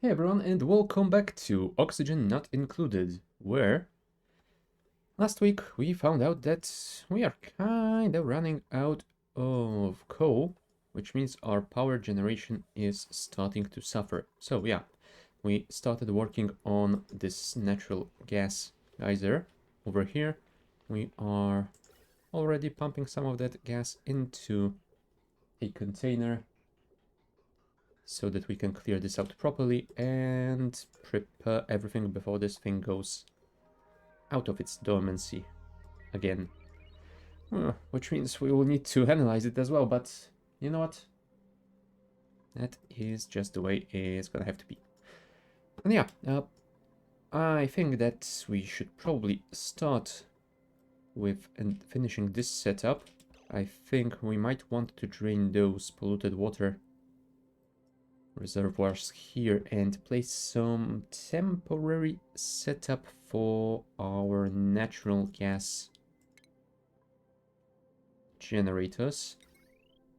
Hey everyone, and welcome back to Oxygen Not Included, where last week we found out that we are kinda running out of coal, which means our power generation is starting to suffer. So yeah, we started working on this natural gas geyser over here. We are already pumping some of that gas into a container so that we can clear this out properly and prepare everything before this thing goes out of its dormancy again. Which means we will need to analyze it as well, but you know what? That is just the way it's gonna have to be. And yeah, I think that we should probably start with finishing this setup. I think we might want to drain those polluted water reservoirs here and place some temporary setup for our natural gas generators.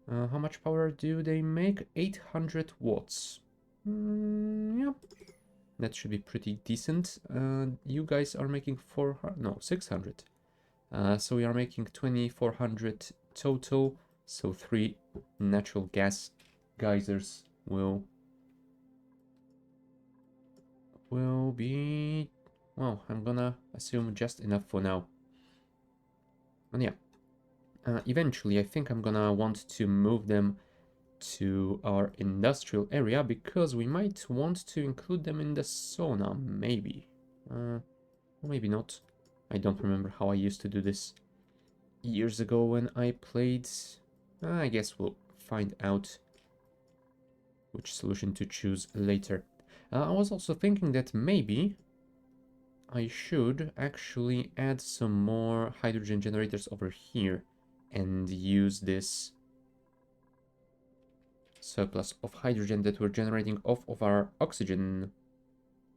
How much power do they make? 800 watts. Yeah, that should be pretty decent. You guys are making 400, no, 600. So we are making 2400 total. So 3 natural gas geysers will be, well, I'm gonna assume just enough for now. And yeah, eventually I think I'm gonna want to move them to our industrial area because we might want to include them in the sauna, maybe. Or maybe not. I don't remember how I used to do this years ago when I played. I guess we'll find out which solution to choose later. I was also thinking that maybe I should actually add some more hydrogen generators over here and use this surplus of hydrogen that we're generating off of our oxygen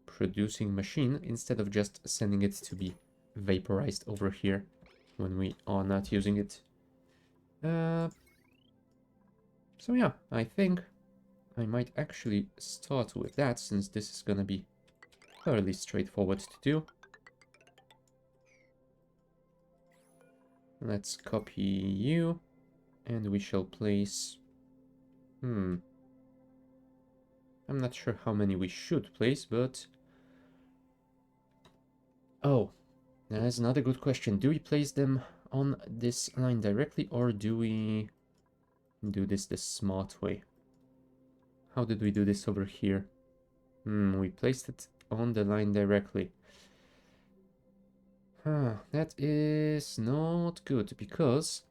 producing machine instead of just sending it to be vaporized over here when we are not using it. So yeah, I think I might actually start with that since this is gonna be fairly straightforward to do. Let's copy you and we shall place... I'm not sure how many we should place, but... Oh, that's another good question. Do we place them on this line directly or do we do this the smart way? How did we do this over here? We placed it on the line directly. That is not good because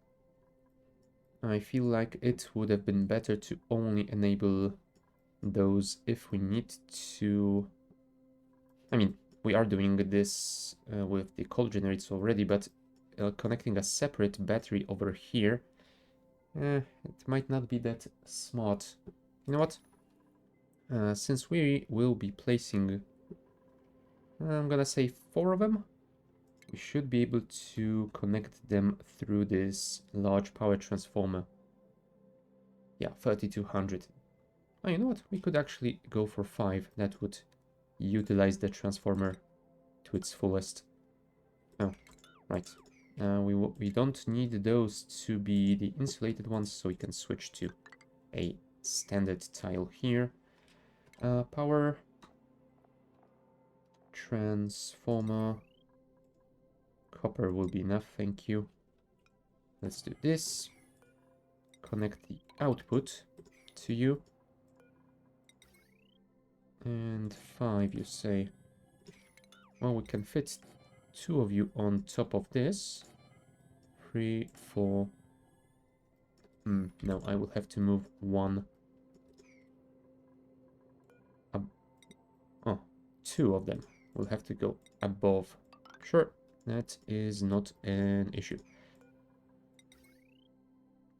I feel like it would have been better to only enable those if we need to... I mean, we are doing this with the coal generators already, but connecting a separate battery over here, it might not be that smart. You know what? Since we will be placing, I'm gonna say 4 of them, we should be able to connect them through this large power transformer. Yeah, 3200. Oh, you know what? We could actually go for 5. That would utilize the transformer to its fullest. Oh, right. We don't need those to be the insulated ones, so we can switch to a standard tile here. Power transformer. Copper will be enough, thank you. Let's do this. Connect the output to you. And 5, you say. Well, we can fit 2 of you on top of this. 3, 4. No, I will have to move 1. Oh, 2 of them will have to go above. Sure, that is not an issue.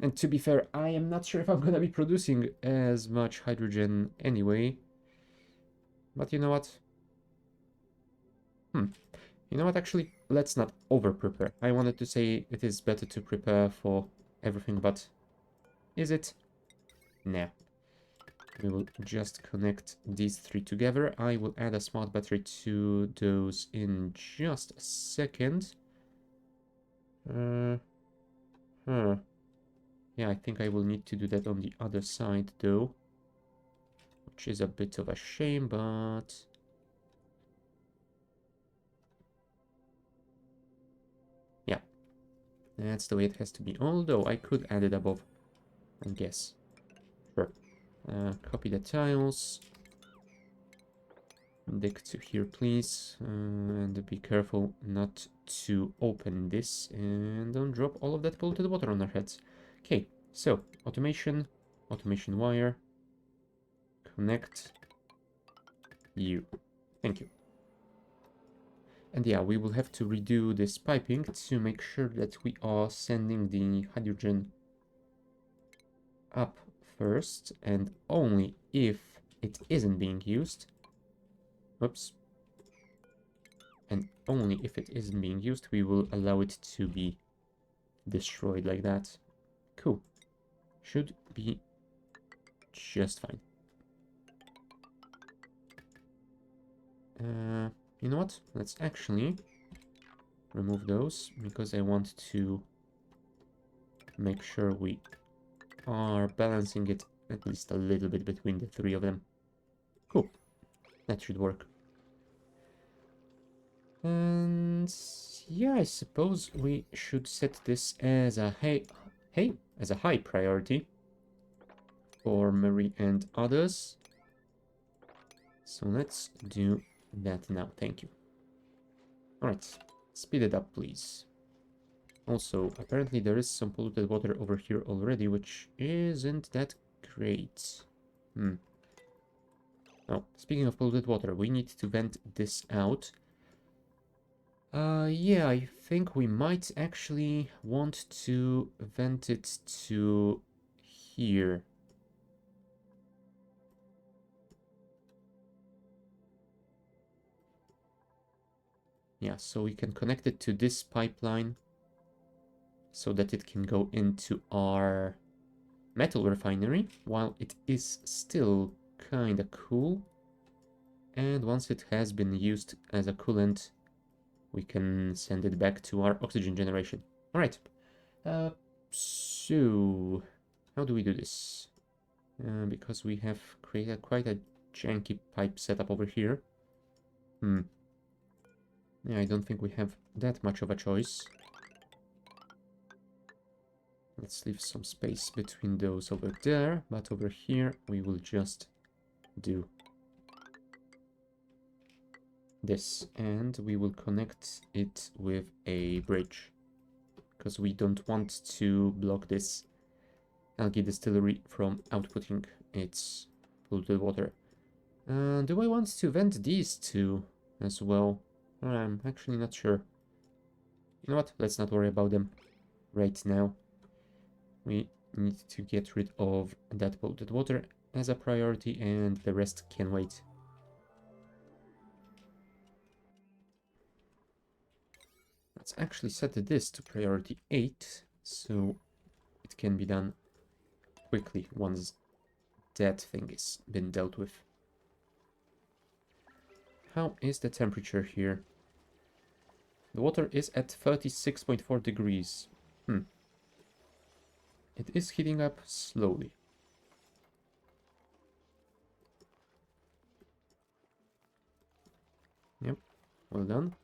And to be fair, I am not sure if I'm gonna be producing as much hydrogen anyway. But you know what? You know what, actually, let's not over-prepare. I wanted to say it is better to prepare for everything, but is it? Nah. We will just connect these three together. I will add a smart battery to those in just a second. Huh. Yeah, I think I will need to do that on the other side though, which is a bit of a shame, but yeah, that's the way it has to be. Although I could add it above, I guess. Sure. Copy the tiles. Dig to here, please. And be careful not to open this and don't drop all of that polluted water on our heads. Okay, so automation wire, connect you. Thank you. And yeah, we will have to redo this piping to make sure that we are sending the hydrogen up first, and only if it isn't being used. Whoops. And only if it isn't being used, we will allow it to be destroyed like that. Cool. Should be just fine. You know what? Let's actually remove those, because I want to make sure we are balancing it at least a little bit between the three of them. Cool. That should work. And yeah, I suppose we should set this as a high priority for Marie and others. So let's do that now. Thank you. All right, speed it up, please. Also, apparently there is some polluted water over here already, which isn't that great. Oh, speaking of polluted water, we need to vent this out. Yeah, I think we might actually want to vent it to here. Yeah, so we can connect it to this pipeline so that it can go into our metal refinery while it is still kinda cool. And once it has been used as a coolant, we can send it back to our oxygen generation. All right. So how do we do this? Because we have created quite a janky pipe setup over here. Yeah, I don't think we have that much of a choice. Let's leave some space between those over there, but over here we will just do this, and we will connect it with a bridge, because we don't want to block this algae distillery from outputting its polluted water. Do I want to vent these two as well? I'm actually not sure. You know what? Let's not worry about them right now. We need to get rid of that polluted water as a priority, and the rest can wait. Let's actually set this to priority 8, so it can be done quickly once that thing has been dealt with. How is the temperature here? The water is at 36.4 degrees. It is heating up slowly. Yep, well done.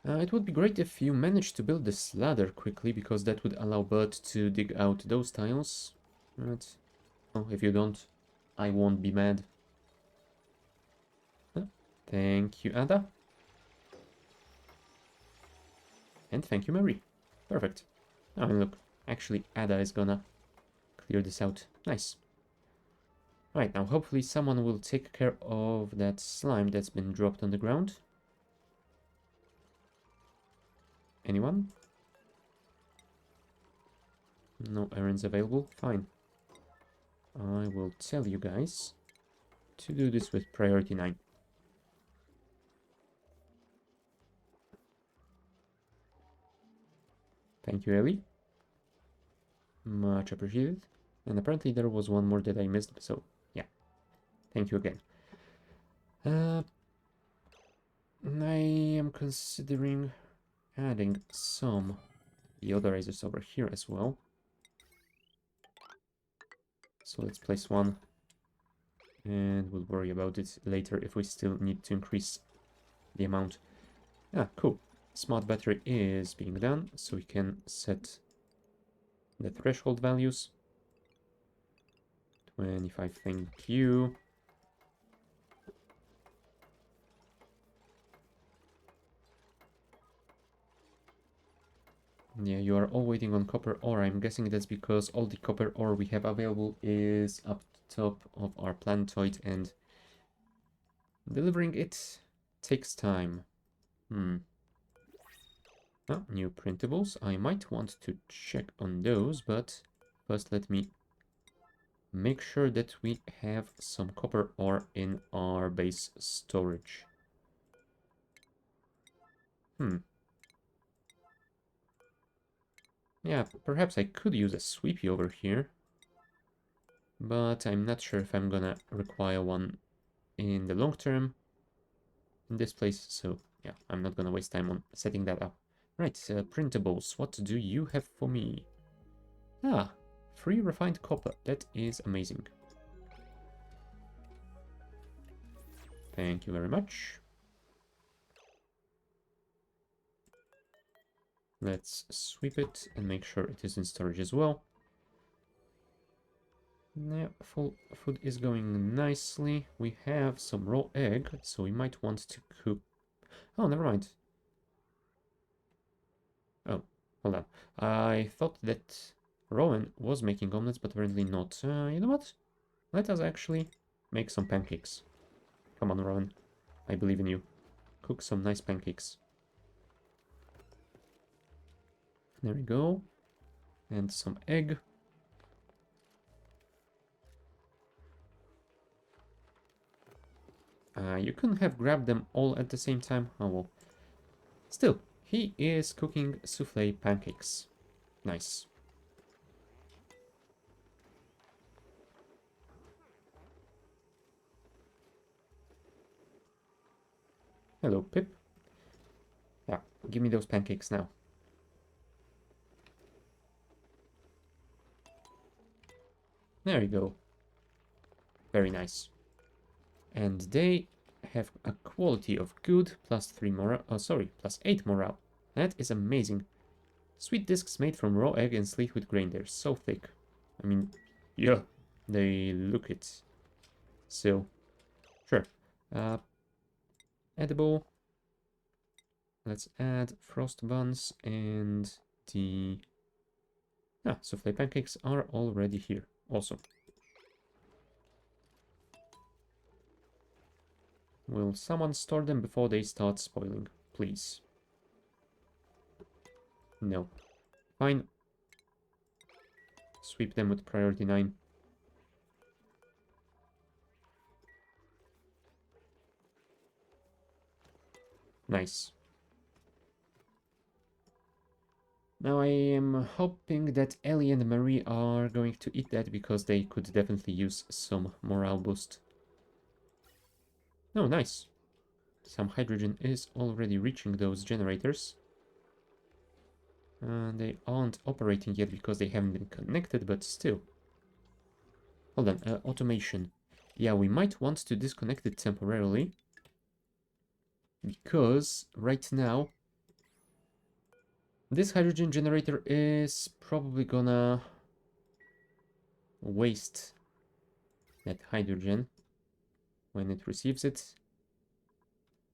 It would be great if you managed to build this ladder quickly, because that would allow Bert to dig out those tiles. But, oh, if you don't, I won't be mad. Thank you, Ada. And thank you, Mary. Perfect. Oh, and look, actually, Ada is gonna clear this out. Nice. Alright, now hopefully someone will take care of that slime that's been dropped on the ground. Anyone? No errands available? Fine. I will tell you guys to do this with priority 9. Thank you, Ellie. Much appreciated. And apparently there was one more that I missed, so yeah. Thank you again. I am considering adding some deodorizers over here as well. So let's place one, and we'll worry about it later if we still need to increase the amount. Ah, cool. Smart battery is being done, so we can set the threshold values. 25, thank you. Yeah, you are all waiting on copper ore. I'm guessing that's because all the copper ore we have available is up top of our planetoid, and delivering it takes time. Ah, new printables. I might want to check on those, but first let me make sure that we have some copper ore in our base storage. Yeah, perhaps I could use a sweepy over here, but I'm not sure if I'm gonna require one in the long term in this place, so yeah, I'm not gonna waste time on setting that up. Right, printables, what do you have for me? Ah, free refined copper, that is amazing. Thank you very much. Let's sweep it and make sure it is in storage as well. Yeah, full food is going nicely. We have some raw egg, so we might want to cook. Oh, never mind. Oh, hold on. I thought that Rowan was making omelets, but apparently not. You know what? Let us actually make some pancakes. Come on, Rowan. I believe in you. Cook some nice pancakes. There we go. And some egg. You couldn't have grabbed them all at the same time. Oh well. Still, he is cooking souffle pancakes. Nice. Hello, Pip. Yeah, give me those pancakes now. There you go. Very nice. And they have a quality of good, plus 3 morale. Oh, sorry, plus 8 morale. That is amazing. Sweet discs made from raw egg and slate with grain. They're so thick. I mean, yeah, they look it. So, sure. Uh, edible. Let's add frost buns and the... Ah, souffle pancakes are already here. Awesome. Will someone store them before they start spoiling? Please. No. Fine. Sweep them with priority 9. Nice. Now I am hoping that Ellie and Marie are going to eat that because they could definitely use some morale boost. Oh, nice. Some hydrogen is already reaching those generators. They aren't operating yet because they haven't been connected, but still. Hold on, automation. Yeah, we might want to disconnect it temporarily. Because right now, this hydrogen generator is probably gonna waste that hydrogen when it receives it.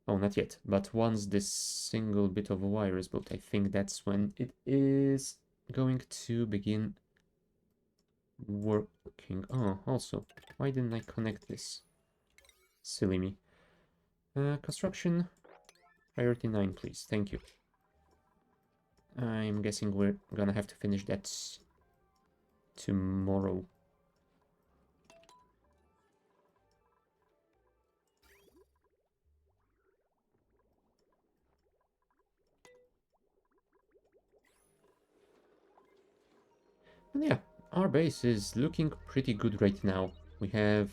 Oh, not yet. But once this single bit of wire is built, I think that's when it is going to begin working. Oh, also, why didn't I connect this? Silly me. Construction, priority 9, please. Thank you. I'm guessing we're gonna have to finish that tomorrow. And yeah, our base is looking pretty good right now. We have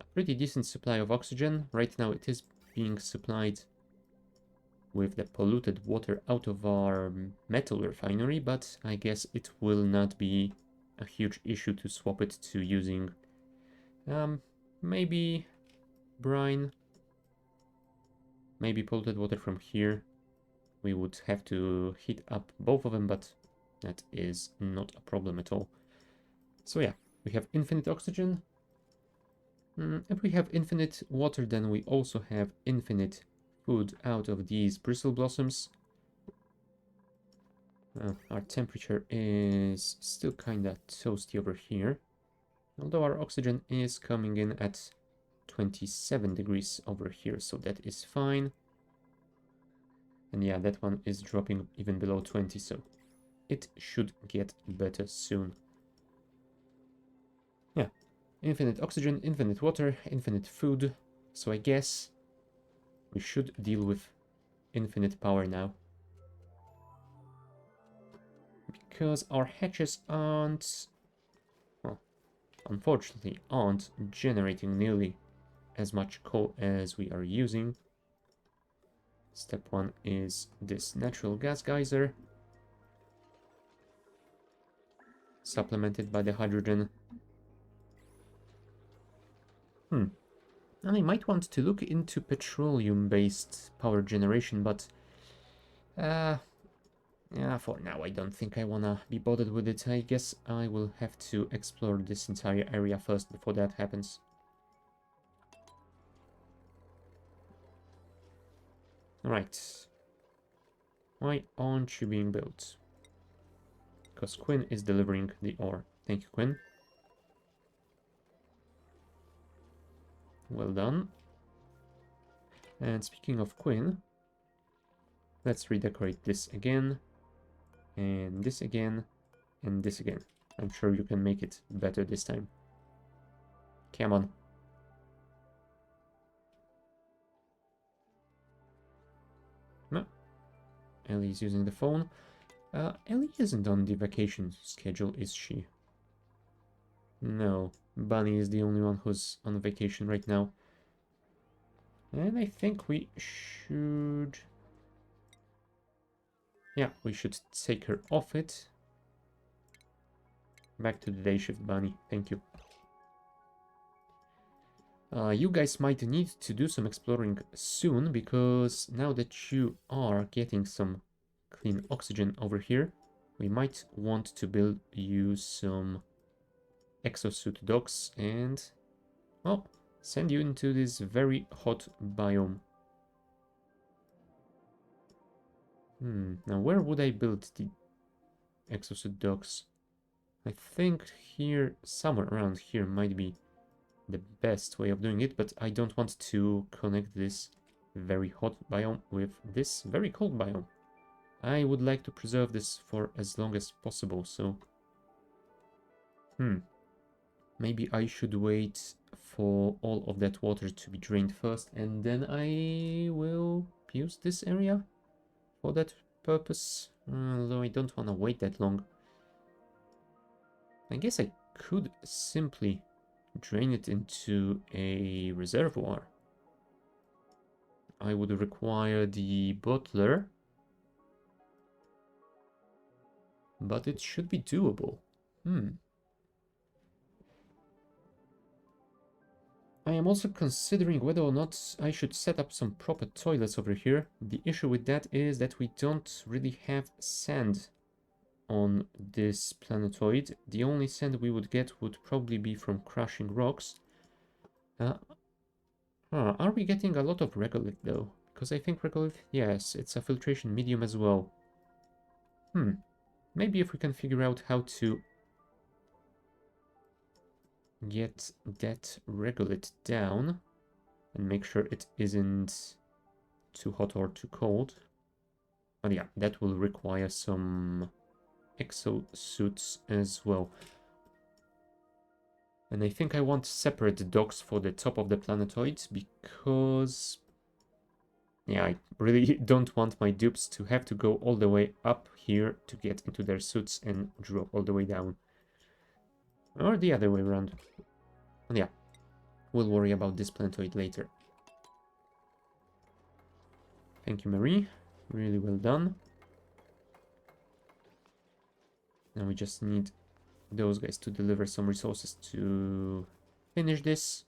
a pretty decent supply of oxygen. Right now it is being supplied with the polluted water out of our metal refinery, but I guess it will not be a huge issue to swap it to using maybe brine, maybe polluted water from here. We would have to heat up both of them, but that is not a problem at all. So yeah, we have infinite oxygen. If we have infinite water, then we also have infinite food out of these bristle blossoms. Our temperature is still kinda toasty over here, although our oxygen is coming in at 27 degrees over here, so that is fine. And yeah, that one is dropping even below 20, so it should get better soon. Yeah, infinite oxygen, infinite water, infinite food, so I guess we should deal with infinite power now. Because our hatches aren't, well, unfortunately aren't generating nearly as much coal as we are using. Step 1 is this natural gas geyser, supplemented by the hydrogen. And I might want to look into petroleum-based power generation, but yeah, for now I don't think I wanna be bothered with it. I guess I will have to explore this entire area first before that happens. Alright. Why aren't you being built? Because Quinn is delivering the ore. Thank you, Quinn. Well done. And speaking of Quinn, let's redecorate this again, and this again, and this again. I'm sure you can make it better this time. Come on. No. Ellie's using the phone. Ellie isn't on the vacation schedule, is she? No. Bunny is the only one who's on vacation right now. And I think we should... Yeah, we should take her off it. Back to the day shift, Bunny. Thank you. You guys might need to do some exploring soon, because now that you are getting some clean oxygen over here, we might want to build you some exosuit docks and, well, send you into this very hot biome. Now where would I build the exosuit docks? I think here, somewhere around here might be the best way of doing it, but I don't want to connect this very hot biome with this very cold biome. I would like to preserve this for as long as possible, so... Maybe I should wait for all of that water to be drained first, and then I will use this area for that purpose. Although I don't want to wait that long. I guess I could simply drain it into a reservoir. I would require the bottler, but it should be doable. I am also considering whether or not I should set up some proper toilets over here. The issue with that is that we don't really have sand on this planetoid. The only sand we would get would probably be from crushing rocks. Are we getting a lot of regolith though? Because I think regolith, yes, it's a filtration medium as well. Maybe if we can figure out how to get that regolith down and make sure it isn't too hot or too cold. But yeah, that will require some exosuits as well. And I think I want separate docks for the top of the planetoid because... yeah, I really don't want my dupes to have to go all the way up here to get into their suits and drop all the way down. Or the other way around. And yeah, we'll worry about this planetoid later. Thank you, Marie. Really well done. Now we just need those guys to deliver some resources to finish this.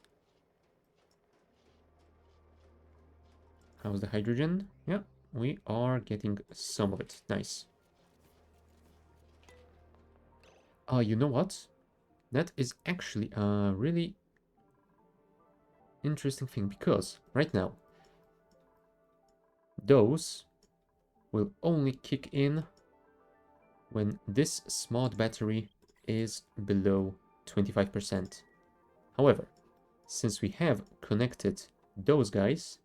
How's the hydrogen? Yeah, we are getting some of it. Nice. You know what? That is actually a really interesting thing, because right now those will only kick in when this smart battery is below 25%. However, since we have connected those guys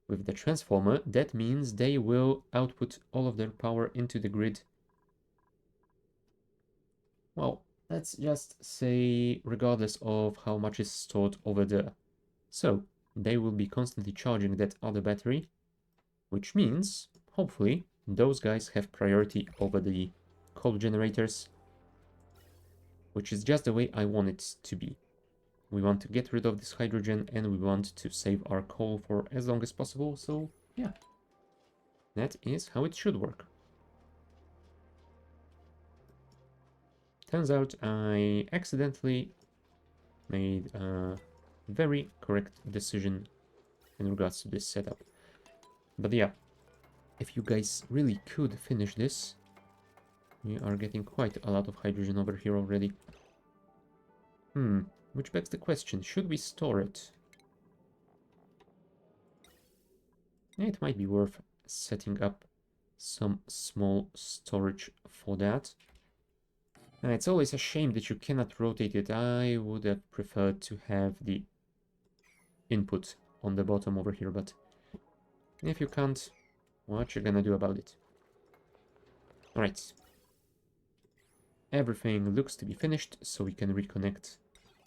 with the transformer, that means they will output all of their power into the grid. Well, let's just say regardless of how much is stored over there. So they will be constantly charging that other battery, which means hopefully those guys have priority over the coal generators, which is just the way I want it to be. We want to get rid of this hydrogen and we want to save our coal for as long as possible, so yeah, that is how it should work. Turns out I accidentally made a very correct decision in regards to this setup. But yeah, if you guys really could finish this, we are getting quite a lot of hydrogen over here already. Which begs the question, should we store it? It might be worth setting up some small storage for that. It's always a shame that you cannot rotate it. I would have preferred to have the input on the bottom over here, but if you can't, what you gonna do about it? Alright. Everything looks to be finished, so we can reconnect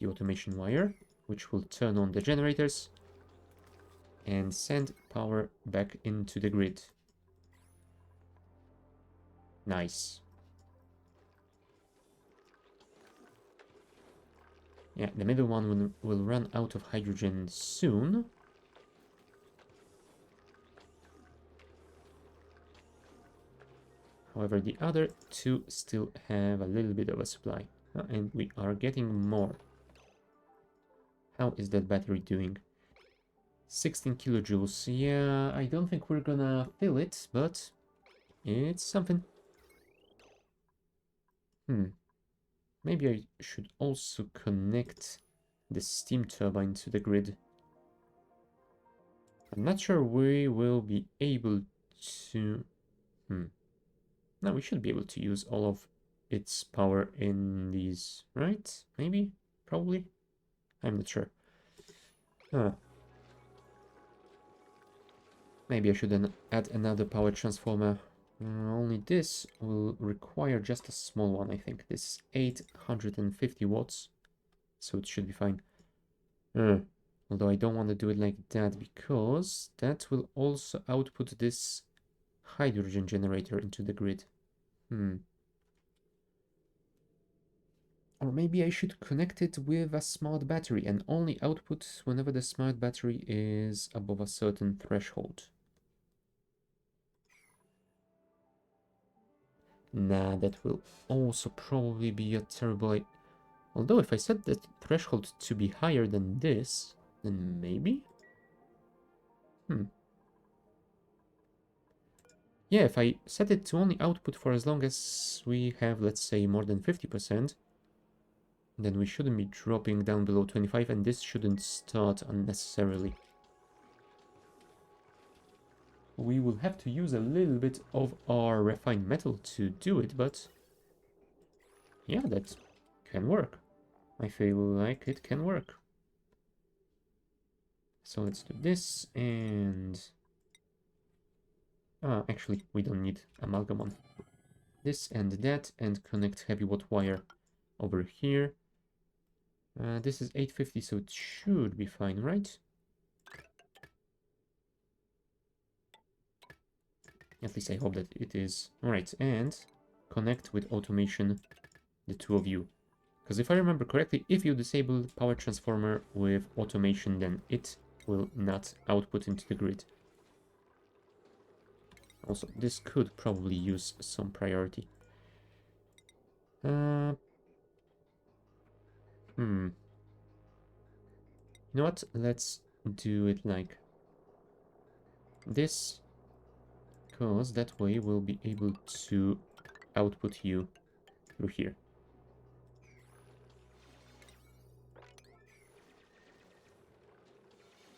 the automation wire, which will turn on the generators and send power back into the grid. Nice. Yeah, the middle one will run out of hydrogen soon. However, the other two still have a little bit of a supply. And we are getting more. How is that battery doing? 16 kilojoules. Yeah, I don't think we're gonna fill it, but it's something. Maybe I should also connect the steam turbine to the grid. I'm not sure we will be able to... No, we should be able to use all of its power in these, right? Maybe? Probably? I'm not sure. Maybe I should then add another power transformer. Only this will require just a small one, I think. This is 850 watts, so it should be fine. Although I don't want to do it like that, because that will also output this hydrogen generator into the grid. Or maybe I should connect it with a smart battery and only output whenever the smart battery is above a certain threshold. Nah, that will also probably be a terrible idea. Although if I set that threshold to be higher than this, then maybe? Yeah, if I set it to only output for as long as we have, let's say, more than 50%, then we shouldn't be dropping down below 25, and this shouldn't start unnecessarily. We will have to use a little bit of our refined metal to do it, but yeah, that can work. I feel like it can work. So let's do this, and... actually, we don't need amalgam on this and that, and connect heavy watt wire over here. This is 850, so it should be fine, right? At least I hope that it is. Alright, and connect with automation, the two of you. Because if I remember correctly, if you disable power transformer with automation, then it will not output into the grid. Also, this could probably use some priority. You know what? Let's do it like this, because that way we'll be able to output you through here.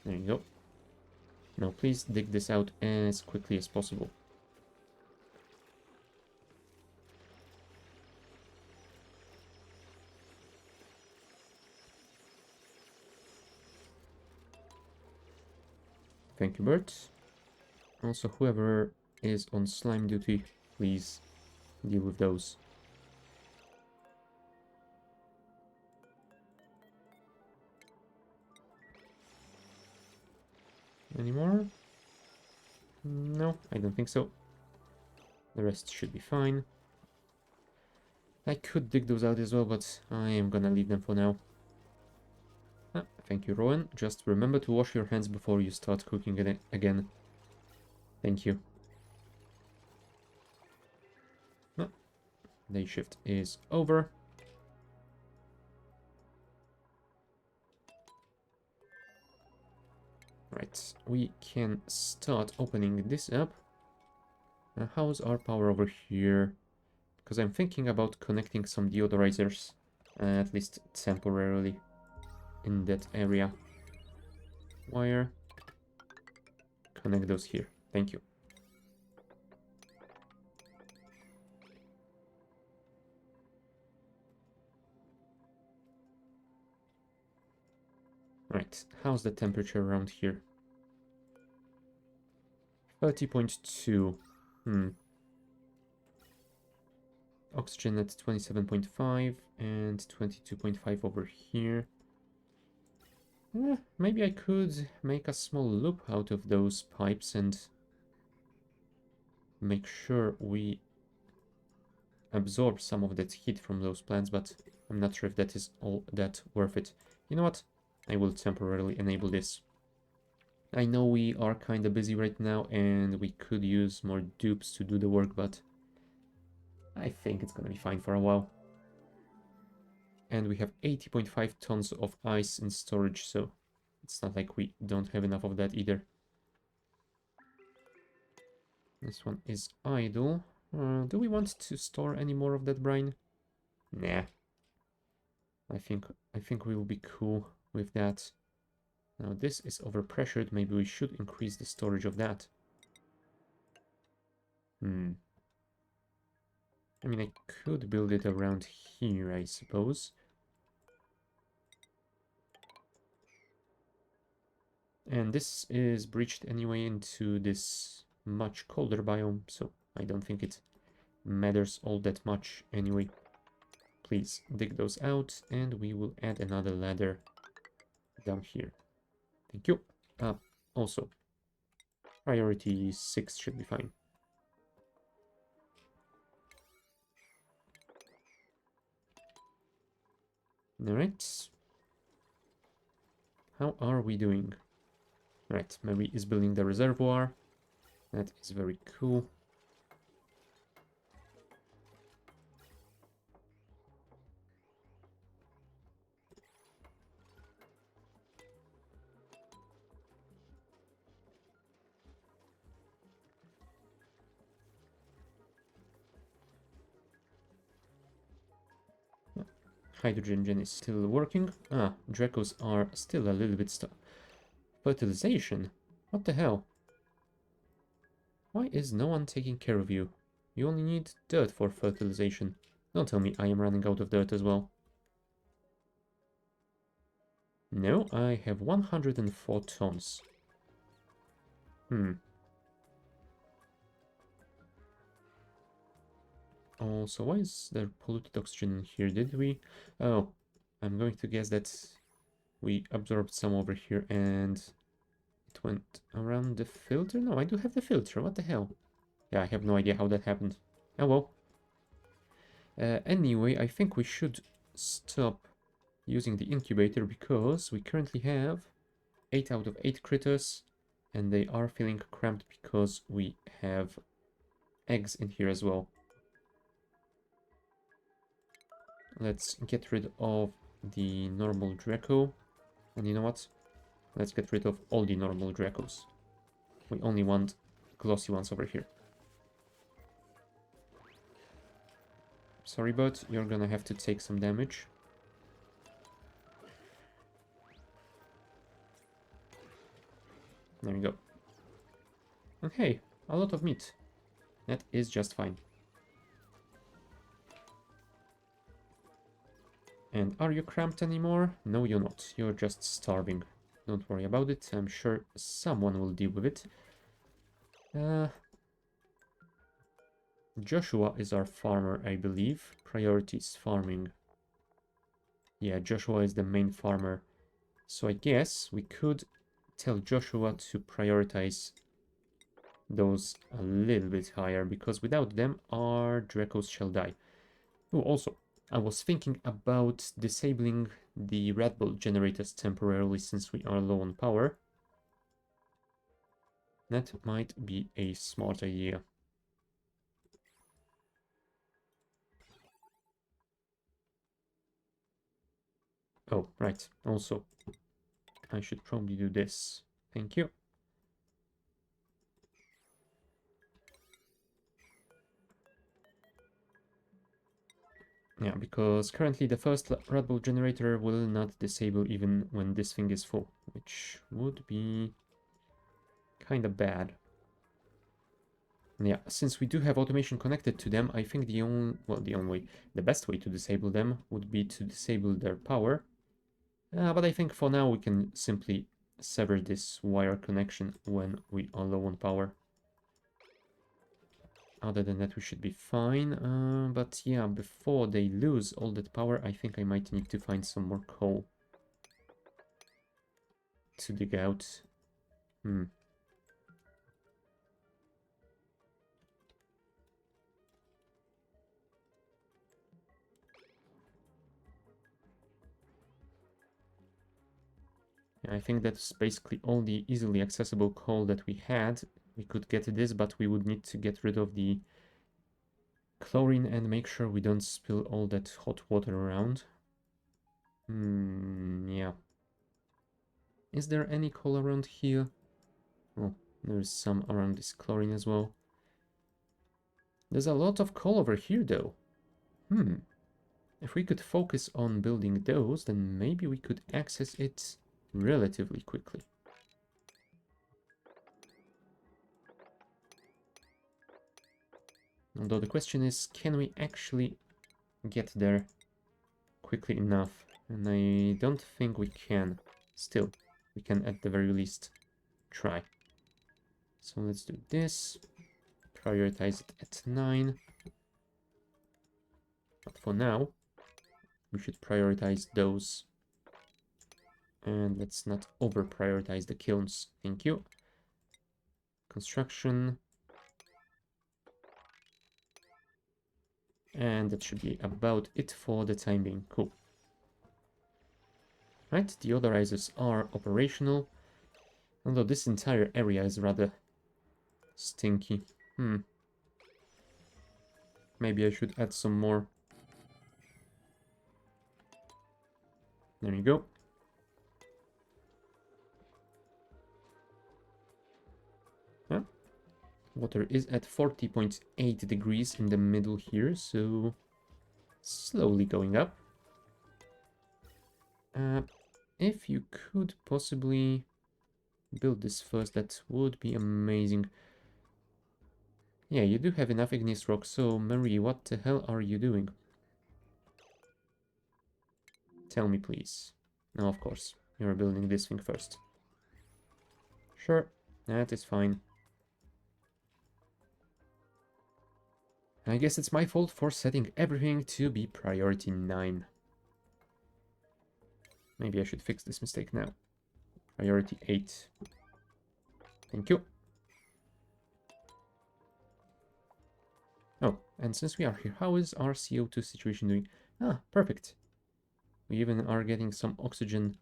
There you go. Now please dig this out as quickly as possible. Thank you, Bert. Also, whoever is on slime duty, please deal with those. Any more? No, I don't think so. The rest should be fine. I could dig those out as well, but I am gonna leave them for now. Ah, thank you, Rowan. Just remember to wash your hands before you start cooking it again. Thank you. Ah, day shift is over. Right, we can start opening this up. How's our power over here? Because I'm thinking about connecting some deodorizers, at least temporarily, in that area. Wire. Connect those here. Thank you. Right, how's the temperature around here? 30.2. Oxygen at 27.5 and 22.5 over here. Maybe I could make a small loop out of those pipes and make sure we absorb some of that heat from those plants, but I'm not sure if that is all that worth it. You know what? I will temporarily enable this. I know we are kind of busy right now and we could use more dupes to do the work, but I think it's gonna be fine for a while. And we have 80.5 tons of ice in storage, so it's not like we don't have enough of that either. This one is idle. Do we want to store any more of that brine? Nah. I think we will be cool with that. Now this is overpressured. Maybe we should increase the storage of that. I mean, I could build it around here, I suppose. And this is breached anyway into this much colder biome, so I don't think it matters all that much anyway. Please dig those out, and we will add another ladder down here. Thank you. Also, priority 6 should be fine. Alright. How are we doing? Right, Mary is building the reservoir. That is very cool. Hydrogen gen is still working. Dracos are still a little bit stuck. Fertilization? What the hell? Why is no one taking care of you? You only need dirt for fertilization. Don't tell me I am running out of dirt as well. No, I have 104 tons. Also, why is there polluted oxygen in here? Did we? Oh, I'm going to guess that we absorbed some over here and it went around the filter? No, I do have the filter. What the hell? Yeah, I have no idea how that happened. Oh well. Anyway, I think we should stop using the incubator because we currently have 8 out of 8 critters, and they are feeling cramped because we have eggs in here as well. Let's get rid of the normal Draco. And you know what? Let's get rid of all the normal Dracos. We only want glossy ones over here. Sorry, but you're gonna have to take some damage. There we go. And hey, a lot of meat. That is just fine. And are you cramped anymore? No, you're not. You're just starving. Don't worry about it. I'm sure someone will deal with it. Joshua is our farmer, I believe. Priority is farming. Yeah, Joshua is the main farmer. So I guess we could tell Joshua to prioritize those a little bit higher, because without them, our Dracos shall die. Oh, also, I was thinking about disabling the Red Bull generators temporarily since we are low on power. That might be a smart idea. Oh, right. Also, I should probably do this. Thank you. Yeah, because currently the first Red Bull generator will not disable even when this thing is full, which would be kind of bad. Yeah, since we do have automation connected to them, I think the best way to disable them would be to disable their power. But I think for now we can simply sever this wire connection when we are low on power. Other than that, we should be fine. But yeah, before they lose all that power, I think I might need to find some more coal to dig out. I think that's basically all the easily accessible coal that we had. We could get this, but we would need to get rid of the chlorine and make sure we don't spill all that hot water around. Yeah. Is there any coal around here? Oh, there's some around this chlorine as well. There's a lot of coal over here, though. If we could focus on building those, then maybe we could access it relatively quickly. Although the question is, can we actually get there quickly enough? And I don't think we can. Still, we can at the very least try. So let's do this. Prioritize it at 9. But for now, we should prioritize those. And let's not over-prioritize the kilns. Thank you. Construction. And that should be about it for the time being. Cool. Right, the odorizers are operational. Although this entire area is rather stinky. Maybe I should add some more. There you go. Yeah. Water is at 40.8 degrees in the middle here, so slowly going up. If you could possibly build this first, that would be amazing. Yeah, you do have enough igneous rock, so Marie, what the hell are you doing? Tell me, please. No, of course. You're building this thing first. Sure, that is fine. I guess it's my fault for setting everything to be priority 9. Maybe I should fix this mistake now. Priority 8. Thank you. Oh, and since we are here, how is our CO2 situation doing? Ah, perfect. We even are getting some oxygen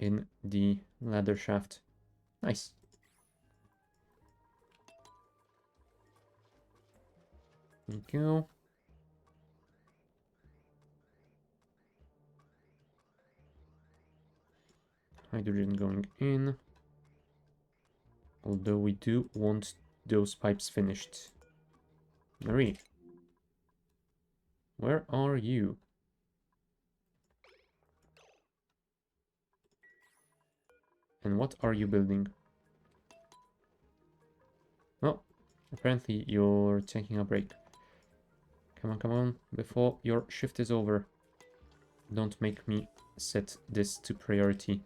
in the ladder shaft. Nice. Thank you. Hydrogen going in. Although we do want those pipes finished. Marie, where are you? And what are you building? Oh, apparently you're taking a break. Come on, before your shift is over. Don't make me set this to priority.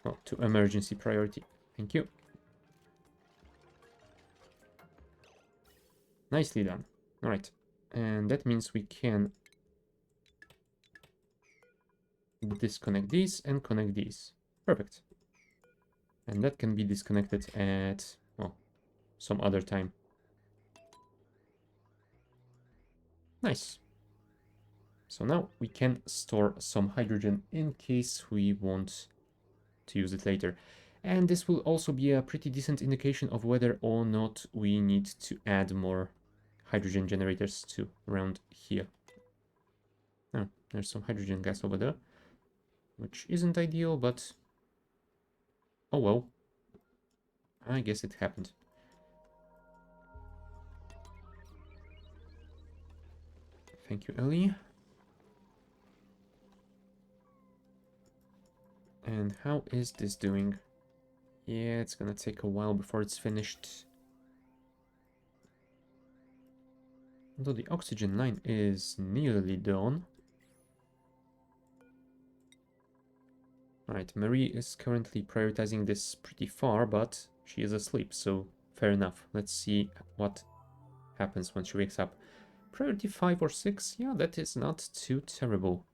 Oh, to emergency priority. Thank you. Nicely done. Alright. And that means we can disconnect these and connect these. Perfect. And that can be disconnected at, well, some other time. Nice. So now we can store some hydrogen in case we want to use it later. And this will also be a pretty decent indication of whether or not we need to add more hydrogen generators to around here. Oh, there's some hydrogen gas over there, which isn't ideal, but oh well. I guess it happened. Thank you, Ellie. And how is this doing? Yeah, it's gonna take a while before it's finished. Although the oxygen line is nearly done. Alright, Marie is currently prioritizing this pretty far, but she is asleep, so fair enough. Let's see what happens when she wakes up. Priority 5 or 6? Yeah, that is not too terrible.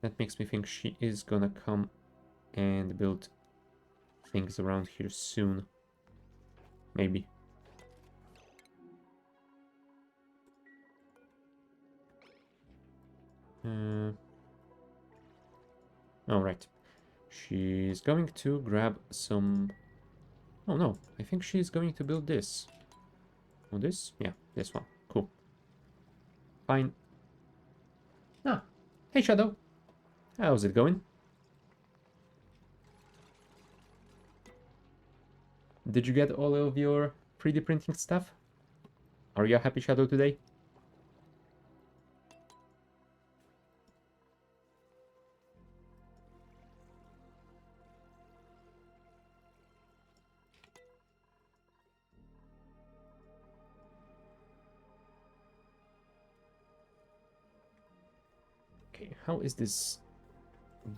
That makes me think she is gonna come and build things around here soon. Maybe. Alright. She's going to grab some... Oh no, I think she's going to build this. Oh, this? Yeah, this one. Cool. Fine. Ah, hey Shadow. How's it going? Did you get all of your 3D printing stuff? Are you a happy Shadow today? Okay, how is this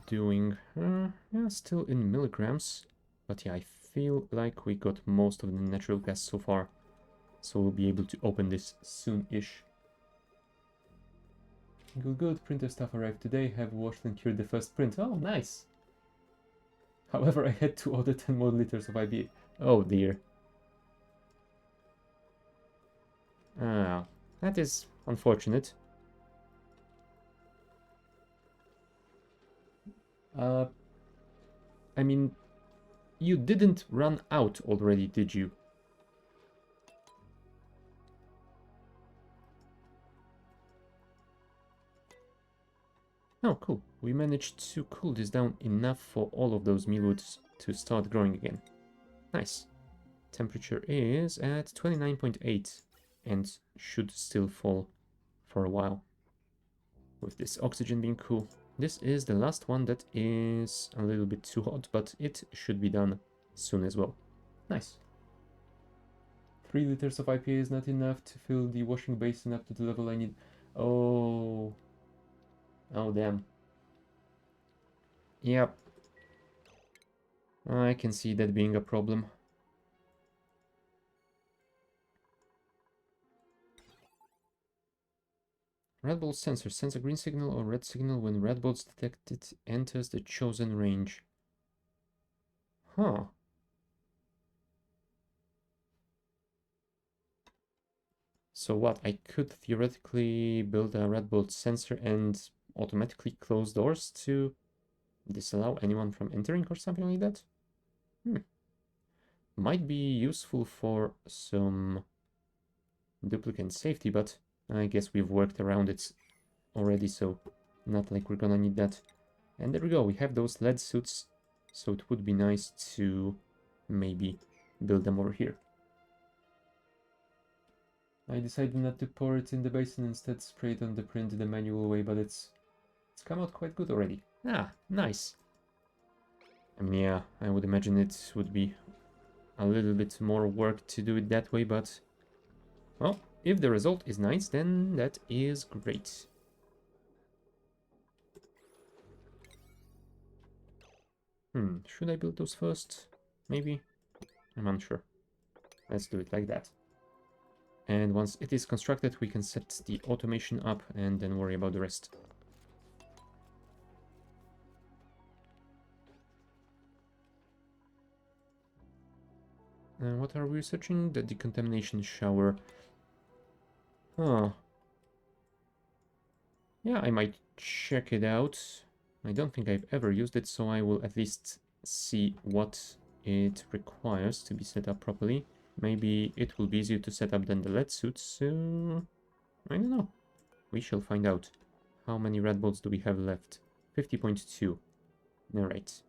doing? Yeah, still in milligrams. But yeah, I feel like we got most of the natural gas so far. So we'll be able to open this soon-ish. Good, good. Printer stuff arrived today. Have washed and cured the first print. Oh, nice. However, I had to order 10 more liters of IBA. Oh dear. Ah, that is unfortunate. Uh, I mean, you didn't run out already, did you? Oh, cool. We managed to cool this down enough for all of those mealwoods to start growing again. Nice. Temperature is at 29.8 and should still fall for a while. With this oxygen being cool. This is the last one that is a little bit too hot, but it should be done soon as well. Nice. 3 liters of IPA is not enough to fill the washing basin up to the level I need. Oh. Oh, damn. Yep. I can see that being a problem. Red bolt sensor sends a green signal or red signal when red bolts detected enters the chosen range. Huh. So what? I could theoretically build a red bolt sensor and automatically close doors to disallow anyone from entering or something like that? Might be useful for some duplicate safety, but I guess we've worked around it already, so not like we're gonna need that. And there we go, we have those lead suits, so it would be nice to maybe build them over here. I decided not to pour it in the basin, instead spray it on the print the manual way, but it's come out quite good already. Ah, nice. I mean, yeah, I would imagine it would be a little bit more work to do it that way, but well, if the result is nice, then that is great. Should I build those first? Maybe? I'm unsure. Let's do it like that. And once it is constructed, we can set the automation up and then worry about the rest. What are we researching? The decontamination shower. Huh. Yeah, I might check it out. I don't think I've ever used it, so I will at least see what it requires to be set up properly. Maybe it will be easier to set up than the lead suits, so I don't know. We shall find out. How many red bolts do we have left? 50.2. Alright.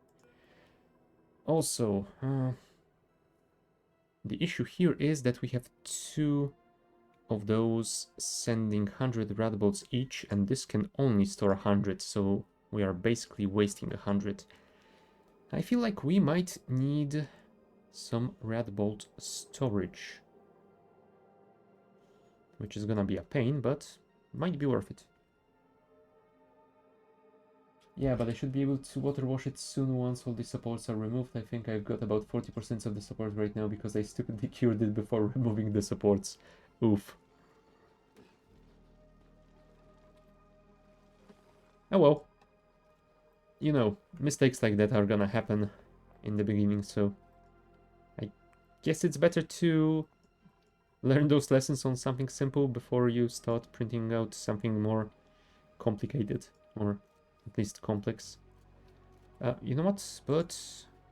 Also, the issue here is that we have two of those sending 100 red bolts each, and this can only store 100, so we are basically wasting 100. I feel like we might need some red bolt storage, which is gonna be a pain, but might be worth it. Yeah, but I should be able to water wash it soon once all the supports are removed. I think I've got about 40% of the support right now because I stupidly cured it before removing the supports. Oof. Oh well. You know, mistakes like that are gonna happen in the beginning, so I guess it's better to learn those lessons on something simple before you start printing out something more complicated, or at least complex. You know what? But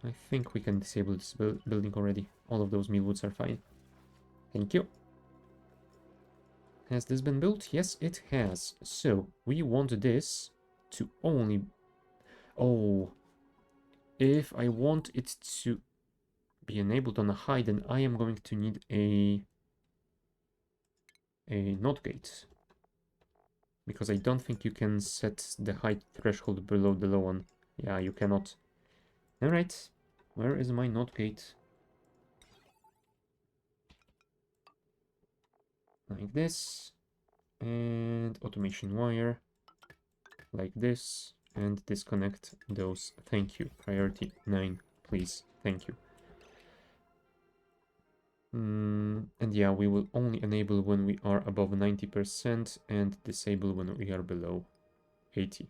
I think we can disable this building already. All of those mealwoods are fine. Thank you. Has this been built? Yes, it has. So, we want this to only... Oh, if I want it to be enabled on a high, then I am going to need a NOT gate. Because I don't think you can set the height threshold below the low one. Yeah, you cannot. Alright, where is my NOT gate? Like this. And automation wire. Like this. And disconnect those. Thank you. Priority 9, please. Thank you. And yeah, we will only enable when we are above 90% and disable when we are below 80.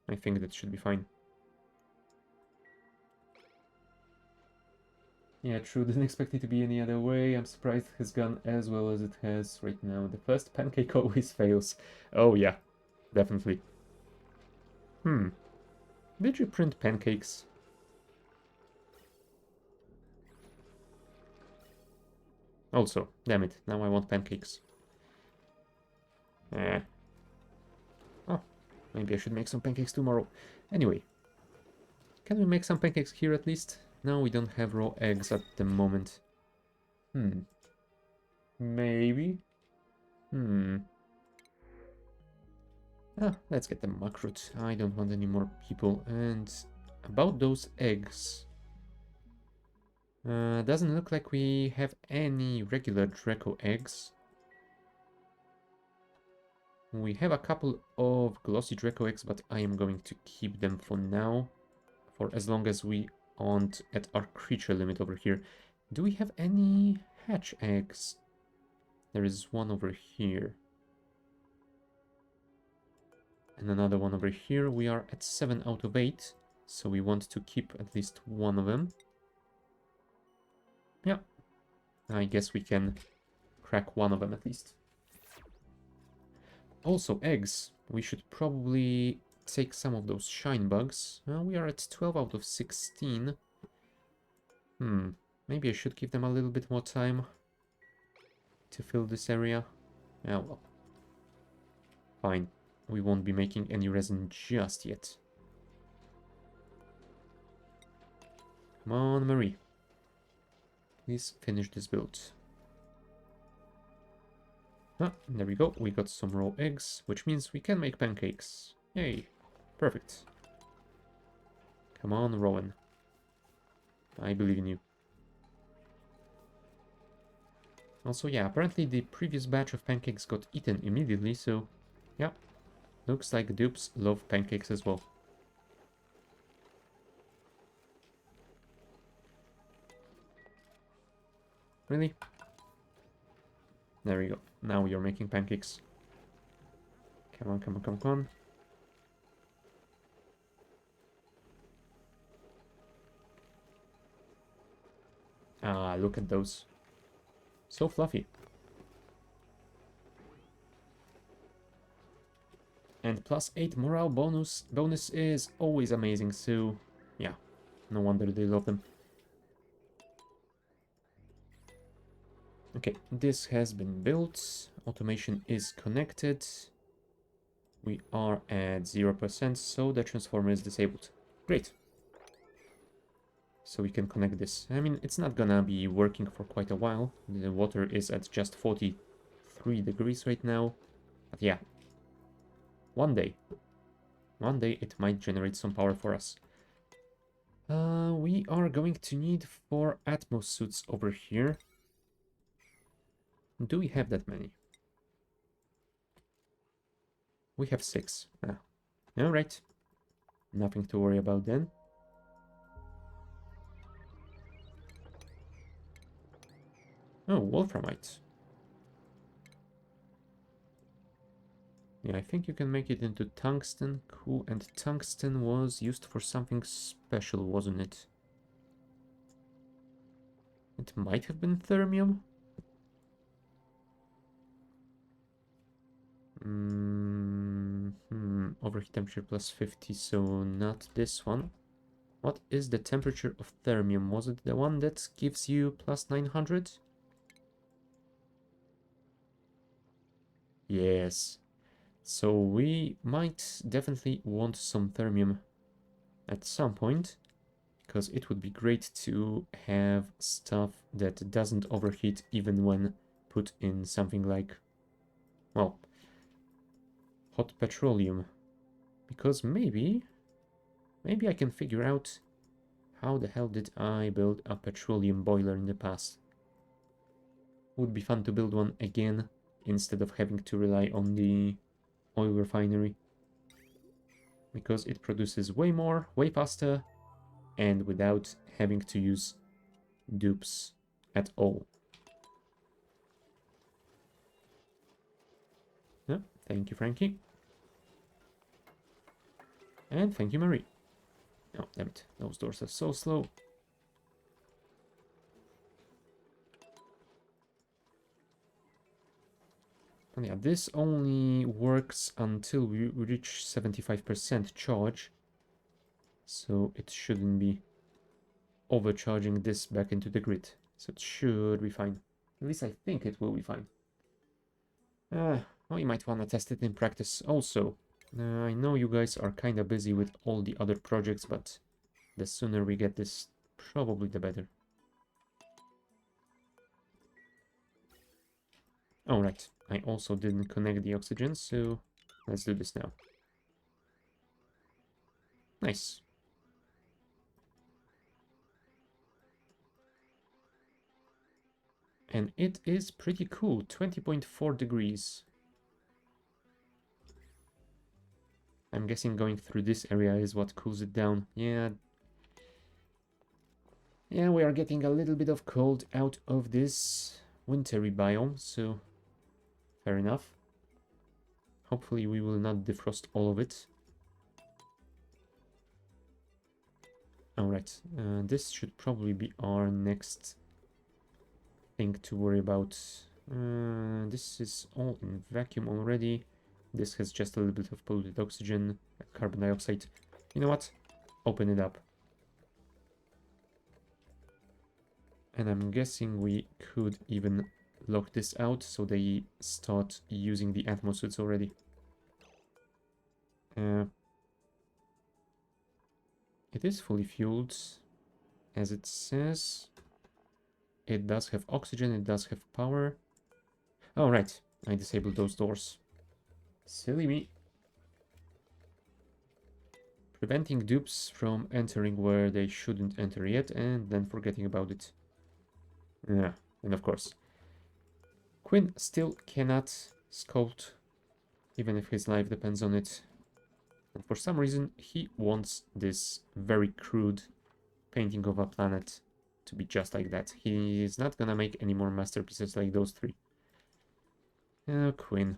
I think that should be fine. Yeah, true. Didn't expect it to be any other way. I'm surprised it has gone as well as it has right now. The first pancake always fails. Oh yeah, definitely. Did you print pancakes? Also, damn it, now I want pancakes. Eh. Oh, maybe I should make some pancakes tomorrow. Anyway, can we make some pancakes here at least? No, we don't have raw eggs at the moment. Maybe. Let's get the muckroot. I don't want any more people. And about those eggs. Doesn't look like we have any regular Draco eggs. We have a couple of glossy Draco eggs, but I am going to keep them for now. For as long as we aren't at our creature limit over here. Do we have any hatch eggs? There is one over here. And another one over here. We are at 7 out of 8. So we want to keep at least one of them. Yeah. I guess we can crack one of them at least. Also, eggs. We should probably take some of those shine bugs. We are at 12 out of 16. Maybe I should give them a little bit more time to fill this area. Yeah, well. Fine. We won't be making any resin just yet. Come on, Marie. Please finish this build. Ah, there we go. We got some raw eggs, which means we can make pancakes. Yay. Perfect. Come on, Rowan. I believe in you. Also, yeah, apparently the previous batch of pancakes got eaten immediately, so yeah, looks like dupes love pancakes as well. Really? There we go. Now you're making pancakes. Come on, come on, come on. Ah, look at those. So fluffy. And +8 morale bonus is always amazing, so yeah, no wonder they love them. Okay, this has been built. Automation is connected. We are at 0%, so the transformer is disabled. Great. So we can connect this. I mean, it's not gonna be working for quite a while. The water is at just 43 degrees right now. But yeah, one day it might generate some power for us. We are going to need 4 Atmos suits over here. Do we have that many? We have 6. Ah. Alright. Nothing to worry about then. Oh, wolframite. Yeah, I think you can make it into tungsten. Cool, and tungsten was used for something special, wasn't it? It might have been thermium? Overheat temperature +50, so not this one. What is the temperature of thermium? Was it the one that gives you +900? Yes. So we might definitely want some thermium at some point, because it would be great to have stuff that doesn't overheat even when put in something like, well, hot petroleum. Because maybe I can figure out how the hell did I build a petroleum boiler in the past. Would be fun to build one again instead of having to rely on the oil refinery. Because it produces way more, way faster, and without having to use dupes at all. Yeah, thank you, Frankie. And thank you, Marie. Oh, damn it. Those doors are so slow. And yeah, this only works until we reach 75% charge. So it shouldn't be overcharging this back into the grid. So it should be fine. At least I think it will be fine. Well, you might want to test it in practice also. I know you guys are kind of busy with all the other projects, but the sooner we get this, probably the better. Alright, I also didn't connect the oxygen, so let's do this now. Nice. And it is pretty cool, 20.4 degrees. I'm guessing going through this area is what cools it down. Yeah, we are getting a little bit of cold out of this wintry biome, so fair enough. Hopefully we will not defrost all of it. Alright, this should probably be our next thing to worry about. This is all in vacuum already. This has just a little bit of polluted oxygen, carbon dioxide. You know what? Open it up. And I'm guessing we could even lock this out so they start using the atmosuits already. It is fully fueled, as it says. It does have oxygen, it does have power. Oh, right. I disabled those doors. Silly me. Preventing dupes from entering where they shouldn't enter yet, and then forgetting about it. Yeah, and of course. Quinn still cannot sculpt, even if his life depends on it. And for some reason, he wants this very crude painting of a planet to be just like that. He is not gonna make any more masterpieces like those three. Oh, Quinn.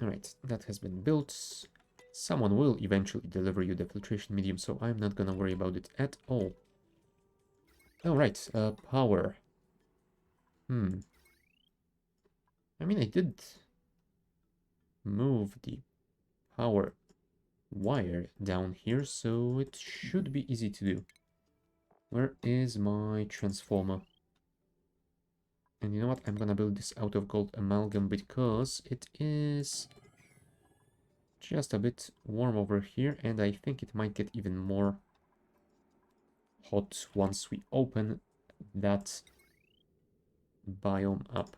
Alright, that has been built. Someone will eventually deliver you the filtration medium, so I'm not gonna worry about it at all. Alright, power. I mean, I did move the power wire down here, so it should be easy to do. Where is my transformer? And you know what? I'm gonna build this out of gold amalgam because it is just a bit warm over here, and I think it might get even more hot once we open that biome up.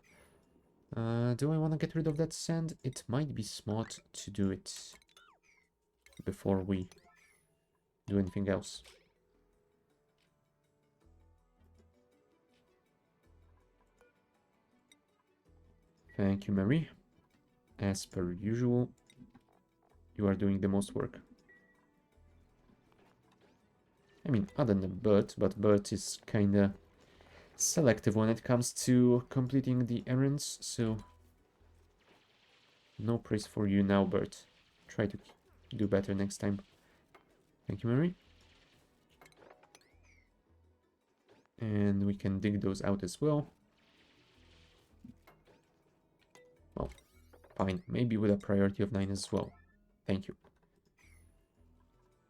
Do I want to get rid of that sand? It might be smart to do it before we do anything else. Thank you, Mary. As per usual, you are doing the most work. I mean, other than Bert, but Bert is kinda selective when it comes to completing the errands, so no praise for you now, Bert. Try to do better next time. Thank you, Mary. And we can dig those out as well. Well, fine. Maybe with a priority of 9 as well. Thank you.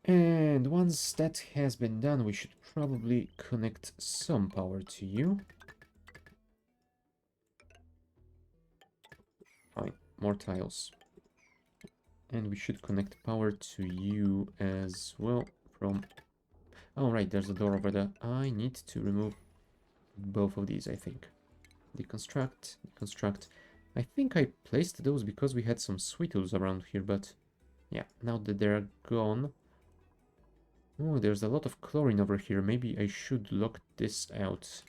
And once that has been done, we should probably connect some power to you. Fine. More tiles. And we should connect power to you as well from... Oh, right, there's a door over there. I need to remove both of these, I think. Deconstruct, deconstruct. I think I placed those because we had some sweet tools around here, but yeah, now that they're gone. Oh, there's a lot of chlorine over here. Maybe I should lock this out.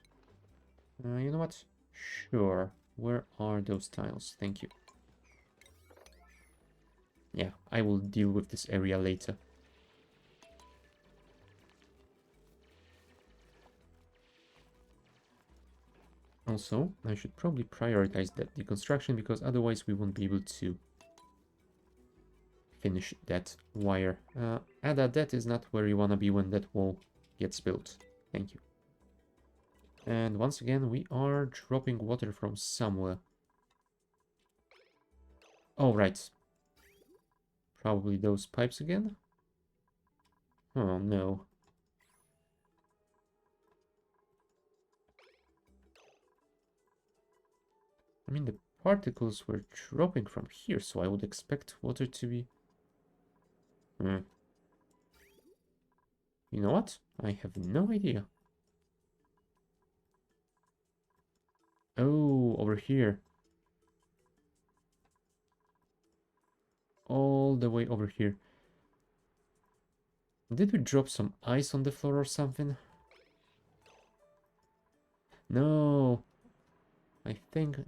You know what? Sure. Where are those tiles? Thank you. Yeah, I will deal with this area later. Also, I should probably prioritize that deconstruction because otherwise we won't be able to finish that wire. Ada, that is not where you want to be when that wall gets built. Thank you. And once again, we are dropping water from somewhere. Oh, right. Probably those pipes again? Oh, no. I mean, the particles were dropping from here, so I would expect water to be... You know what? I have no idea. Oh, over here. All the way over here. Did we drop some ice on the floor or something? No. I think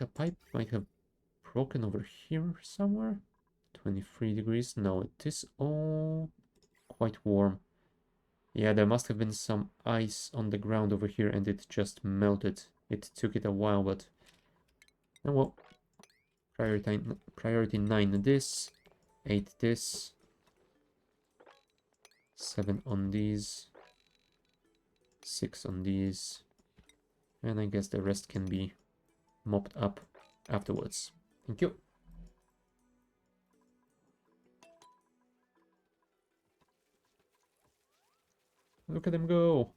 a pipe might have broken over here somewhere. 23 degrees. No, it is all quite warm. Yeah, there must have been some ice on the ground over here and it just melted. It took it a while, but... Oh well. Priority 9 this. 8 this. 7 on these. 6 on these. And I guess the rest can be mopped up afterwards. Thank you. Look at them go.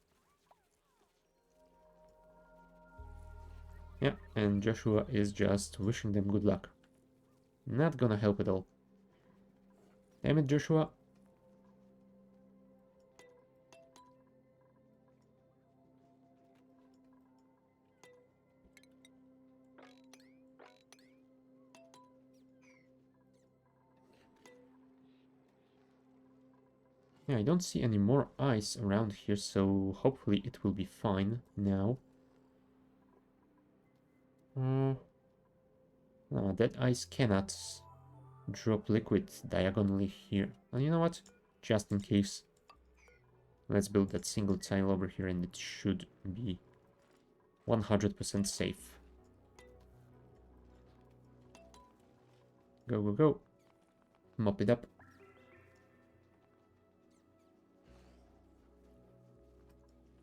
Yeah, and Joshua is just wishing them good luck. Not gonna help at all. Damn it, Joshua. Yeah, I don't see any more ice around here, so hopefully it will be fine now. No, that ice cannot drop liquid diagonally here. And you know what? Just in case, let's build that single tile over here and it should be 100% safe. Go, go, go. Mop it up.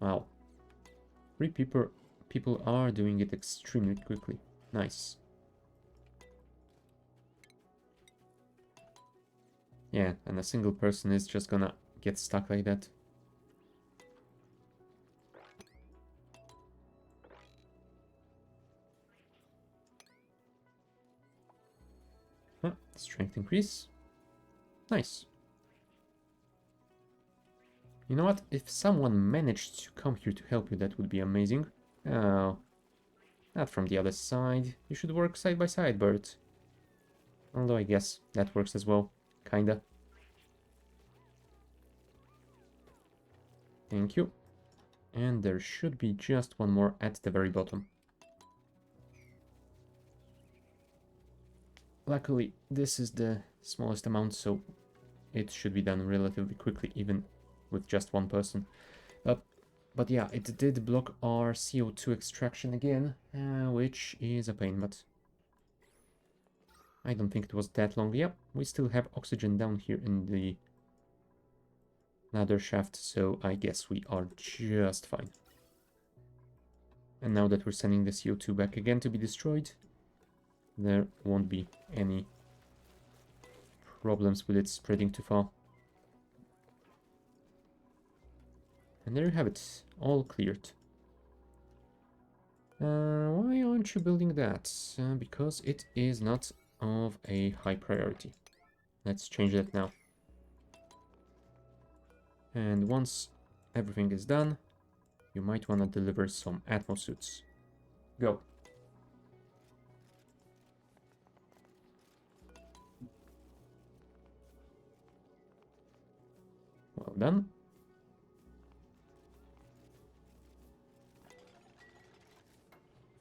Wow. 3 people are doing it extremely quickly. Nice. Yeah, and a single person is just gonna get stuck like that. Huh, strength increase. Nice. You know what? If someone managed to come here to help you, that would be amazing. Oh, not from the other side. You should work side by side, Bert. Although I guess that works as well. Kinda. Thank you. And there should be just one more at the very bottom. Luckily, this is the smallest amount, so it should be done relatively quickly, even with just one person. But yeah, it did block our CO2 extraction again, which is a pain, but I don't think it was that long. Yep, we still have oxygen down here in the nether shaft, so I guess we are just fine. And now that we're sending the CO2 back again to be destroyed, there won't be any problems with it spreading too far. And there you have it, all cleared. Why aren't you building that? Because it is not of a high priority. Let's change that now. And once everything is done, you might want to deliver some atmosuits. Go. Well done.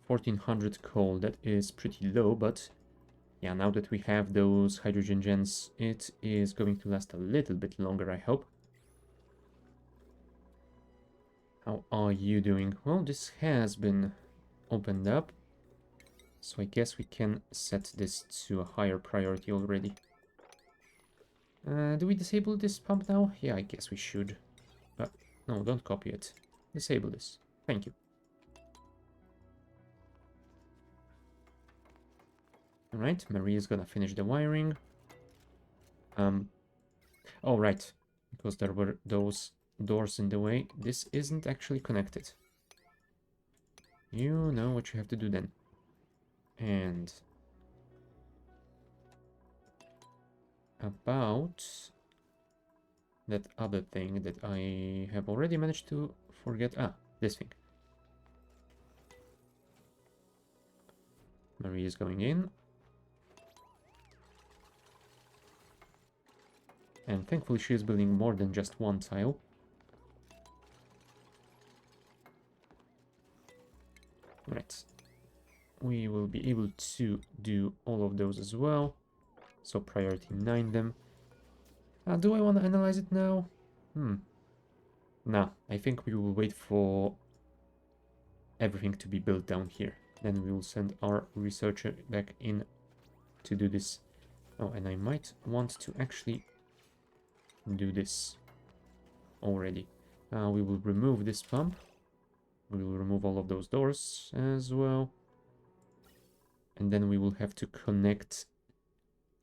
$1,400 coal, that is pretty low, but yeah, now that we have those hydrogen gens, it is going to last a little bit longer, I hope. How are you doing? Well, this has been opened up, so I guess we can set this to a higher priority already. Do we disable this pump now? Yeah, I guess we should. No, don't copy it. Disable this. Thank you. Alright, Marie is gonna finish the wiring. Oh, right. Because there were those doors in the way. This isn't actually connected. You know what you have to do then. And about that other thing that I have already managed to forget. Ah, this thing. Marie is going in. And thankfully she is building more than just one tile. Right. We will be able to do all of those as well. So priority 9 them. Do I want to analyze it now? No, I think we will wait for everything to be built down here. Then we will send our researcher back in to do this. Oh, and I might want to actually do this already. We will remove this pump. We will remove all of those doors as well. And then we will have to connect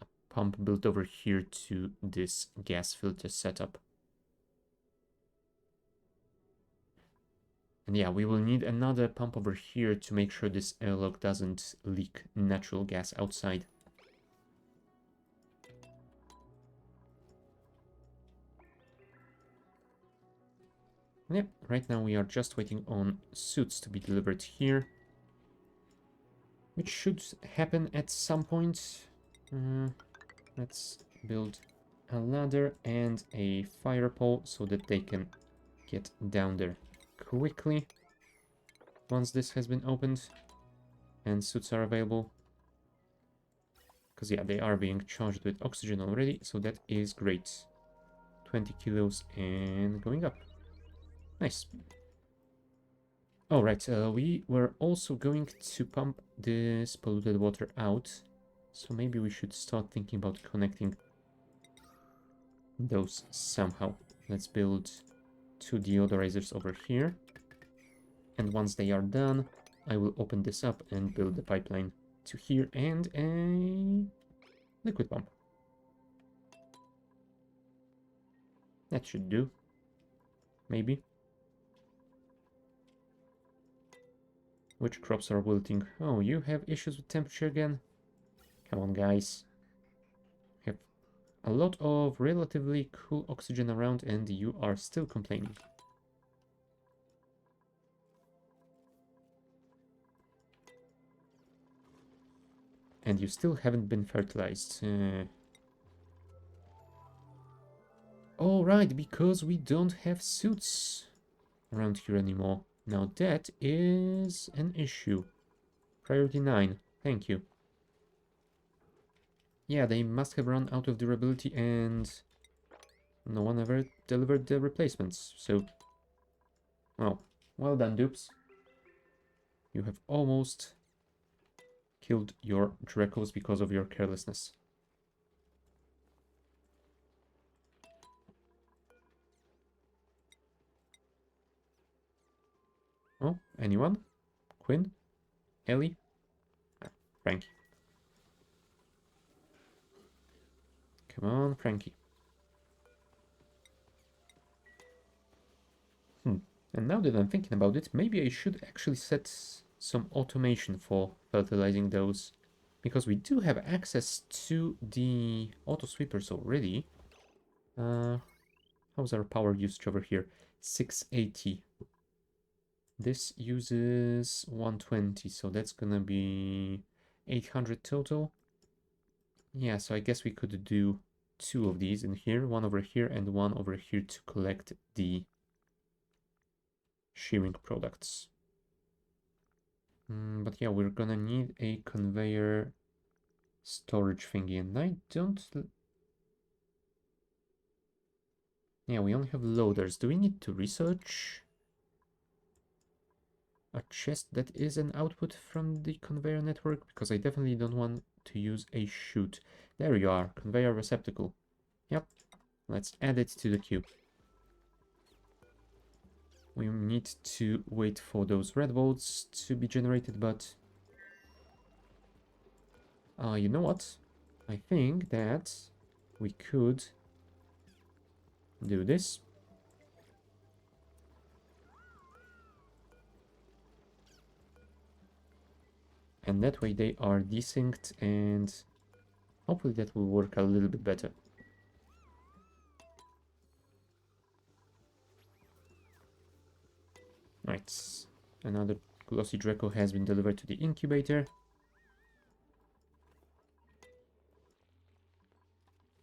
a pump built over here to this gas filter setup. And yeah, we will need another pump over here to make sure this airlock doesn't leak natural gas outside. Yep, right now we are just waiting on suits to be delivered here, which should happen at some point. Let's build a ladder and a fire pole so that they can get down there quickly once this has been opened and suits are available. Because yeah, they are being charged with oxygen already, so that is great. 20 kilos and going up. Nice. Oh, right, we were also going to pump this polluted water out, so maybe we should start thinking about connecting those somehow. Let's build 2 deodorizers over here, and once they are done, I will open this up and build the pipeline to here and a liquid pump. That should do. Maybe. Which crops are wilting? Oh, you have issues with temperature again? Come on, guys. Have a lot of relatively cool oxygen around and you are still complaining. And you still haven't been fertilized. Oh, right, because we don't have suits around here anymore. Now that is an issue. Priority 9, thank you. Yeah, they must have run out of durability and no one ever delivered the replacements, so... well done, dupes. You have almost killed your Dracos because of your carelessness. Oh, anyone? Quinn? Ellie? Frankie. Come on, Frankie. And now that I'm thinking about it, maybe I should actually set some automation for fertilizing those. Because we do have access to the auto sweepers already. How's our power usage over here? 680. This uses 120, so that's gonna be 800 total. Yeah, so I guess we could do 2 of these in here, one over here and one over here to collect the shearing products. But yeah, we're gonna need a conveyor storage thingy, and I don't... Yeah, we only have loaders. Do we need to research a chest that is an output from the conveyor network? Because I definitely don't want to use a chute. There you are, conveyor receptacle. Yep, let's add it to the queue. We need to wait for those red bolts to be generated, but... you know what? I think that we could do this. And that way they are desynced and hopefully that will work a little bit better. Right, another glossy Draco has been delivered to the incubator.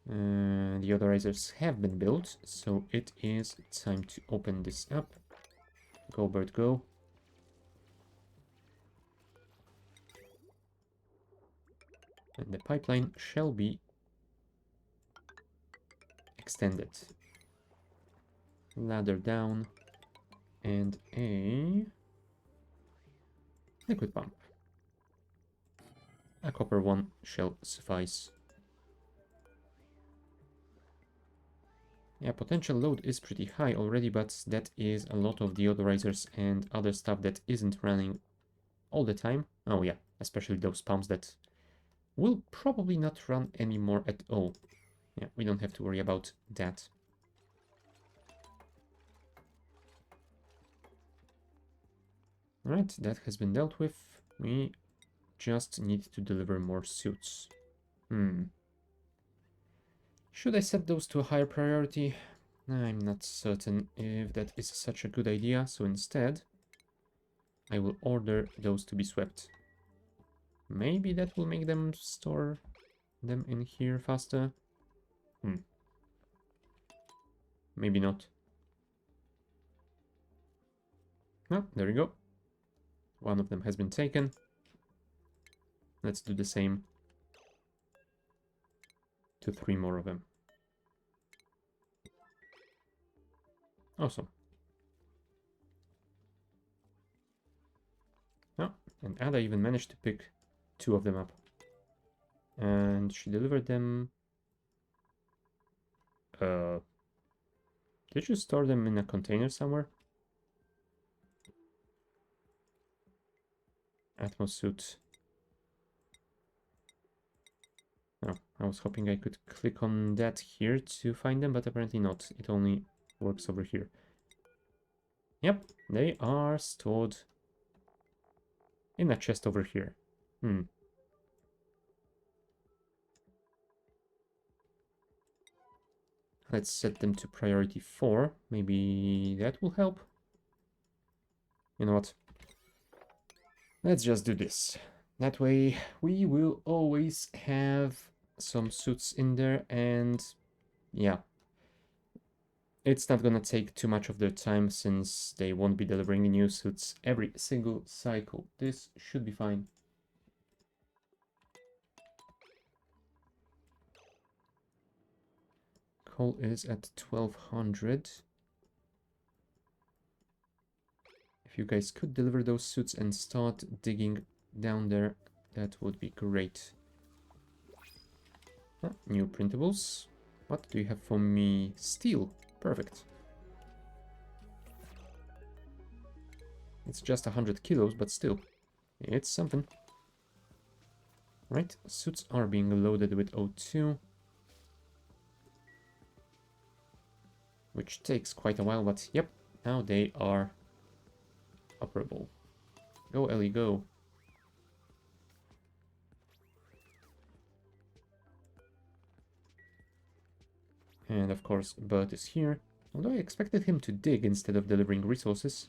The odorizers have been built, so it is time to open this up. Go bird go. And the pipeline shall be extended. Ladder down and a liquid pump. A copper one shall suffice. Yeah, potential load is pretty high already, but that is a lot of deodorizers and other stuff that isn't running all the time. Oh yeah, especially those pumps that will probably not run anymore at all. Yeah, we don't have to worry about that. Alright, that has been dealt with. We just need to deliver more suits. Should I set those to a higher priority? I'm not certain if that is such a good idea, so instead I will order those to be swept. Maybe that will make them store them in here faster. Maybe not. Oh, there we go. One of them has been taken. Let's do the same to 3 more of them. Awesome. Oh, and Ada even managed to pick 2 of them up. And she delivered them... Did you store them in a container somewhere? Atmos suit. Oh, I was hoping I could click on that here to find them, but apparently not. It only works over here. Yep, they are stored in a chest over here. Let's set them to priority 4. Maybe that will help. You know what? Let's just do this. That way we will always have some suits in there, and yeah. It's not gonna take too much of their time since they won't be delivering new suits every single cycle. This should be fine. Coal is at 1200. If you guys could deliver those suits and start digging down there, that would be great. Ah, new printables. What do you have for me? Steel. Perfect. It's just 100 kilos, but still. It's something. Right, suits are being loaded with O2. Which takes quite a while, but yep, now they are operable. Go, Ellie, go. And of course, Bert is here. Although I expected him to dig instead of delivering resources.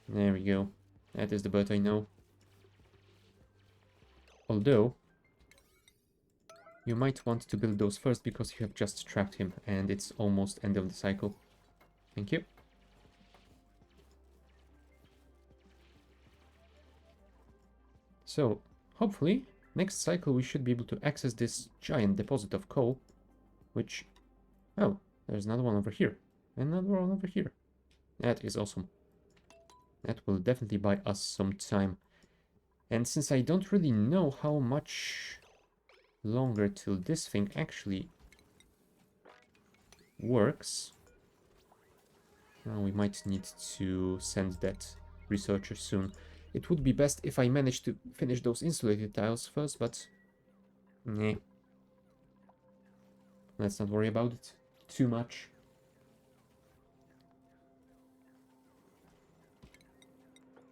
There we go. That is the Bert I know. Although, you might want to build those first because you have just trapped him and it's almost end of the cycle. Thank you. So, hopefully, next cycle we should be able to access this giant deposit of coal, which... Oh, there's another one over here. Another one over here. That is awesome. That will definitely buy us some time. And since I don't really know how much longer till this thing actually works, we might need to send that researcher soon. It would be best if I managed to finish those insulated tiles first, but... Nah. Let's not worry about it too much.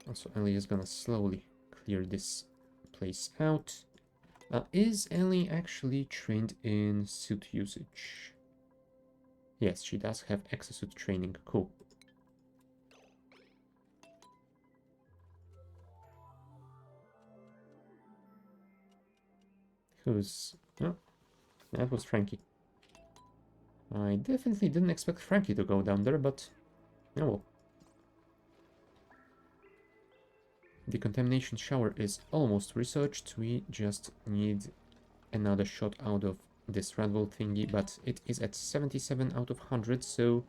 Also, Ellie is gonna slowly clear this place out. Is Ellie actually trained in suit usage? Yes, she does have exosuit training. Cool. Who's... Oh, that was Frankie. I definitely didn't expect Frankie to go down there, but... Oh well. The contamination shower is almost researched. We just need another shot out of this Radwall thingy, but it is at 77 out of 100, so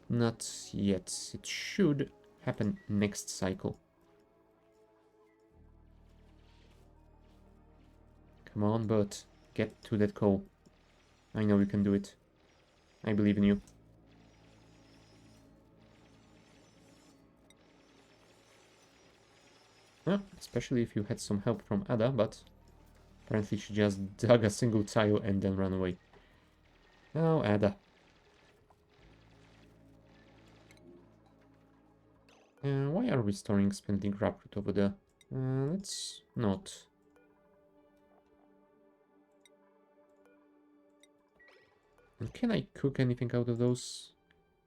not yet. It should happen next cycle. Come on, Bert. Get to that coal. I know you can do it. I believe in you. Yeah, especially if you had some help from Ada, but apparently she just dug a single tile and then ran away. Oh, Ada. Why are we storing spending graphite over there? Let's not. And can I cook anything out of those?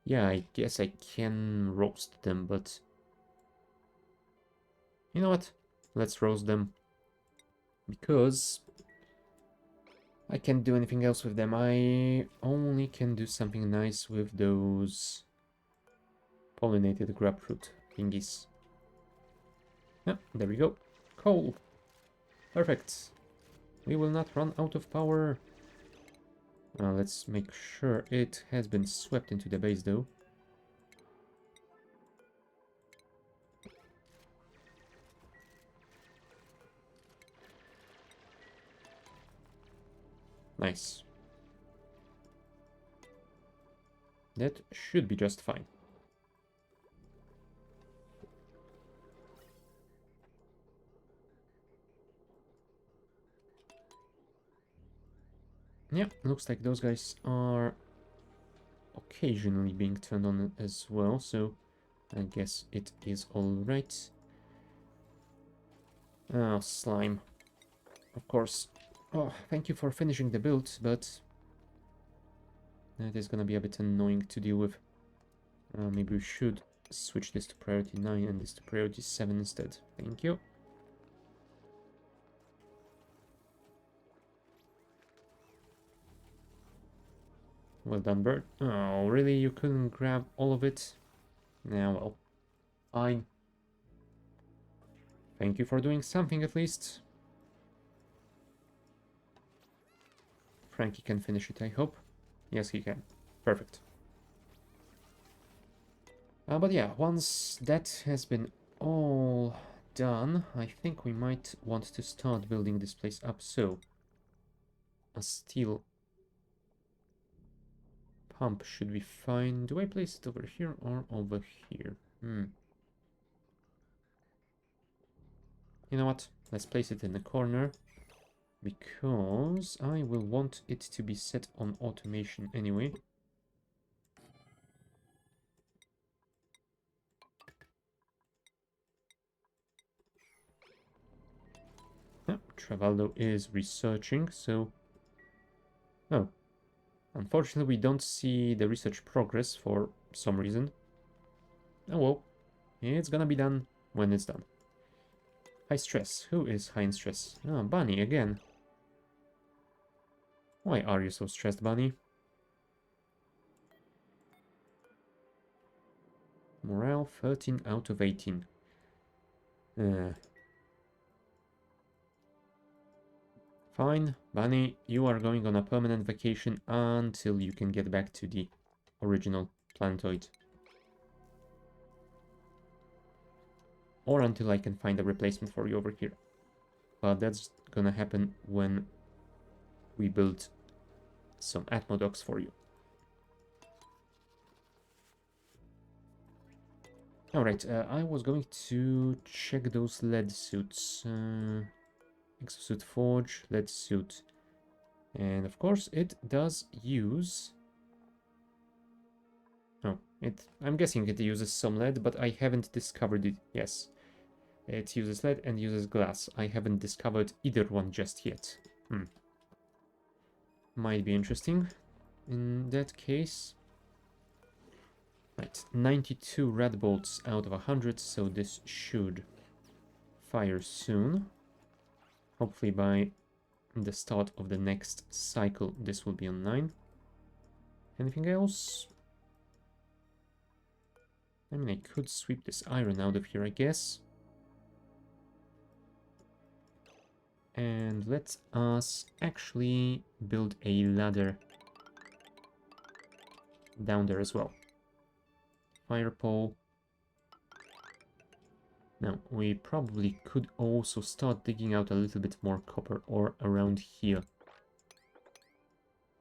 Yeah, I guess I can roast them, but... You know what? Let's roast them. Because I can't do anything else with them. I only can do something nice with those pollinated grapefruit thingies. Yeah, there we go. Coal. Perfect. We will not run out of power. Let's make sure it has been swept into the base, though. Nice. That should be just fine. Yeah, looks like those guys are occasionally being turned on as well, so I guess it is alright. Oh, slime. Of course. Oh, thank you for finishing the build, but that is gonna be a bit annoying to deal with. Maybe we should switch this to priority 9 and this to priority 7 instead. Thank you. Well done, bird. Oh, really? You couldn't grab all of it? Yeah, well. Fine. Thank you for doing something at least. Frankie can finish it, I hope. Yes, he can. Perfect. But yeah, once that has been all done, I think we might want to start building this place up. So, a steel pump should be fine. Do I place it over here or over here? You know what? Let's place it in the corner, because I will want it to be set on automation anyway. Yeah, Travaldo is researching, so... Oh, unfortunately we don't see the research progress for some reason. Oh well, it's gonna be done when it's done. High stress. Who is high in stress? Ah, Bunny again. Why are you so stressed, Bunny? Morale 13 out of 18. Fine, Bunny, you are going on a permanent vacation until you can get back to the original planetoid. Or until I can find a replacement for you over here. But that's gonna happen when we build some Atmodocks for you. Alright, I was going to check those lead suits. Exosuit Forge, lead suit. And of course it does use... Oh, I'm guessing it uses some lead, but I haven't discovered it. Yes, it uses lead and uses glass. I haven't discovered either one just yet. Might be interesting in that case. Right, 92 red bolts out of 100, so this should fire soon. Hopefully by the start of the next cycle this will be on 9. Anything else? I mean, I could sweep this iron out of here, I guess. And let us actually build a ladder down there as well. Fire pole. Now, we probably could also start digging out a little bit more copper ore around here.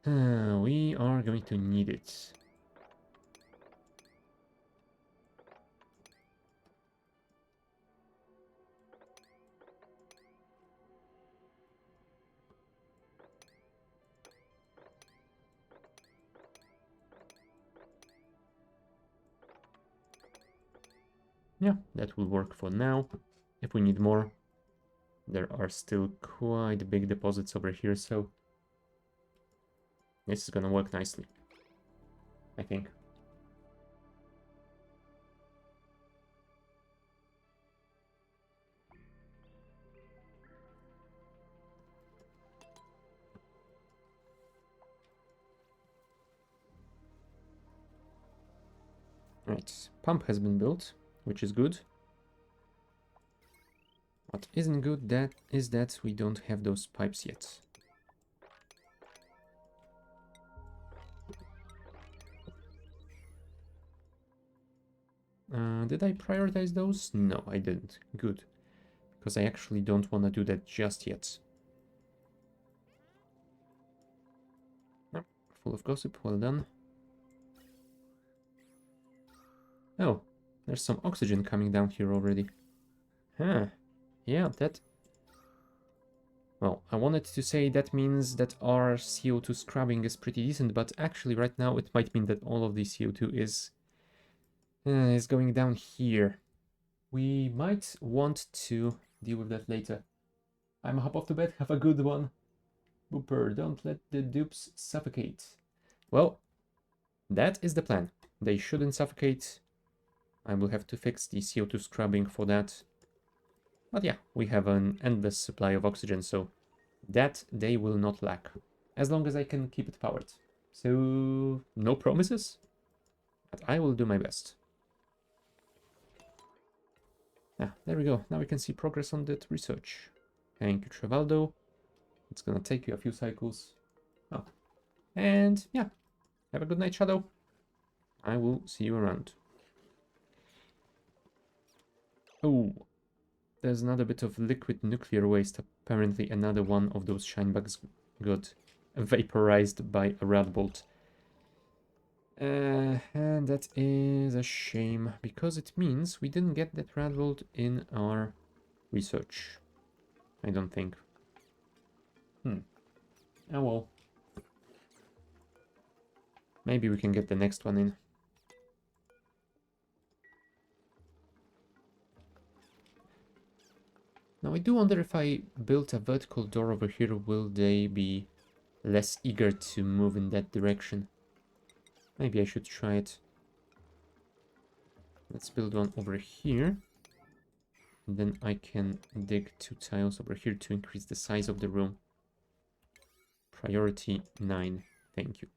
We are going to need it. Yeah, that will work for now. If we need more, there are still quite big deposits over here, so this is gonna work nicely, I think. Right, pump has been built, which is good. What isn't good is that we don't have those pipes yet. Did I prioritize those? No, I didn't. Good. Because I actually don't want to do that just yet. Oh, full of gossip, well done. Oh, there's some oxygen coming down here already. Huh. Yeah, that... Well, I wanted to say that means that our CO2 scrubbing is pretty decent, but actually right now it might mean that all of the CO2 is going down here. We might want to deal with that later. I'm hop off to bed, have a good one. Booper, don't let the dupes suffocate. Well, that is the plan. They shouldn't suffocate. I will have to fix the CO2 scrubbing for that. But yeah, we have an endless supply of oxygen, so that they will not lack. As long as I can keep it powered. So, no promises, but I will do my best. Ah, there we go. Now we can see progress on that research. Thank you, Trevaldo. It's gonna take you a few cycles. Oh. And yeah, have a good night, Shadow. I will see you around. Oh, there's another bit of liquid nuclear waste. Apparently another one of those shinebugs got vaporized by a rat bolt. And that is a shame, because it means we didn't get that rat bolt in our research. I don't think. Oh well. Maybe we can get the next one in. Now I do wonder if I built a vertical door over here, will they be less eager to move in that direction? Maybe I should try it. Let's build one over here. And then I can dig 2 tiles over here to increase the size of the room. Priority 9. Thank you.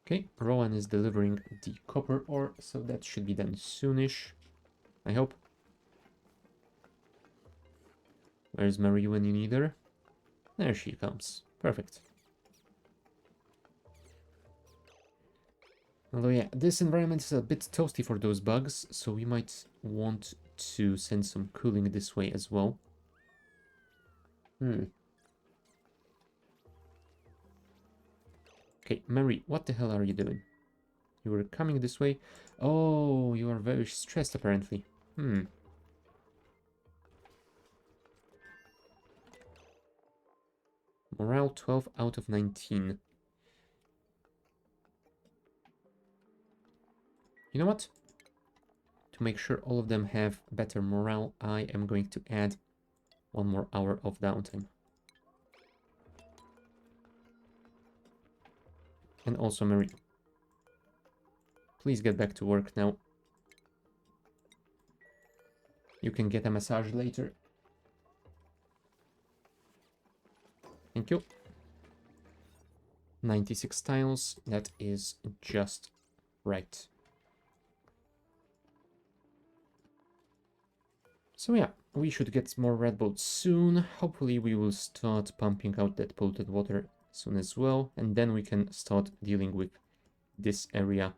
Okay, Rowan is delivering the copper ore, so that should be done soonish, I hope. Where's Marie when you need her? There she comes. Perfect. Although yeah, this environment is a bit toasty for those bugs, so we might want to send some cooling this way as well. Okay, Mary, what the hell are you doing? You were coming this way. Oh, you are very stressed apparently. Morale 12 out of 19. You know what? To make sure all of them have better morale, I am going to add 1 more hour of downtime. And also Mary, please get back to work now. You can get a massage later. Thank you. 96 tiles, that is just right. So yeah, we should get more red bolts soon. Hopefully we will start pumping out that polluted water soon as well, and then we can start dealing with this area.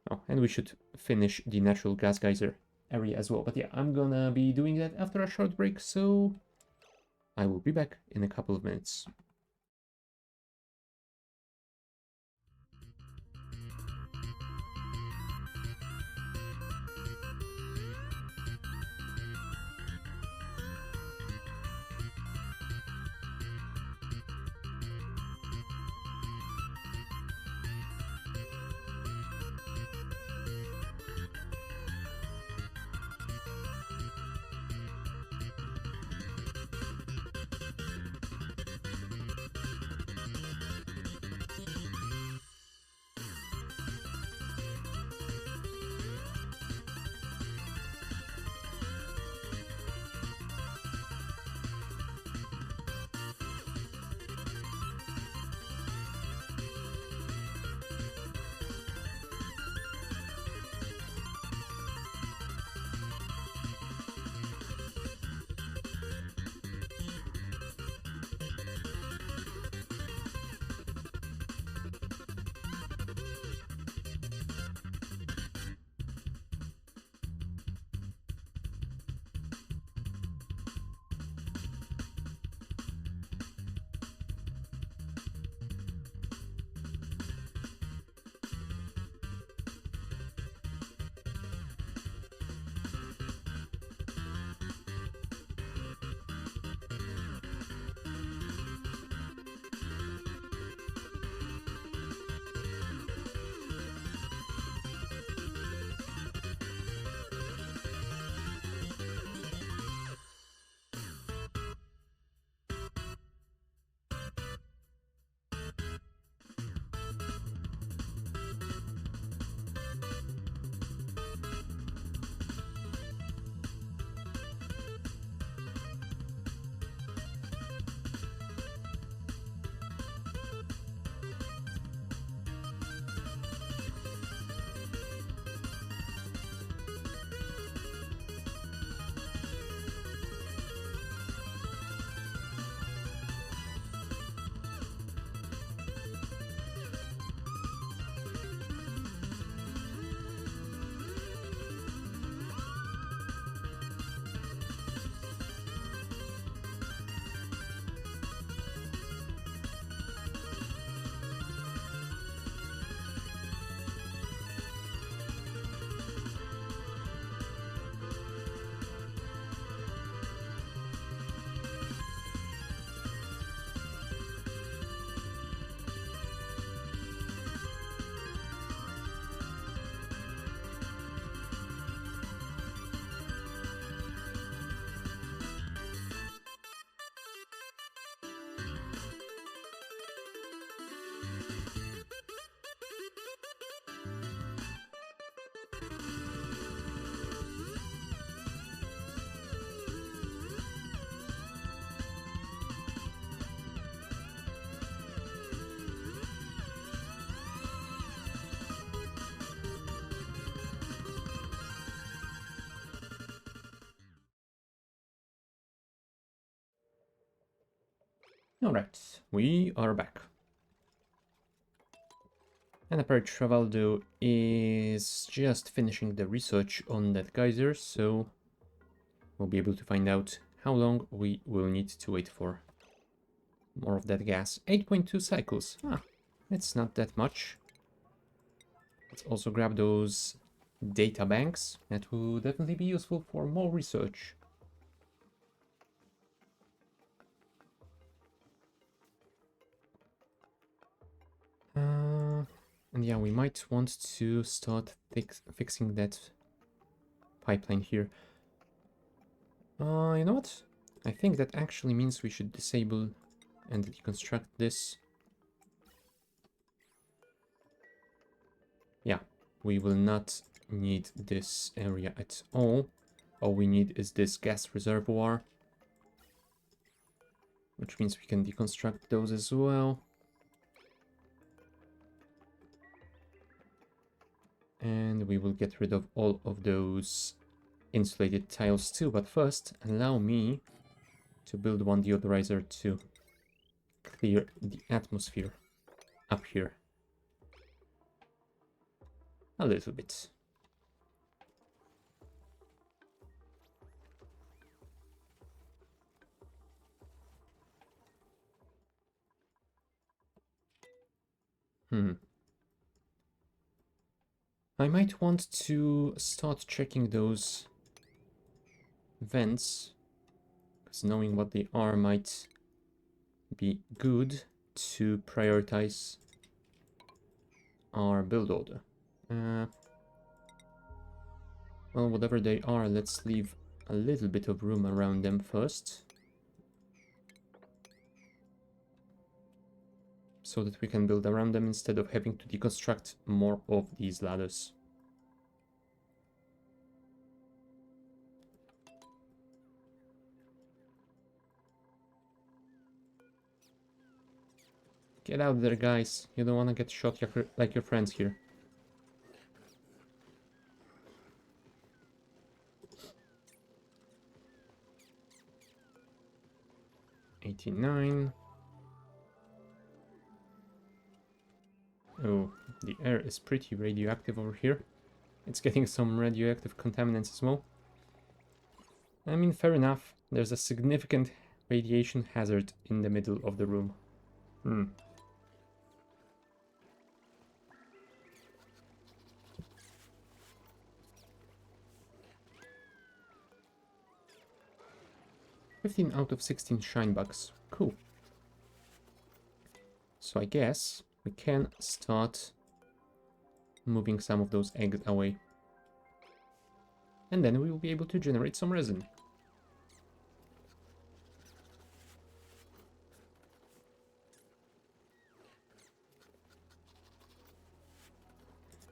Oh, and we should finish the natural gas geyser area as well. But yeah, I'm gonna be doing that after a short break, so I will be back in a couple of minutes. Alright, we are back. And Travaldo is just finishing the research on that geyser, so we'll be able to find out how long we will need to wait for more of that gas. 8.2 cycles. Ah, it's not that much. Let's also grab those data banks. That will definitely be useful for more research. And yeah, we might want to start fixing that pipeline here. You know what? I think that actually means we should disable and deconstruct this. Yeah, we will not need this area at all. All we need is this gas reservoir, which means we can deconstruct those as well. And we will get rid of all of those insulated tiles too, but first allow me to build one deodorizer to clear the atmosphere up here a little bit. I might want to start checking those vents, because knowing what they are might be good to prioritize our build order. Well, whatever they are, let's leave a little bit of room around them first, so that we can build around them instead of having to deconstruct more of these ladders. Get out there, guys. You don't want to get shot like your friends here. $89. Oh, the air is pretty radioactive over here. It's getting some radioactive contaminants as well. I mean, fair enough. There's a significant radiation hazard in the middle of the room. 15 out of 16 shine bugs. Cool. So I guess we can start moving some of those eggs away. And then we will be able to generate some resin.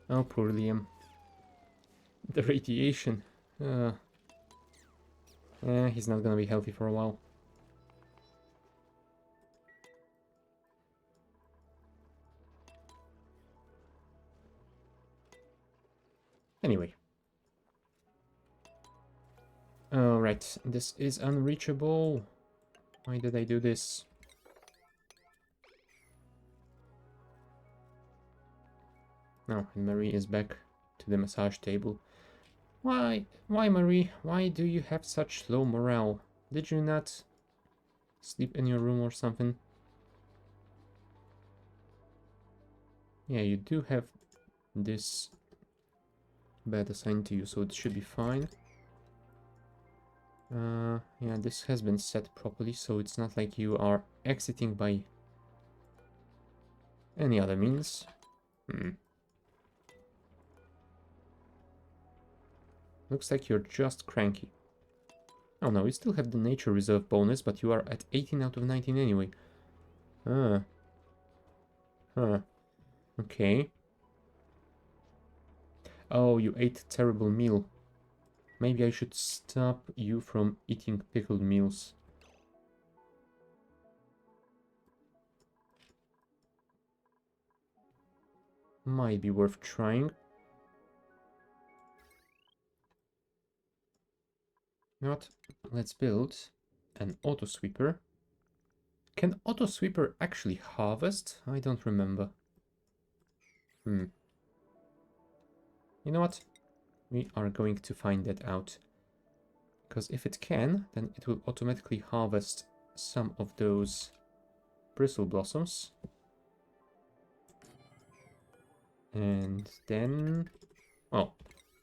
Oh, poor Liam. The radiation. He's not gonna be healthy for a while. Anyway. Alright, this is unreachable. Why did I do this? Oh, and Marie is back to the massage table. Why, Marie? Why do you have such low morale? Did you not sleep in your room or something? Yeah, you do have this bed assigned to you, so it should be fine. Yeah, this has been set properly, so it's not like you are exiting by any other means. Looks like you're just cranky. Oh no, you still have the nature reserve bonus, but you are at 18 out of 19 anyway. Huh. Okay. Oh, you ate a terrible meal. Maybe I should stop you from eating pickled meals. Might be worth trying. You know what? Let's build an auto sweeper. Can auto sweeper actually harvest? I don't remember. You know what? We are going to find that out. Because if it can, then it will automatically harvest some of those bristle blossoms. And then... Oh,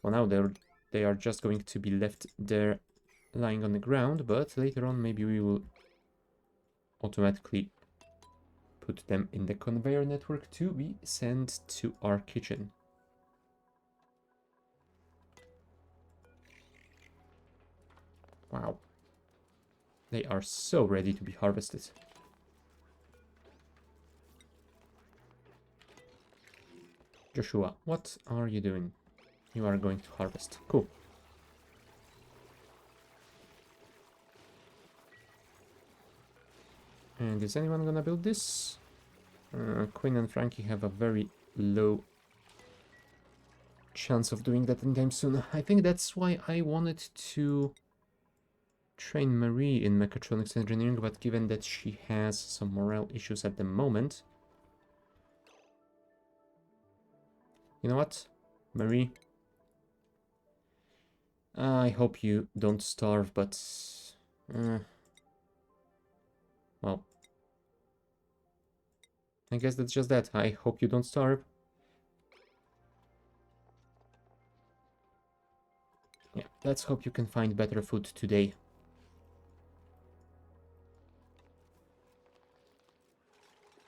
well now they are just going to be left there lying on the ground, but later on maybe we will automatically put them in the conveyor network to be sent to our kitchen. Wow. They are so ready to be harvested. Joshua, what are you doing? You are going to harvest. Cool. And is anyone gonna build this? Quinn and Frankie have a very low chance of doing that anytime soon. I think that's why I wanted to train Marie in mechatronics engineering, but given that she has some morale issues at the moment... You know what, Marie? I hope you don't starve, but... well... I guess that's just that. I hope you don't starve. Yeah, let's hope you can find better food today.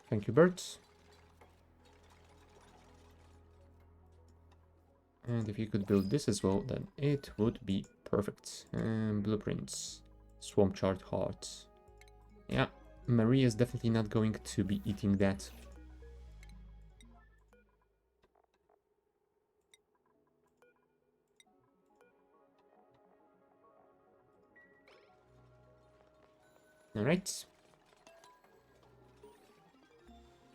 Thank you, birds. And if you could build this as well, then it would be perfect. Blueprints. Swamp chart hearts. Yeah, Marie is definitely not going to be eating that. Alright.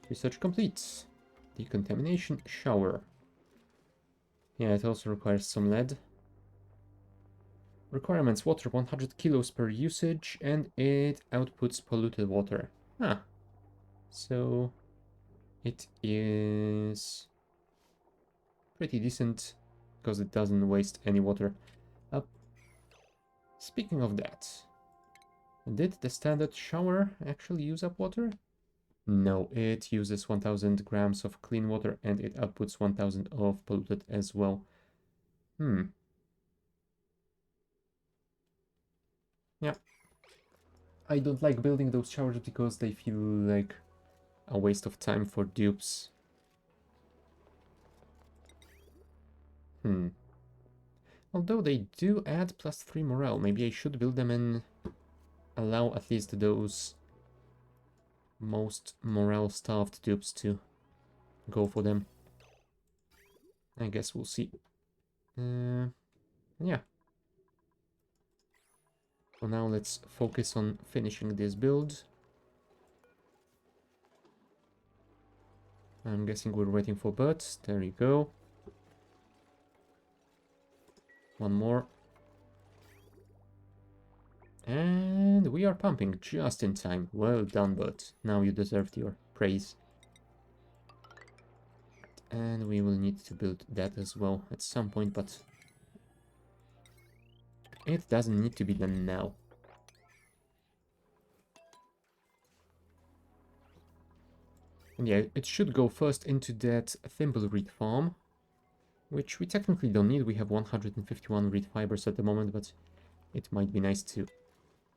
Research complete. Decontamination shower. Yeah, it also requires some lead. Requirements: water 100 kilos per usage, and it outputs polluted water. Ah, so it is pretty decent because it doesn't waste any water. Speaking of that, did the standard shower actually use up water? No, it uses 1000 grams of clean water and it outputs 1000 of polluted as well. Yeah. I don't like building those showers because they feel like a waste of time for dupes. Although they do add +3 morale, maybe I should build them and allow at least those most morale-starved dupes to go for them. I guess we'll see. Yeah. For now, let's focus on finishing this build. I'm guessing we're waiting for birds. There you go. One more. And we are pumping just in time. Well done, bud. Now you deserved your praise. And we will need to build that as well at some point, but it doesn't need to be done now. And yeah, it should go first into that thimbleweed farm, which we technically don't need. We have 151 reed fibers at the moment, but it might be nice to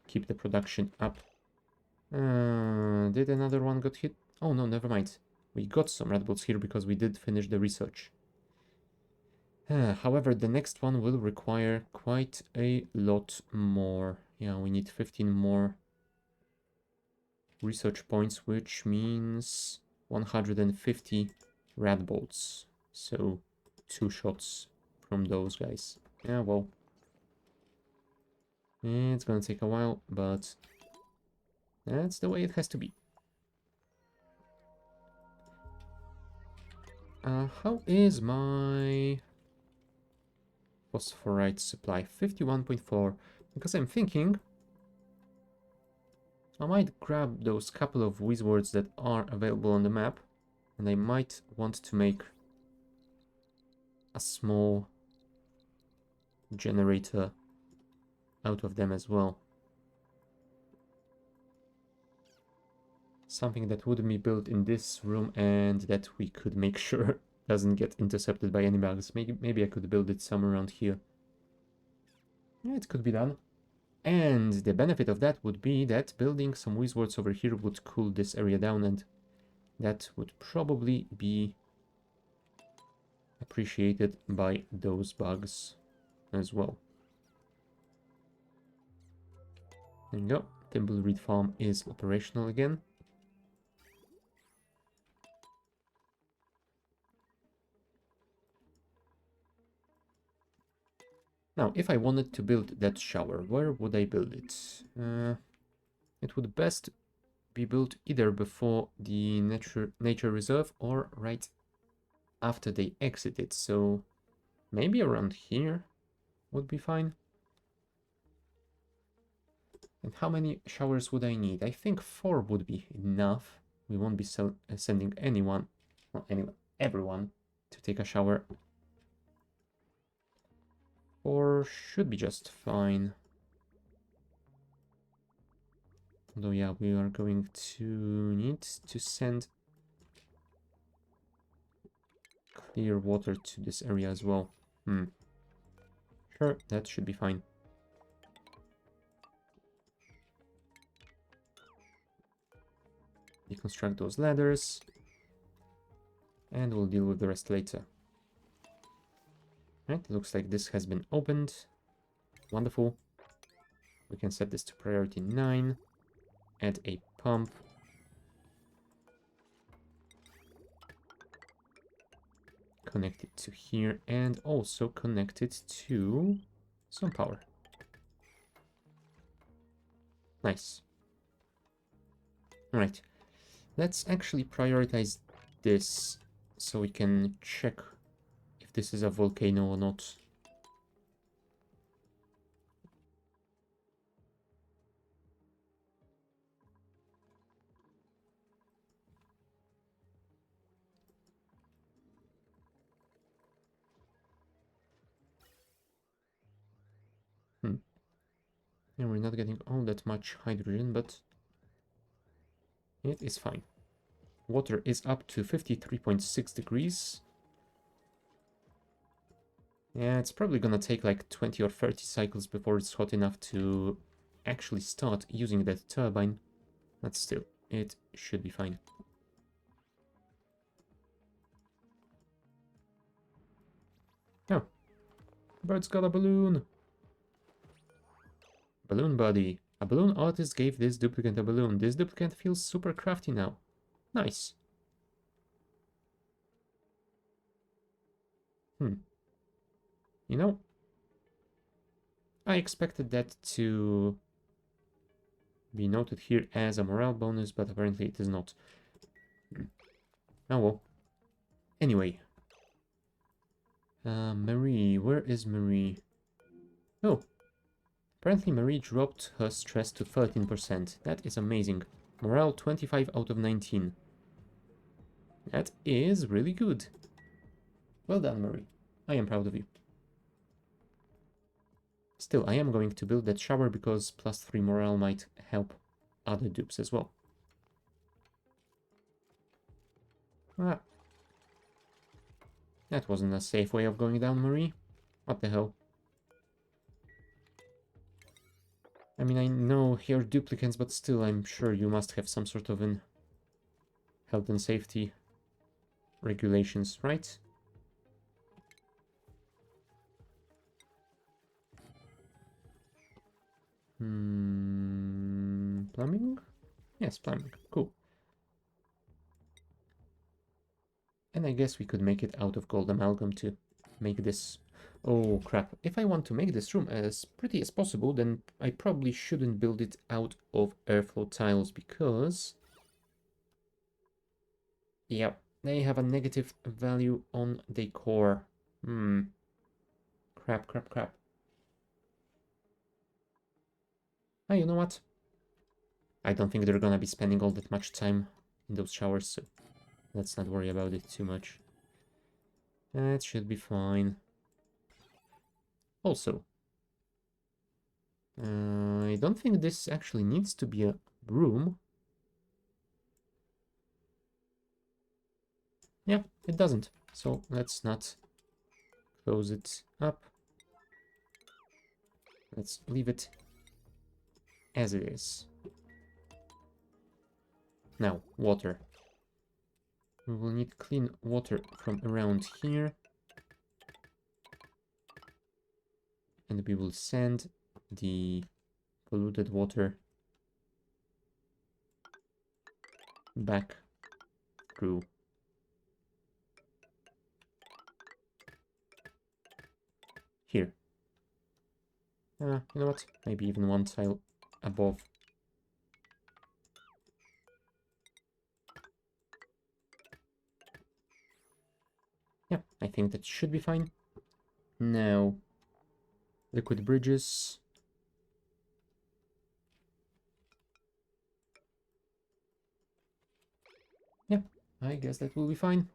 keep the production up. Did another one got hit? Oh no, never mind. We got some red bolts here because we did finish the research. However, the next one will require quite a lot more. Yeah, we need 15 more research points, which means 150 red bolts. So 2 shots from those guys. Yeah, well, it's gonna take a while, but that's the way it has to be. How is my phosphorite supply? 51.4. Because I'm thinking I might grab those couple of wizards that are available on the map, and I might want to make a small generator out of them as well. Something that would be built in this room and that we could make sure doesn't get intercepted by any bugs. Maybe I could build it somewhere around here. Yeah, it could be done. And the benefit of that would be that building some wizards over here would cool this area down, and that would probably be appreciated by those bugs as well. There you go. Thimbleweed farm is operational again. Now, if I wanted to build that shower, where would I build it? It would best be built either before the nature reserve or right after they exit it. So Maybe around here would be fine. And how many showers would I need? I think 4 would be enough. We won't be sending anyone, well, anyone, everyone to take a shower. 4 should be just fine. Although, yeah, we are going to need to send clear water to this area as well. Sure, that should be fine. Deconstruct those ladders. And we'll deal with the rest later. Right, looks like this has been opened. Wonderful. We can set this to priority 9. Add a pump. Connect it to here and also connect it to some power. Nice. Alright, let's actually prioritize this so we can check if this is a volcano or not. And we're not getting all that much hydrogen, but it is fine. Water is up to 53.6 degrees. Yeah, it's probably gonna take like 20 or 30 cycles before it's hot enough to actually start using that turbine. But still, it should be fine. Oh, bird's got a balloon. Balloon body. A balloon artist gave this duplicate a balloon. This duplicate feels super crafty now. Nice. You know, I expected that to be noted here as a morale bonus, but apparently it is not. Oh well. Anyway. Marie, where is Marie? Oh, apparently Marie dropped her stress to 13%. That is amazing. Morale 25 out of 19. That is really good. Well done, Marie. I am proud of you. Still, I am going to build that shower because +3 morale might help other dupes as well. Ah. That wasn't a safe way of going down, Marie. What the hell? I mean, I know you're duplicates, but still, I'm sure you must have some sort of an health and safety regulations, right? Plumbing? Yes, plumbing. Cool. And I guess we could make it out of gold amalgam to make this... Oh, crap. If I want to make this room as pretty as possible, then I probably shouldn't build it out of airflow tiles, because... Yep, they have a negative value on decor. Crap, crap, crap. Ah, you know what? I don't think they're gonna be spending all that much time in those showers, so let's not worry about it too much. That should be fine. Also, I don't think this actually needs to be a room. Yeah, it doesn't. So let's not close it up. Let's leave it as it is. Now, water. We will need clean water from around here. And we will send the polluted water back through. Here. You know what? Maybe even one tile above. Yeah, I think that should be fine. Now, liquid bridges. Yeah, I guess that will be fine.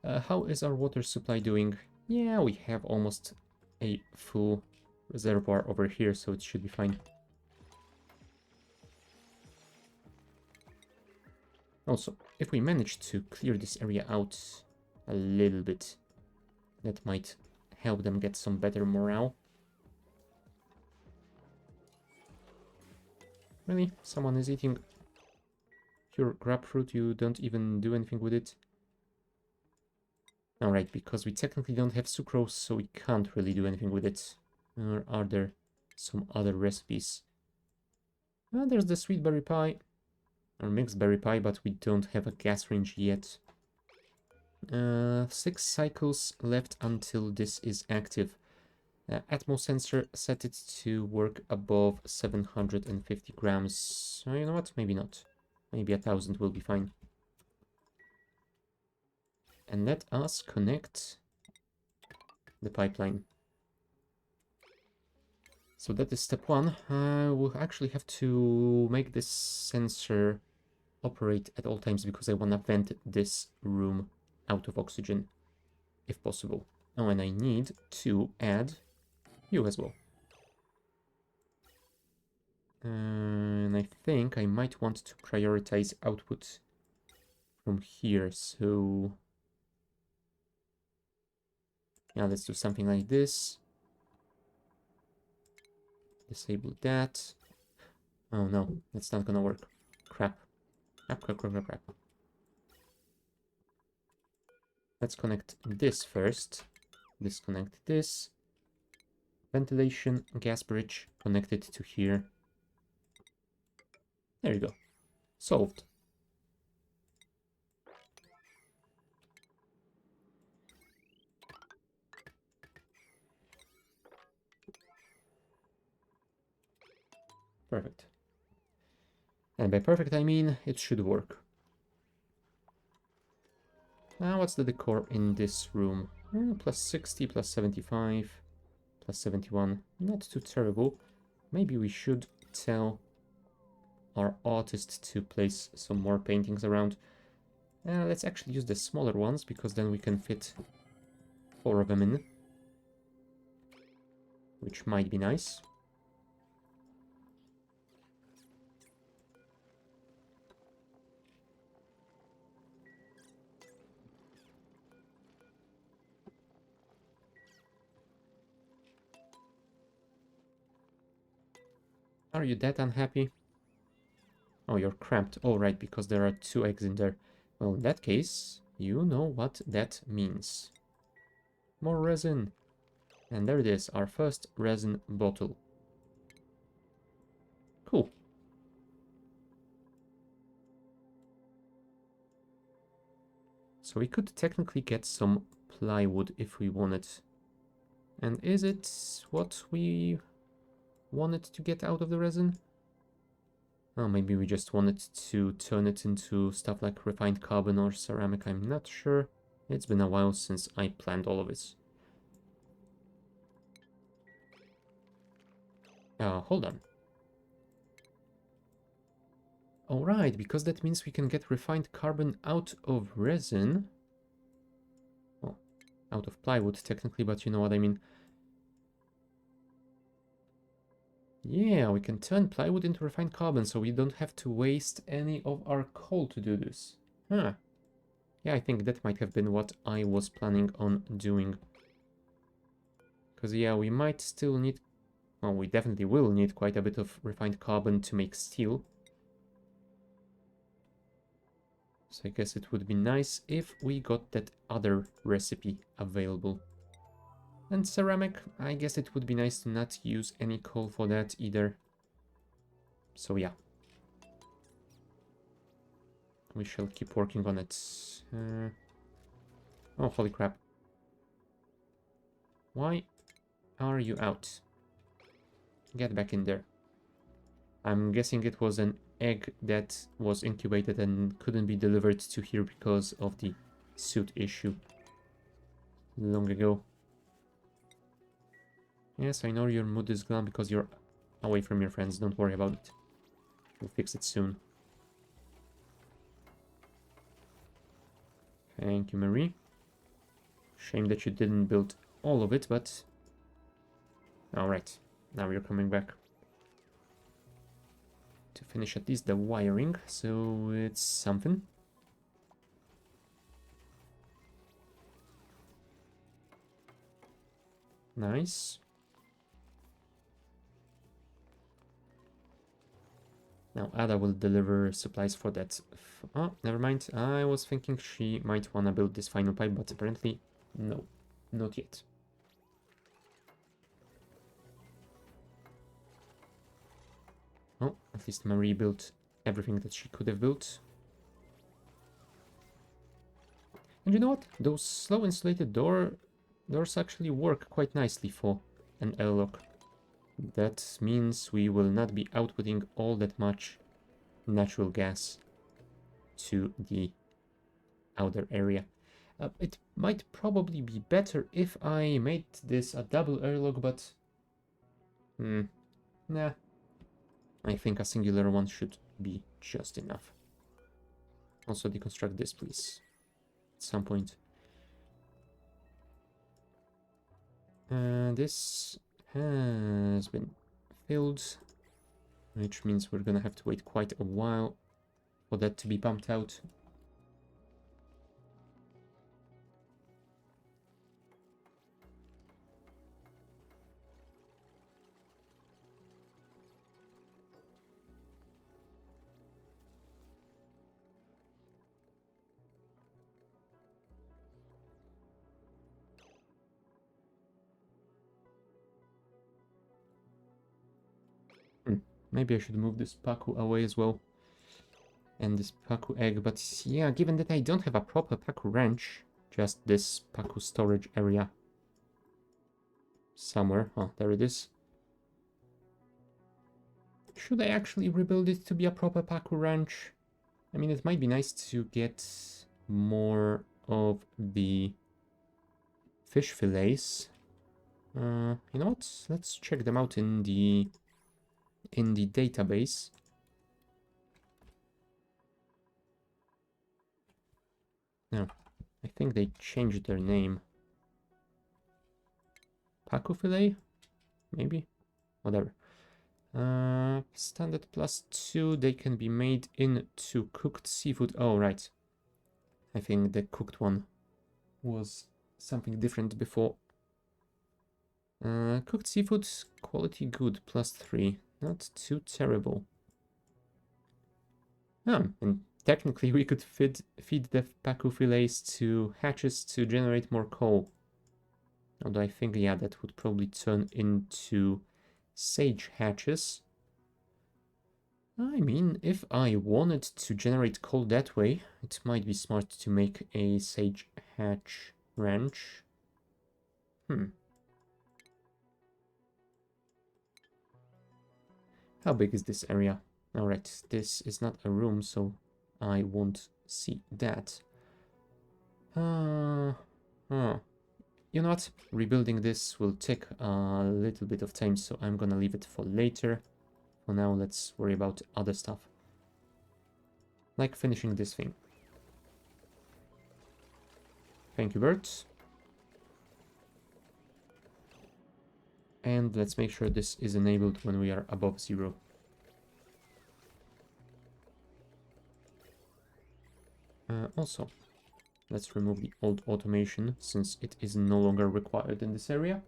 How is our water supply doing? Yeah, we have almost a full reservoir over here, so it should be fine. Also, if we manage to clear this area out a little bit, that might help them get some better morale. Really? Someone is eating pure grapefruit, you don't even do anything with it? Alright, because we technically don't have sucrose, so we can't really do anything with it. Or are there some other recipes? Well, there's the sweet berry pie, or mixed berry pie, but we don't have a gas range yet. 6 cycles left until this is active. Atmo sensor, set it to work above 750 grams. You know what? Maybe not. Maybe 1000 will be fine. And let us connect the pipeline. So that is step 1. We'll actually have to make this sensor operate at all times because I want to vent this room out of oxygen, if possible. Oh, and I need to add you as well. And I think I might want to prioritize output from here, so... yeah, let's do something like this. Disable that. Oh no, that's not gonna work. Crap. Crap. Let's connect this first. Disconnect this. Ventilation, gas bridge, connect it to here. There you go. Solved. Perfect. And by perfect I mean it should work. Now what's the decor in this room? Plus 60, plus 75, plus 71. Not too terrible. Maybe we should tell our artist to place some more paintings around. Let's actually use the smaller ones, because then we can fit 4 of them in. Which might be nice. Are you that unhappy? Oh, you're cramped. Oh, right, because there are 2 eggs in there. Well, in that case, you know what that means. More resin. And there it is, our first resin bottle. Cool. So we could technically get some plywood if we wanted. And is it what we wanted to get out of the resin? Oh, maybe we just wanted to turn it into stuff like refined carbon or ceramic, I'm not sure. It's been a while since I planned all of this. Hold on. Alright, because that means we can get refined carbon out of resin. Well, out of plywood technically, but you know what I mean. Yeah, we can turn plywood into refined carbon, so we don't have to waste any of our coal to do this. Huh. Yeah, I think that might have been what I was planning on doing. Because, yeah, we might still need... well, we definitely will need quite a bit of refined carbon to make steel. So I guess it would be nice if we got that other recipe available. And ceramic, I guess it would be nice to not use any coal for that either. So yeah. We shall keep working on it. Oh, holy crap. Why are you out? Get back in there. I'm guessing it was an egg that was incubated and couldn't be delivered to here because of the suit issue long ago. Yes, I know your mood is gone because you're away from your friends. Don't worry about it. We'll fix it soon. Thank you, Marie. Shame that you didn't build all of it, but... Alright, now you're coming back. To finish at least the wiring, so it's something. Nice. Now Ada will deliver supplies for that. Oh, never mind. I was thinking she might want to build this final pipe, but apparently no, not yet. Oh, at least Marie built everything that she could have built. And you know what? Those slow insulated doors actually work quite nicely for an airlock. That means we will not be outputting all that much natural gas to the outer area. It might probably be better if I made this a double airlock, but... nah. I think a singular one should be just enough. Also deconstruct this, please. At some point. This has been filled, which means we're gonna have to wait quite a while for that to be pumped out. Maybe I should move this Paku away as well. And this Paku egg, but yeah, given that I don't have a proper Paku ranch, just this Paku storage area somewhere. Oh, there it is. Should I actually rebuild it to be a proper Paku ranch? I mean, it might be nice to get more of the fish fillets. You know what? Let's check them out in the database. No, I think they changed their name. Paku fillet? Maybe? Whatever. Standard +2, they can be made into cooked seafood. Oh, right. I think the cooked one was something different before. Cooked seafood, quality good, +3. Not too terrible. And technically we could feed the Paku fillets to hatches to generate more coal. Although I think, yeah, that would probably turn into sage hatches. I mean, if I wanted to generate coal that way, it might be smart to make a sage hatch ranch. How big is this area? Alright, this is not a room, so I won't see that. You know what? Rebuilding this will take a little bit of time, so I'm gonna leave it for later. For now, let's worry about other stuff. Like finishing this thing. Thank you, Bert. And let's make sure this is enabled when we are above 0. Also, let's remove the old automation since it is no longer required in this area.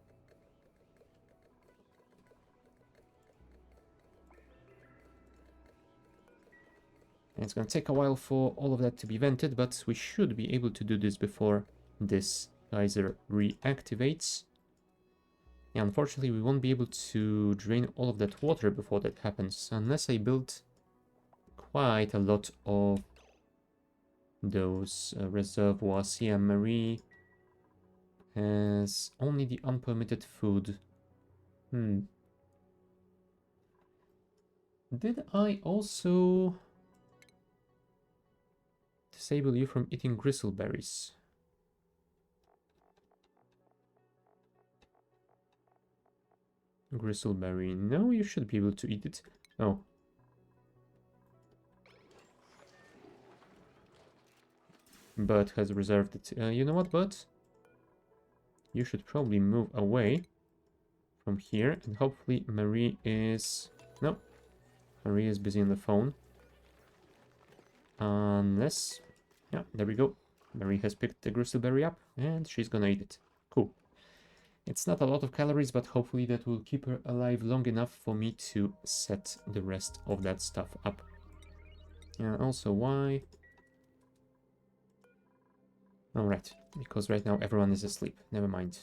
And it's going to take a while for all of that to be vented, but we should be able to do this before this geyser reactivates. Yeah, unfortunately, we won't be able to drain all of that water before that happens, unless I build quite a lot of those reservoirs. Yeah, Marie has only the unpermitted food. Did I also disable you from eating gristleberries? Gristleberry. No, you should be able to eat it. Oh. Bud has reserved it. You know what, Bud? You should probably move away from here, and hopefully Marie is... No, Marie is busy on the phone. Unless... Yeah, there we go. Marie has picked the gristleberry up, and she's gonna eat it. Cool. It's not a lot of calories, but hopefully that will keep her alive long enough for me to set the rest of that stuff up. And also, why... Alright, because right now everyone is asleep. Never mind.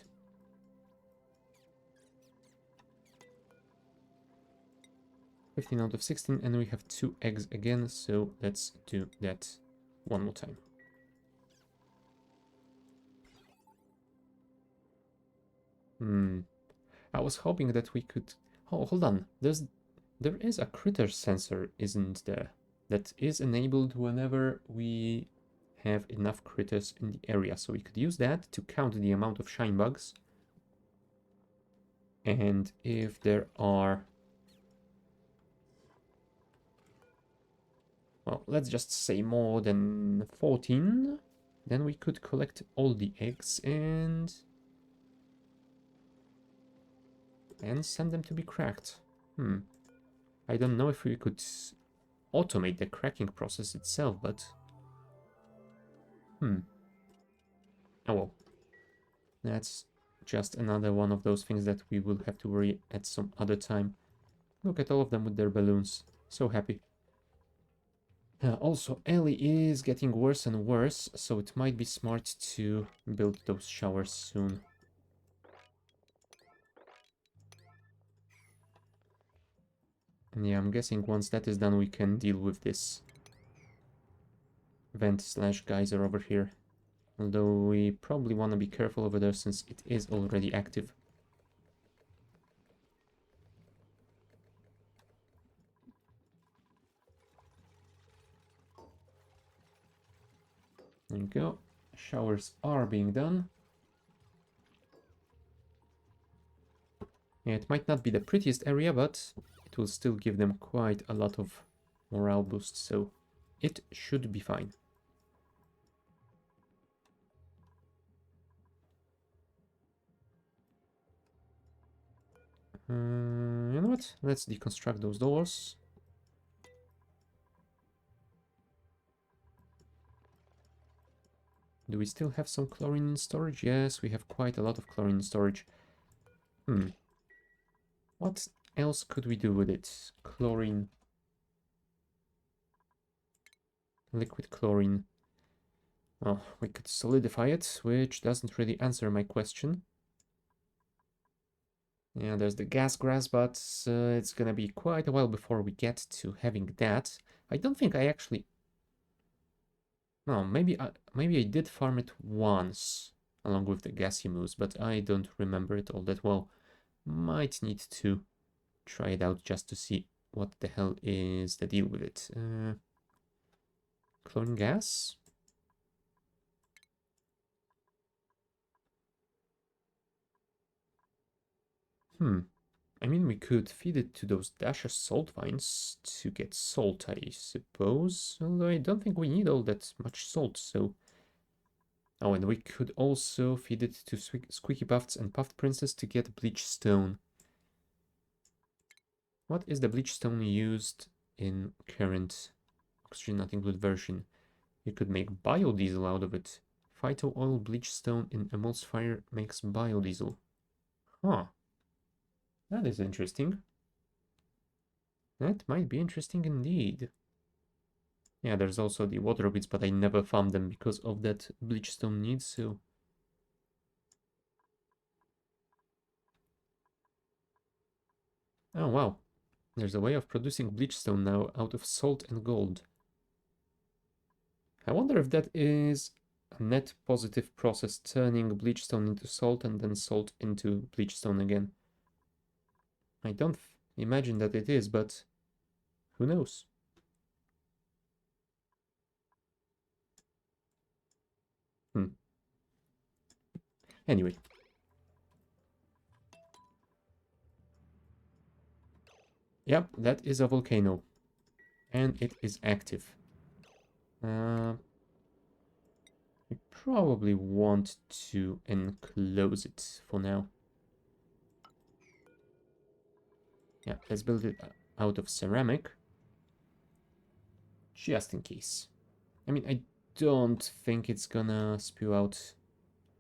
$15 out of 16, and we have 2 eggs again, so let's do that one more time. I was hoping that we could... Oh, hold on. There is a critter sensor, isn't there? That is enabled whenever we have enough critters in the area. So we could use that to count the amount of shine bugs. And if there are... Well, let's just say more than 14. Then we could collect all the eggs and send them to be cracked. I don't know if we could automate the cracking process itself, but... Oh well. That's just another one of those things that we will have to worry at some other time. Look at all of them with their balloons. So happy. Also, Ellie is getting worse and worse, so it might be smart to build those showers soon. And yeah, I'm guessing once that is done, we can deal with this vent/geyser over here. Although we probably want to be careful over there since it is already active. There you go. Showers are being done. Yeah, it might not be the prettiest area, but it will still give them quite a lot of morale boost, so it should be fine. You know what? Let's deconstruct those doors. Do we still have some chlorine in storage? Yes, we have quite a lot of chlorine in storage. What else could we do with it? Chlorine. Liquid chlorine. Oh, we could solidify it, which doesn't really answer my question. Yeah, there's the gas grass, but it's gonna be quite a while before we get to having that. I don't think I actually... No, maybe I did farm it once, along with the gassy moose, but I don't remember it all that well. Might need to try it out just to see what the hell is the deal with it. Chlorine gas? I mean, we could feed it to those Dasher salt vines to get salt, I suppose. Although I don't think we need all that much salt, so... Oh, and we could also feed it to Squeaky Puffs and Puffed Princess to get bleach stone. What is the bleach stone used in current oxygen not included version? You could make biodiesel out of it. Phyto oil bleach stone in emulsifier makes biodiesel. Huh. That is interesting. That might be interesting indeed. Yeah, there's also the water beads, but I never farmed them because of that bleach stone need, so... Oh, wow. There's a way of producing bleach stone now out of salt and gold. I wonder if that is a net positive process, turning bleach stone into salt and then salt into bleach stone again. I don't imagine that it is, but who knows? Anyway. Yep, that is a volcano. And it is active. We probably want to enclose it for now. Yeah, let's build it out of ceramic. Just in case. I mean, I don't think it's gonna spew out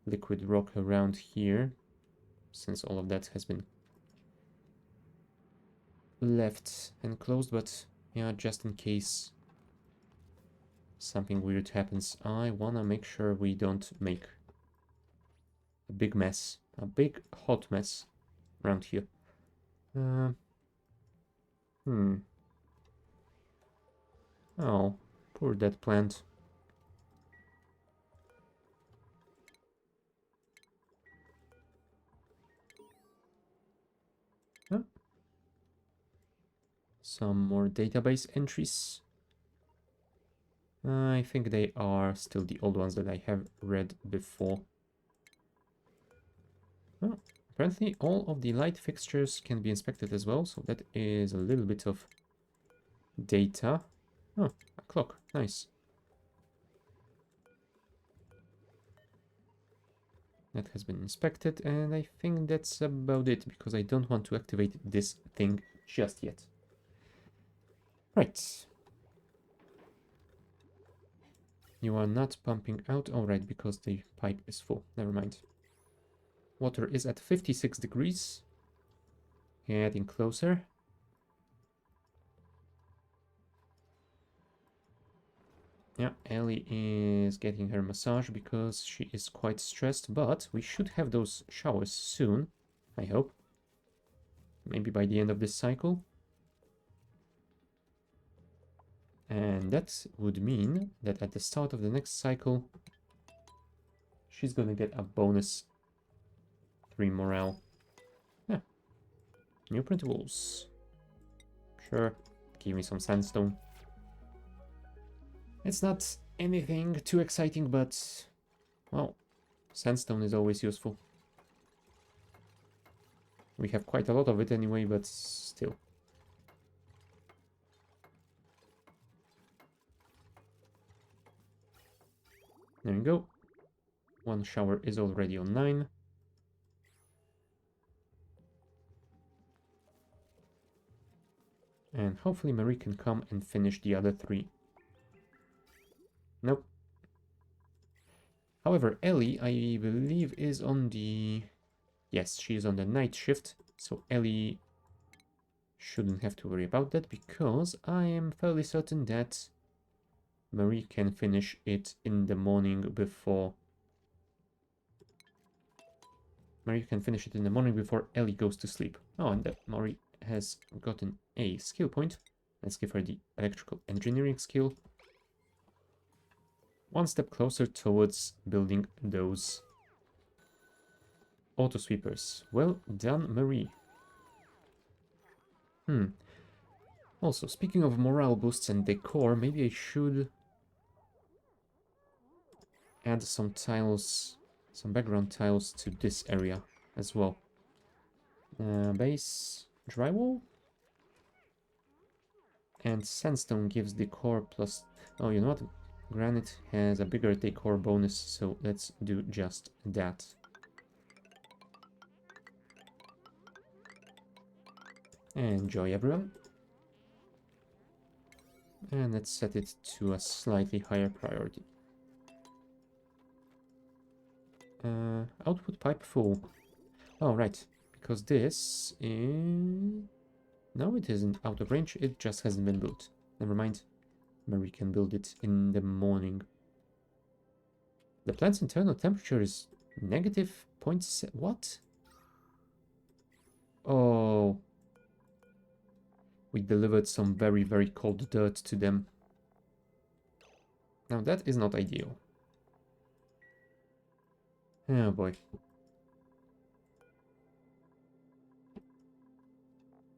liquid rock around here, since all of that has been left enclosed, but yeah, just in case something weird happens, I wanna make sure we don't make a big mess, a big hot mess around here. Uh, Oh, poor dead plant. Huh? Some more database entries. I think they are still the old ones that I have read before. Oh, apparently all of the light fixtures can be inspected as well, so that is a little bit of data. Oh, a clock. Nice. That has been inspected, and I think that's about it, because I don't want to activate this thing just yet. Right. You are not pumping out? Alright, because the pipe is full. Never mind. Water is at 56 degrees. Getting closer. Yeah, Ellie is getting her massage because she is quite stressed, but we should have those showers soon, I hope. Maybe by the end of this cycle. And that would mean that at the start of the next cycle, she's gonna get a bonus 3 morale. Yeah. New printables. Sure. Give me some sandstone. It's not anything too exciting, but, well, sandstone is always useful. We have quite a lot of it anyway, but still. There you go. One shower is already on 9. And hopefully Marie can come and finish the other 3. Nope. However, Ellie, I believe, is on the... Yes, she is on the night shift. So Ellie shouldn't have to worry about that, because I am fairly certain that Marie can finish it in the morning before... Marie can finish it in the morning before Ellie goes to sleep. Oh, and that Marie has gotten a skill point. Let's give her the electrical engineering skill. One step closer towards building those auto sweepers. Well done, Marie. Also, speaking of morale boosts and decor, maybe I should add some tiles, some background tiles to this area as well. Base drywall? And sandstone gives decor plus... Oh, you know what? Granite has a bigger decor bonus, so let's do just that. Enjoy, everyone. And let's set it to a slightly higher priority. Output pipe full. Oh, right. Because this is... No, it isn't out of range. It just hasn't been built. Never mind. Marie can build it in the morning. The plant's internal temperature is negative 0.7... What? Oh. We delivered some very, very cold dirt to them. Now that is not ideal. Oh boy.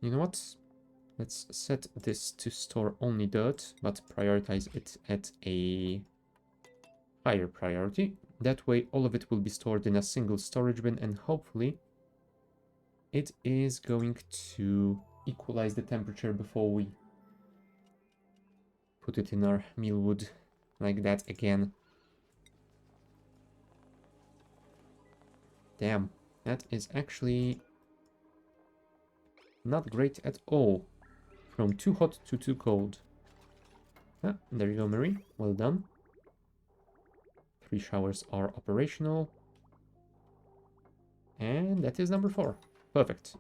You know what? Let's set this to store only dirt, but prioritize it at a higher priority. That way all of it will be stored in a single storage bin, and hopefully it is going to equalize the temperature before we put it in our mealwood like that again. Damn, that is actually not great at all. From too hot to too cold. Ah, there you go, Marie. Well done. 3 showers are operational. And that is number 4. Perfect.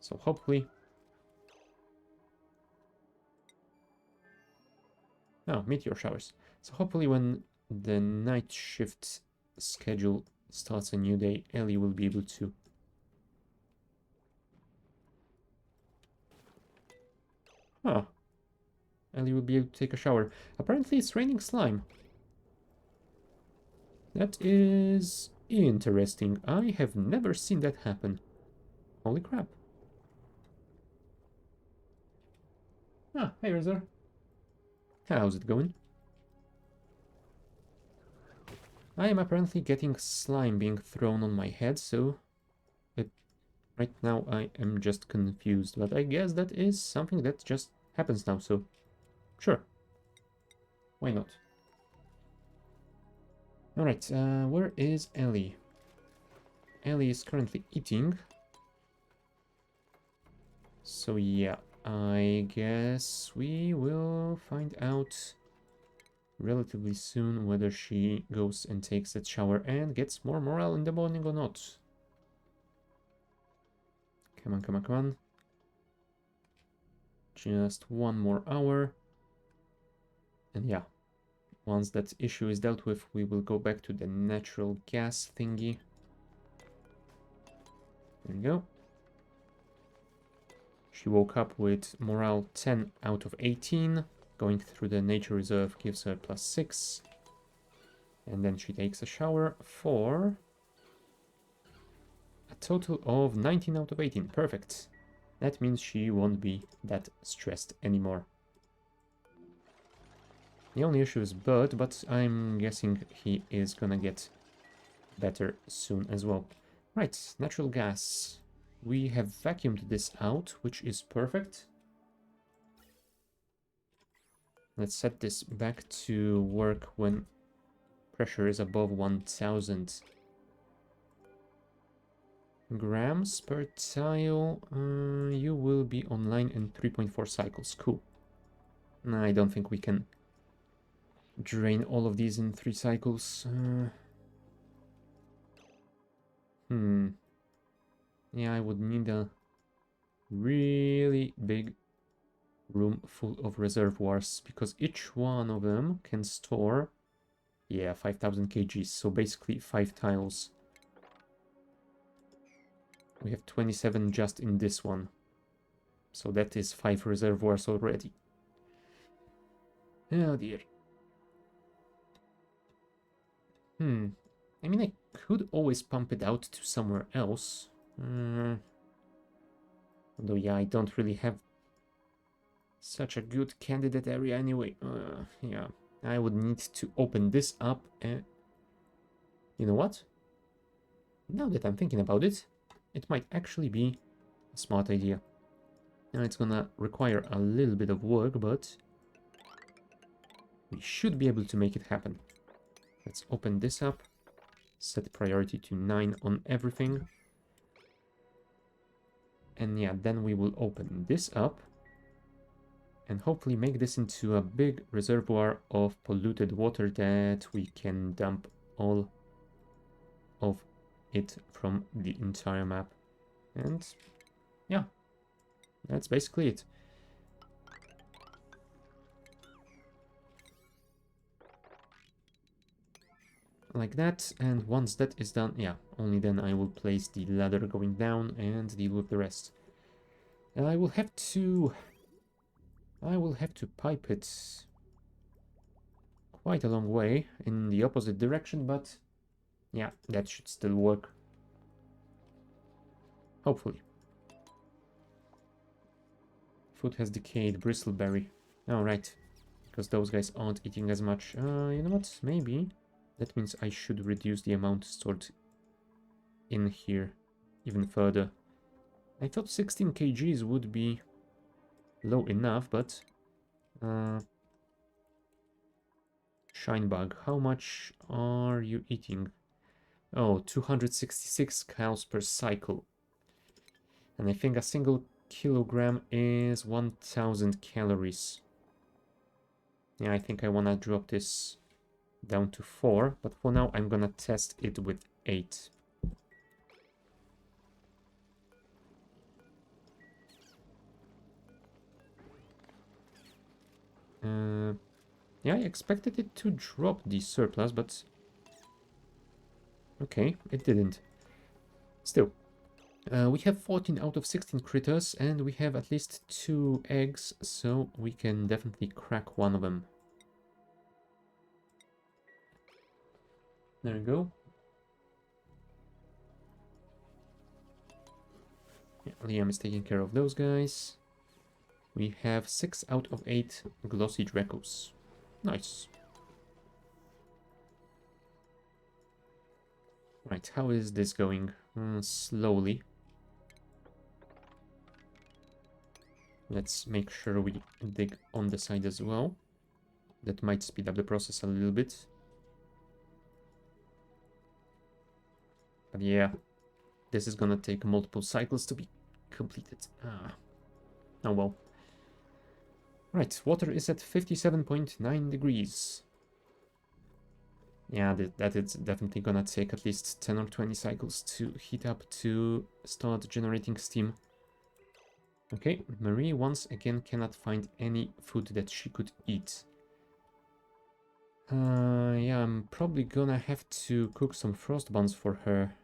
So hopefully... Oh, meteor showers. So hopefully when the night shift schedule starts a new day, Ellie will be able to... Huh. Ellie will be able to take a shower. Apparently it's raining slime. That is interesting. I have never seen that happen. Holy crap. Ah, hey Razor. How's it going? I am apparently getting slime being thrown on my head, so right now I am just confused, but I guess that is something that just happens now, so sure. Why not? Alright, where is Ellie? Ellie is currently eating. So yeah, I guess we will find out relatively soon whether she goes and takes that shower and gets more morale in the morning or not. Come on, come on, come on. Just 1 more hour. And yeah, once that issue is dealt with, we will go back to the natural gas thingy. There we go. She woke up with morale 10 out of 18. Going through the nature reserve gives her +6. And then she takes a shower for a total of 19 out of 18. Perfect. That means she won't be that stressed anymore. The only issue is Bud, but I'm guessing he is gonna get better soon as well. Right, natural gas. We have vacuumed this out, which is perfect. Let's set this back to work when pressure is above 1000 grams per tile. You will be online in 3.4 cycles. Cool. No, I don't think we can drain all of these in 3 cycles. Yeah, I would need a really big room full of reservoirs, because each one of them can store, yeah, 5000 kgs, so basically 5 tiles. We have 27 just in this one, so that is 5 reservoirs already. Oh dear. I mean, I could always pump it out to somewhere else. Although, yeah, I don't really have such a good candidate area anyway. Yeah, I would need to open this up and... You know what? Now that I'm thinking about it, it might actually be a smart idea. Now it's gonna require a little bit of work, but we should be able to make it happen. Let's open this up, set priority to 9 on everything. And yeah, then we will open this up and hopefully make this into a big reservoir of polluted water that we can dump all of it from the entire map. And yeah, that's basically it. Like that, and once that is done, yeah, only then I will place the ladder going down and deal with the rest. And I will have to pipe it quite a long way in the opposite direction, but yeah, that should still work. Hopefully. Food has decayed, bristleberry. Oh, right, because those guys aren't eating as much. You know what, maybe that means I should reduce the amount stored in here even further. I thought 16 kgs would be low enough, but... Shinebug, how much are you eating? Oh, 266 cows per cycle. And I think a single kilogram is 1000 calories. Yeah, I think I want to drop this down to 4, but for now I'm gonna test it with 8. Yeah, I expected it to drop the surplus, but... Okay, it didn't. Still, we have 14 out of 16 critters, and we have at least 2 eggs, so we can definitely crack one of them. There we go. Yeah, Liam is taking care of those guys. We have 6 out of 8 glossy Dracos. Nice. Right, how is this going? Slowly. Let's make sure we dig on the side as well. That might speed up the process a little bit. But yeah, this is gonna take multiple cycles to be completed. Oh well. Right, water is at 57.9 degrees. Yeah, that is definitely gonna take at least 10 or 20 cycles to heat up to start generating steam. Okay, Marie once again cannot find any food that she could eat. Yeah, I'm probably gonna have to cook some frost buns for her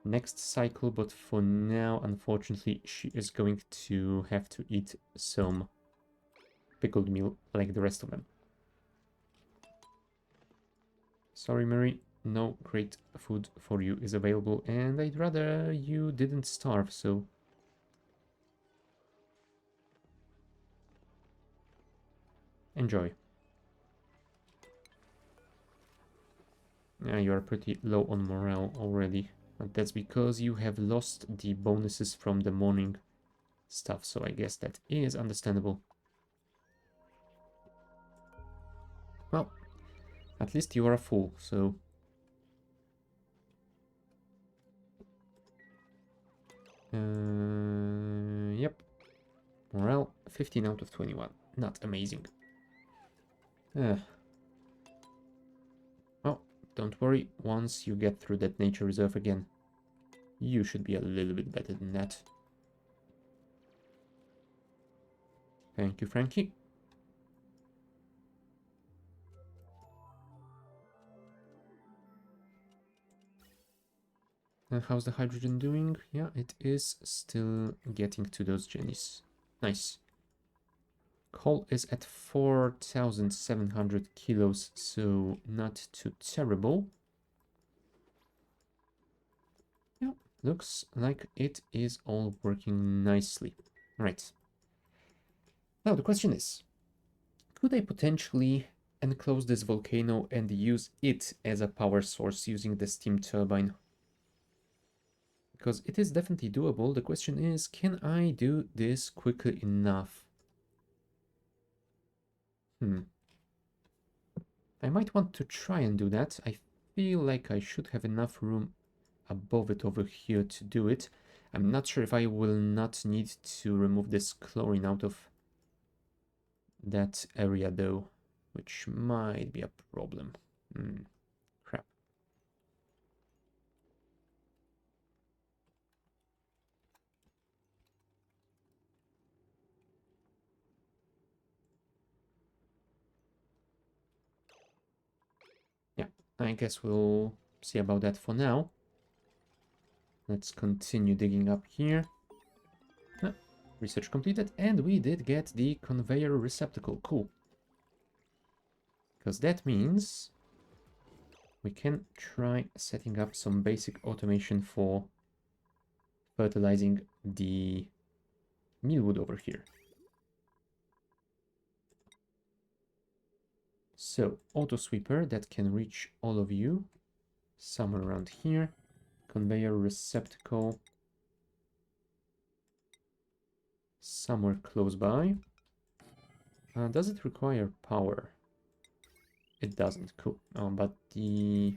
next cycle, but for now, unfortunately, she is going to have to eat some pickled meal like the rest of them. Sorry, Mary, no great food for you is available, and I'd rather you didn't starve, so... Enjoy. Yeah, you're pretty low on morale already, but that's because you have lost the bonuses from the morning stuff, so I guess that is understandable. Well, at least you are a fool, so... Yep. Morale, 15 out of 21. Not amazing. Oh, don't worry. Once you get through that nature reserve again, you should be a little bit better than that. Thank you, Frankie. And how's the hydrogen doing? Yeah, it is still getting to those jennies. Nice. Coal is at 4,700 kilos, so not too terrible. Yeah, looks like it is all working nicely. Right. Now the question is, could I potentially enclose this volcano and use it as a power source using the steam turbine? Because it is definitely doable. The question is, can I do this quickly enough? I might want to try and do that. I feel like I should have enough room above it over here to do it. I'm not sure if I will not need to remove this chlorine out of that area though, which might be a problem. Crap. Yeah, I guess we'll see about that for now. Let's continue digging up here. Research completed, and we did get the conveyor receptacle. Cool. Because that means we can try setting up some basic automation for fertilizing the mealwood over here. So, auto sweeper that can reach all of you somewhere around here. conveyor receptacle somewhere close by. Does it require power? It doesn't. Cool. But the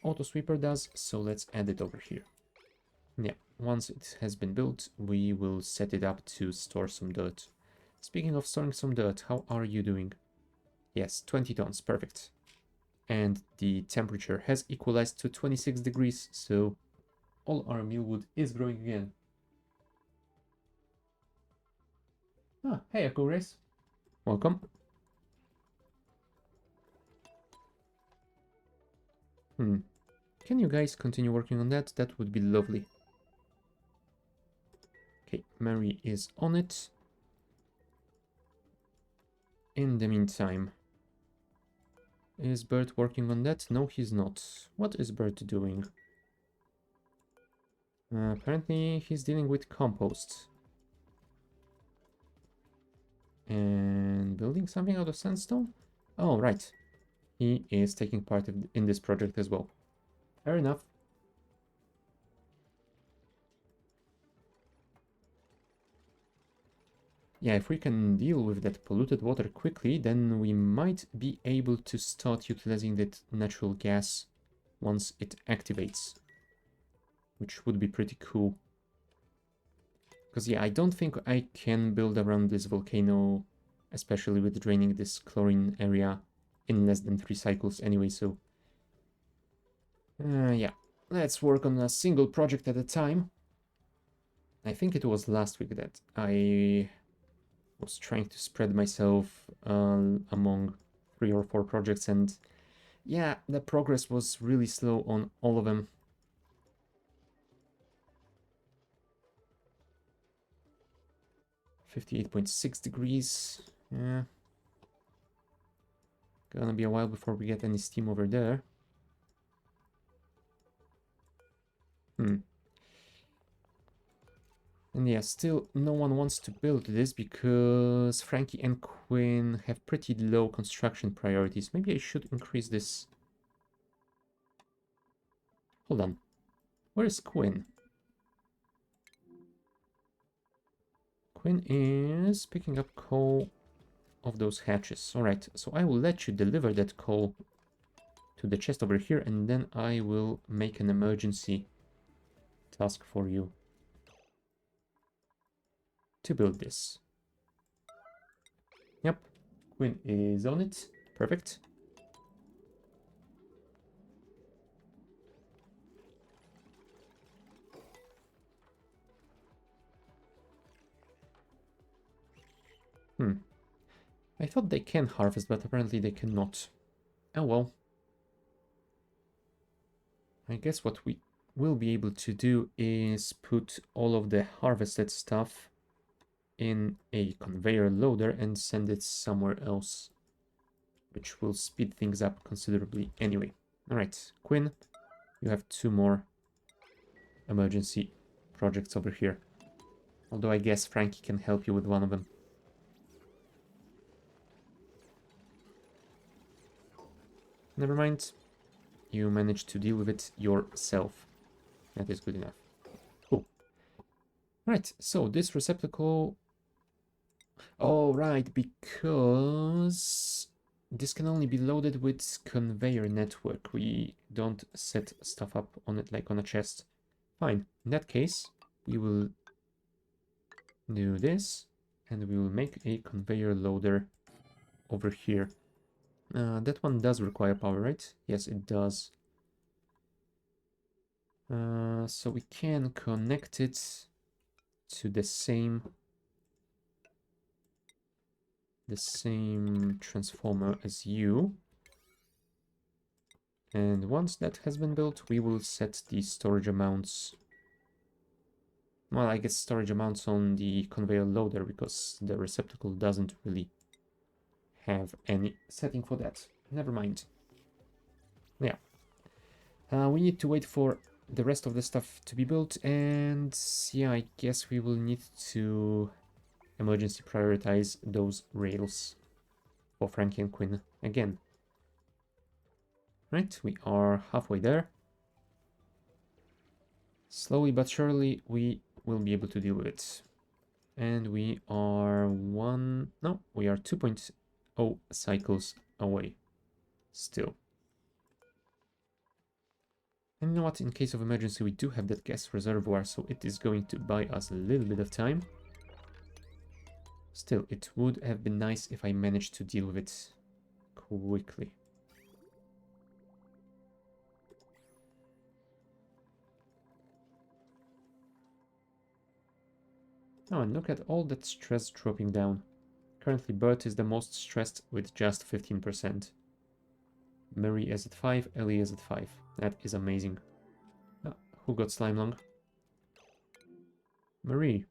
auto sweeper does, so let's add it over here. Yeah, once it has been built, we will set it up to store some dirt. Speaking of storing some dirt, how are you doing? Yes, 20 tons, perfect. And the temperature has equalized to 26 degrees, so all our mealwood is growing again. Ah, hey, Echo Race. Welcome. Can you guys continue working on that? That would be lovely. Okay, Mary is on it. In the meantime, is Bert working on that? No, he's not. What is Bert doing? Apparently, he's dealing with compost. And building something out of sandstone? Oh, right. He is taking part in this project as well. Fair enough. Yeah, if we can deal with that polluted water quickly, then we might be able to start utilizing that natural gas once it activates. Which would be pretty cool. Because yeah, I don't think I can build around this volcano, especially with draining this chlorine area in less than 3 cycles anyway, so... yeah, let's work on a single project at a time. I think it was last week that I was trying to spread myself among 3 or 4 projects, and yeah, the progress was really slow on all of them. 58.6 degrees. Yeah. Gonna be a while before we get any steam over there. And yeah, still no one wants to build this because Frankie and Quinn have pretty low construction priorities. Maybe I should increase this. Hold on. Where is Quinn? Quinn is picking up coal of those hatches. Alright, so I will let you deliver that coal to the chest over here, and then I will make an emergency task for you to build this. Yep, Quinn is on it. Perfect. I thought they can harvest, but apparently they cannot. Oh well. I guess what we will be able to do is put all of the harvested stuff in a conveyor loader and send it somewhere else, which will speed things up considerably anyway. Alright, Quinn, you have 2 more emergency projects over here. Although I guess Frankie can help you with one of them. Never mind. You managed to deal with it yourself. That is good enough. Cool. Right, so this receptacle... Oh, right, because this can only be loaded with conveyor network. We don't set stuff up on it like on a chest. Fine. In that case, we will do this, and we will make a conveyor loader over here. That one does require power, right? Yes, it does. So we can connect it to the same transformer as you. And once that has been built, we will set the storage amounts. Well, I guess storage amounts on the conveyor loader, because the receptacle doesn't really have any setting for that. Never mind. Yeah. We need to wait for the rest of the stuff to be built, and yeah, I guess we will need to emergency prioritize those rails for Frankie and Quinn again. Right, we are halfway there. Slowly but surely, we will be able to deal with it. And we are we are 2.0 cycles away still. And you know what, in case of emergency, we do have that gas reservoir, so it is going to buy us a little bit of time. Still, it would have been nice if I managed to deal with it quickly. Oh, and look at all that stress dropping down. Currently, Bert is the most stressed with just 15%. Mary is at 5, Ellie is at 5. That is amazing. Who got slime lung? Marie.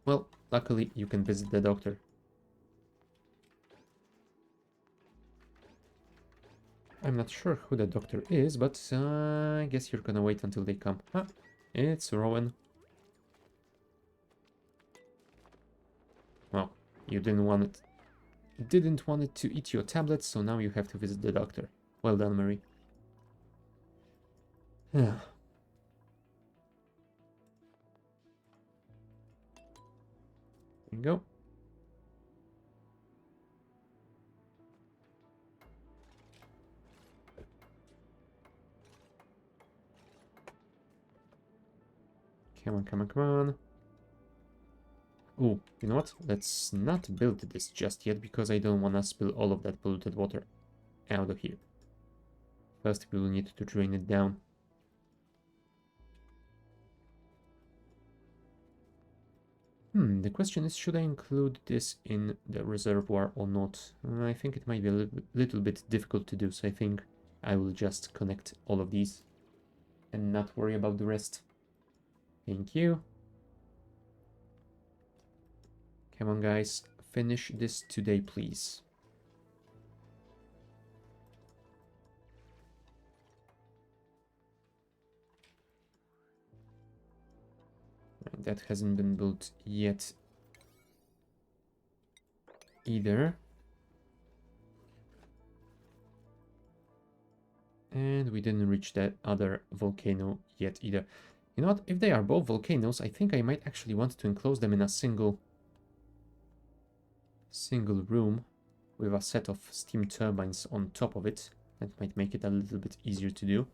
Well, luckily you can visit the doctor. I'm not sure who the doctor is, but I guess you're gonna wait until they come. It's Rowan. Well, you didn't want it to eat your tablet, so now you have to visit the doctor. Well done, Marie. Yeah. There you go. Come on, come on, come on. Oh, you know what? Let's not build this just yet, because I don't want to spill all of that polluted water out of here. First, we will need to drain it down. The question is, should I include this in the reservoir or not? I think it might be a little bit difficult to do, so I think I will just connect all of these and not worry about the rest. Thank you. Come on, guys. Finish this today, please. That hasn't been built yet either. And we didn't reach that other volcano yet either. You know what? If they are both volcanoes, I think I might actually want to enclose them in a single room with a set of steam turbines on top of it. That might make it a little bit easier to do.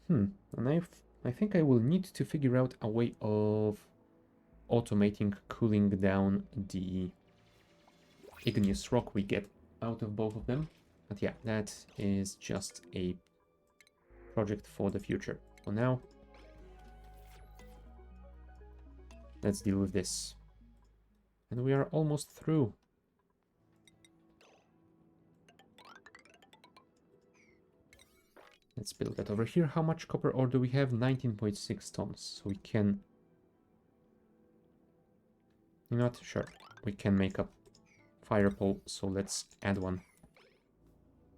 And I think I will need to figure out a way of automating cooling down the igneous rock we get out of both of them. But yeah, that is just a project for the future. For now, let's deal with this. And we are almost through. Let's build that over here. How much copper ore do we have? 19.6 tons. So we can... You know what? Sure. We can make a fire pole, so let's add one.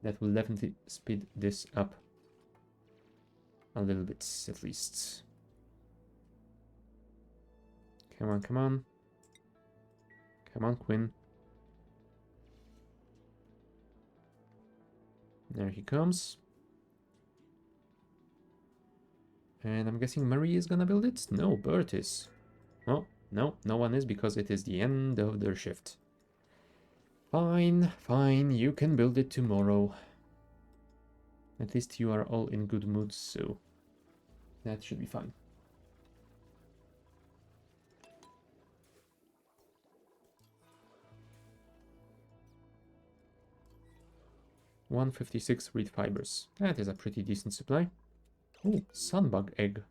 That will definitely speed this up a little bit, at least. Come on, come on. Come on, Quinn. There he comes. And I'm guessing Marie is gonna build it? No, Bert is. Oh, no, no one is, because it is the end of their shift. Fine, fine, you can build it tomorrow. At least you are all in good mood, so that should be fine. $156 reed fibers. That is a pretty decent supply. Oh, sunbug egg.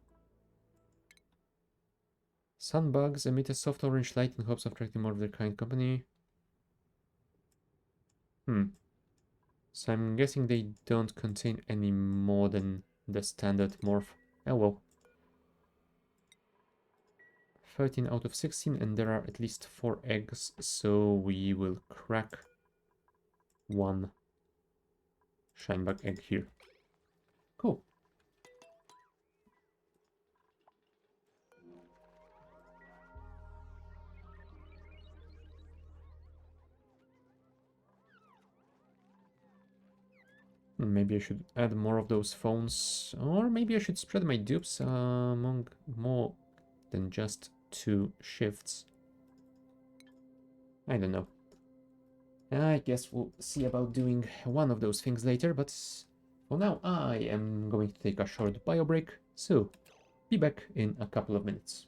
Sunbugs emit a soft orange light in hopes of attracting more of their kind company. So I'm guessing they don't contain any more than the standard morph. Oh well. 13 out of 16, and there are at least 4 eggs, so we will crack one shinebug egg here. Cool. Maybe I should add more of those phones, or maybe I should spread my dupes among more than just 2 shifts. I don't know. I guess we'll see about doing one of those things later, but for now I am going to take a short bio break, so be back in a couple of minutes.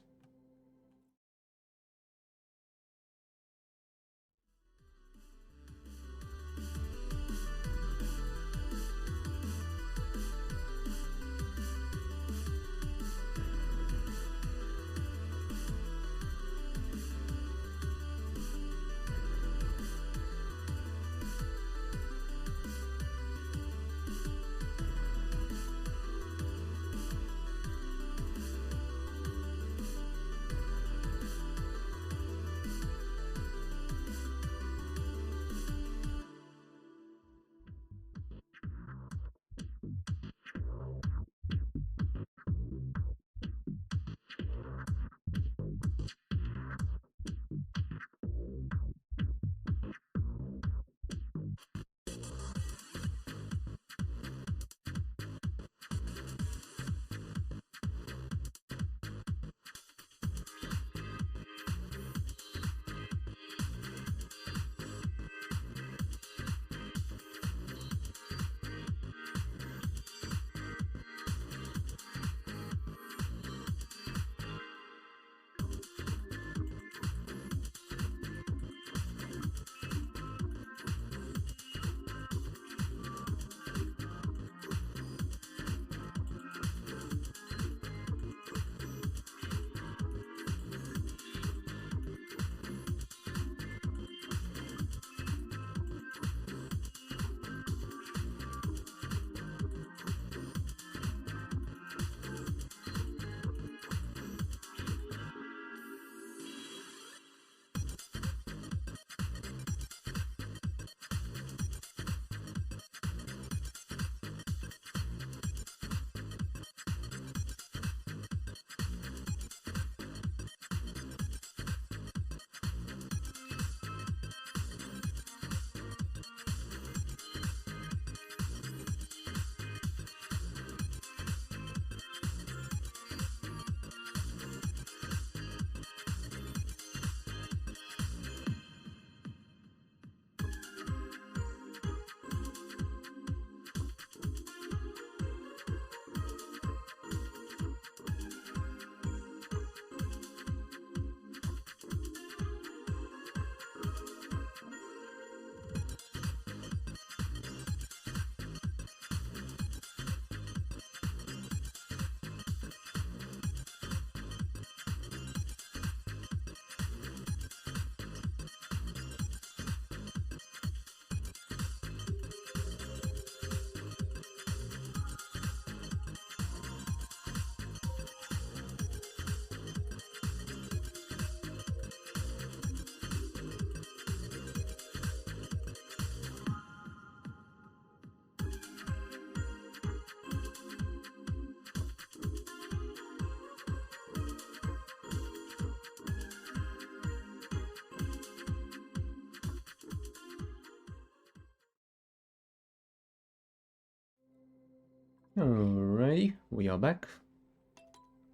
Alrighty, we are back.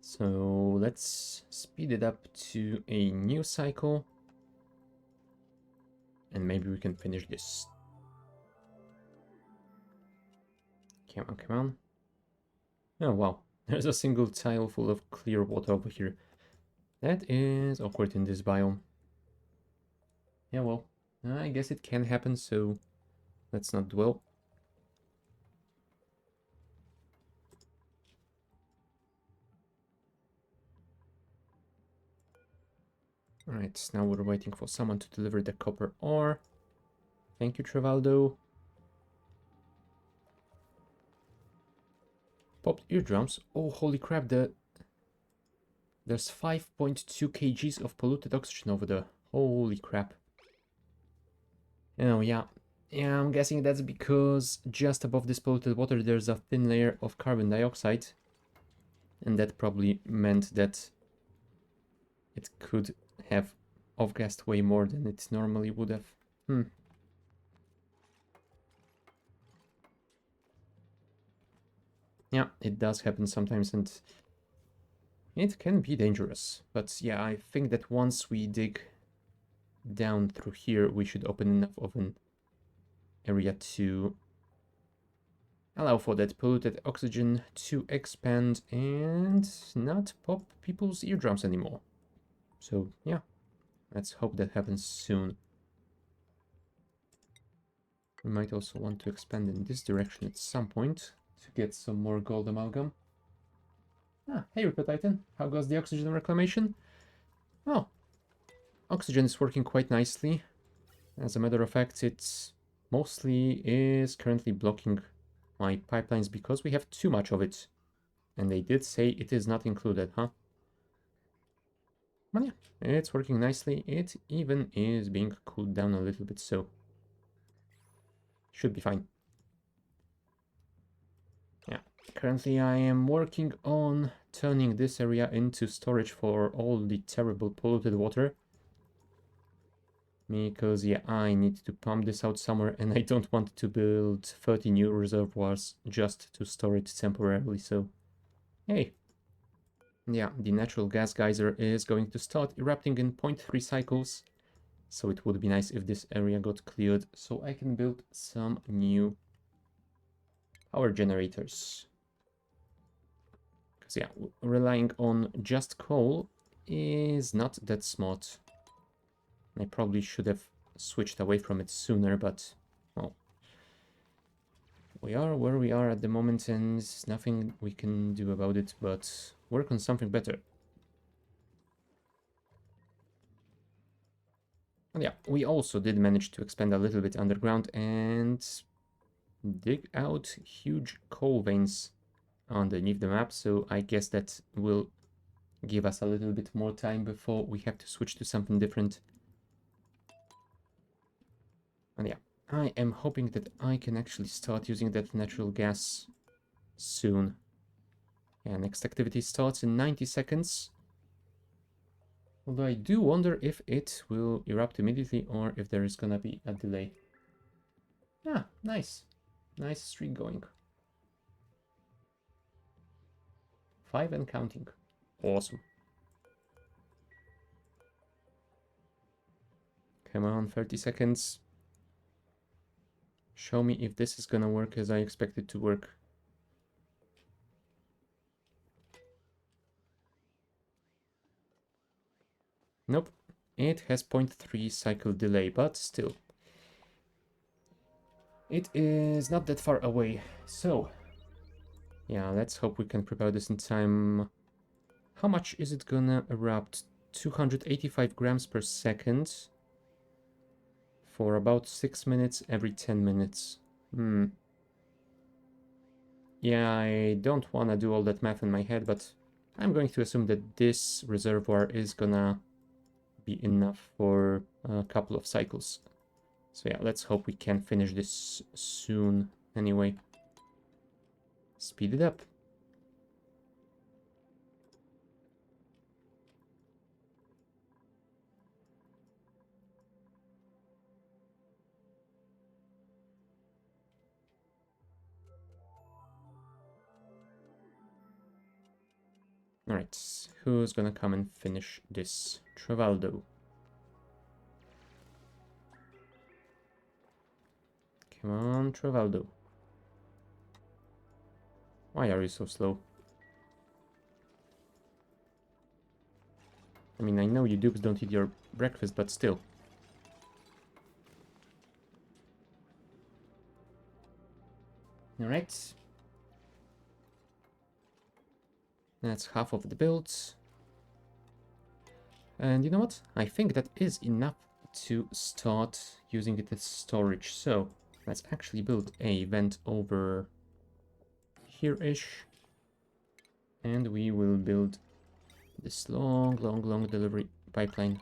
So let's speed it up to a new cycle. And maybe we can finish this. Come on, come on. Oh wow, there's a single tile full of clear water over here. That is awkward in this biome. Yeah, well, I guess it can happen, so let's not dwell. Alright, now we're waiting for someone to deliver the copper ore. Thank you, Trevaldo. Popped eardrums. Oh, holy crap, there's 5.2 kgs of polluted oxygen over there. Holy crap. Oh, yeah. Yeah, I'm guessing that's because just above this polluted water there's a thin layer of carbon dioxide. And that probably meant that it could have off-gassed way more than it normally would have. Yeah, it does happen sometimes, and it can be dangerous. But yeah, I think that once we dig down through here, we should open enough of an area to allow for that polluted oxygen to expand and not pop people's eardrums anymore. So yeah, let's hope that happens soon. We might also want to expand in this direction at some point to get some more gold amalgam. Ah, hey Ripper Titan, how goes the oxygen reclamation? Oh, oxygen is working quite nicely. As a matter of fact, it mostly is currently blocking my pipelines because we have too much of it. And they did say it is not included, huh? But yeah, it's working nicely. It even is being cooled down a little bit, so should be fine. Yeah, currently I am working on turning this area into storage for all the terrible polluted water. Because, yeah, I need to pump this out somewhere and I don't want to build 30 new reservoirs just to store it temporarily, so... Hey! Yeah, the natural gas geyser is going to start erupting in 0.3 cycles. So it would be nice if this area got cleared so I can build some new power generators. Because yeah, relying on just coal is not that smart. I probably should have switched away from it sooner, but well, we are where we are at the moment and there's nothing we can do about it but work on something better. And yeah, we also did manage to expand a little bit underground and dig out huge coal veins underneath the map, so I guess that will give us a little bit more time before we have to switch to something different. And yeah, I am hoping that I can actually start using that natural gas soon. Yeah, next activity starts in 90 seconds. Although I do wonder if it will erupt immediately or if there is gonna be a delay. Ah, nice. Nice streak going. 5 and counting. Awesome. Come on, 30 seconds. Show me if this is gonna work as I expect it to work. Nope. It has 0.3 cycle delay, but still. It is not that far away. So, yeah, let's hope we can prepare this in time. How much is it gonna erupt? 285 grams per second for about 6 minutes every 10 minutes. Yeah, I don't want to do all that math in my head, but I'm going to assume that this reservoir is gonna be enough for a couple of cycles. So yeah, let's hope we can finish this soon anyway. Speed it up. Alright, who's gonna come and finish this? Trevaldo. Come on, Trevaldo. Why are you so slow? I mean, I know you dupes don't eat your breakfast, but still. Alright. That's half of the builds. And you know what? I think that is enough to start using it as storage. So let's actually build a vent over here-ish. And we will build this long delivery pipeline.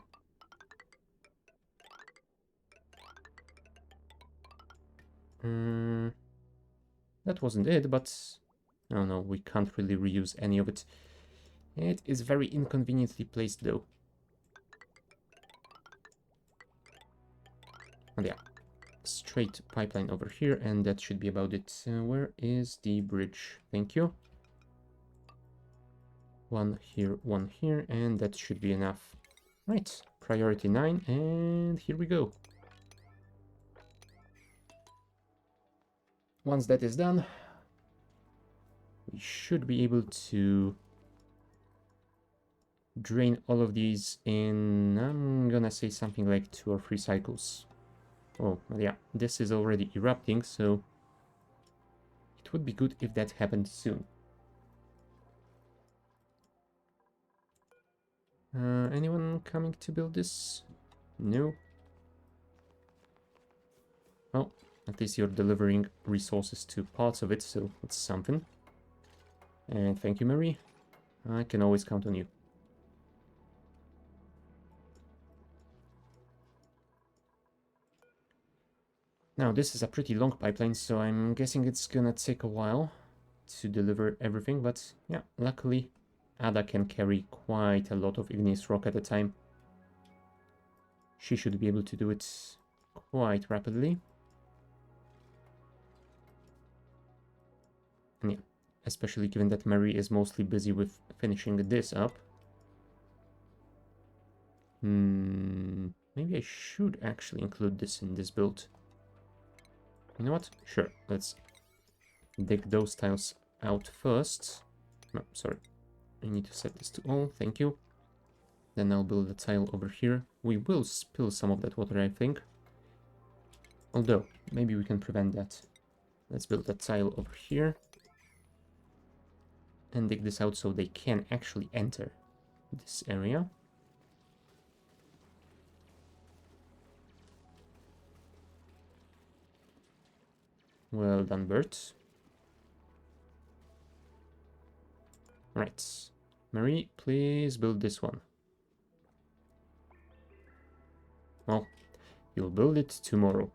That wasn't it, but... Oh no, we can't really reuse any of it. It is very inconveniently placed though. And yeah, straight pipeline over here, and that should be about it. Where is the bridge? Thank you. One here, and that should be enough. Right, priority 9, and here we go. Once that is done, we should be able to drain all of these in, I'm gonna say something like 2 or 3 cycles. Oh, yeah, this is already erupting, so it would be good if that happened soon. Anyone coming to build this? No. Well, at least you're delivering resources to parts of it, so it's something. And thank you, Marie. I can always count on you. Now, this is a pretty long pipeline, so I'm guessing it's gonna take a while to deliver everything, but yeah, luckily Ada can carry quite a lot of igneous rock at a time. She should be able to do it quite rapidly. And yeah, especially given that Marie is mostly busy with finishing this up. Maybe I should actually include this in this build. You know what? Sure, let's dig those tiles out first. No, sorry. I need to set this to all, thank you. Then I'll build a tile over here. We will spill some of that water, I think. Although, maybe we can prevent that. Let's build a tile over here. And dig this out so they can actually enter this area. Well done, birds. Right. Marie, please build this one. Well, you'll build it tomorrow.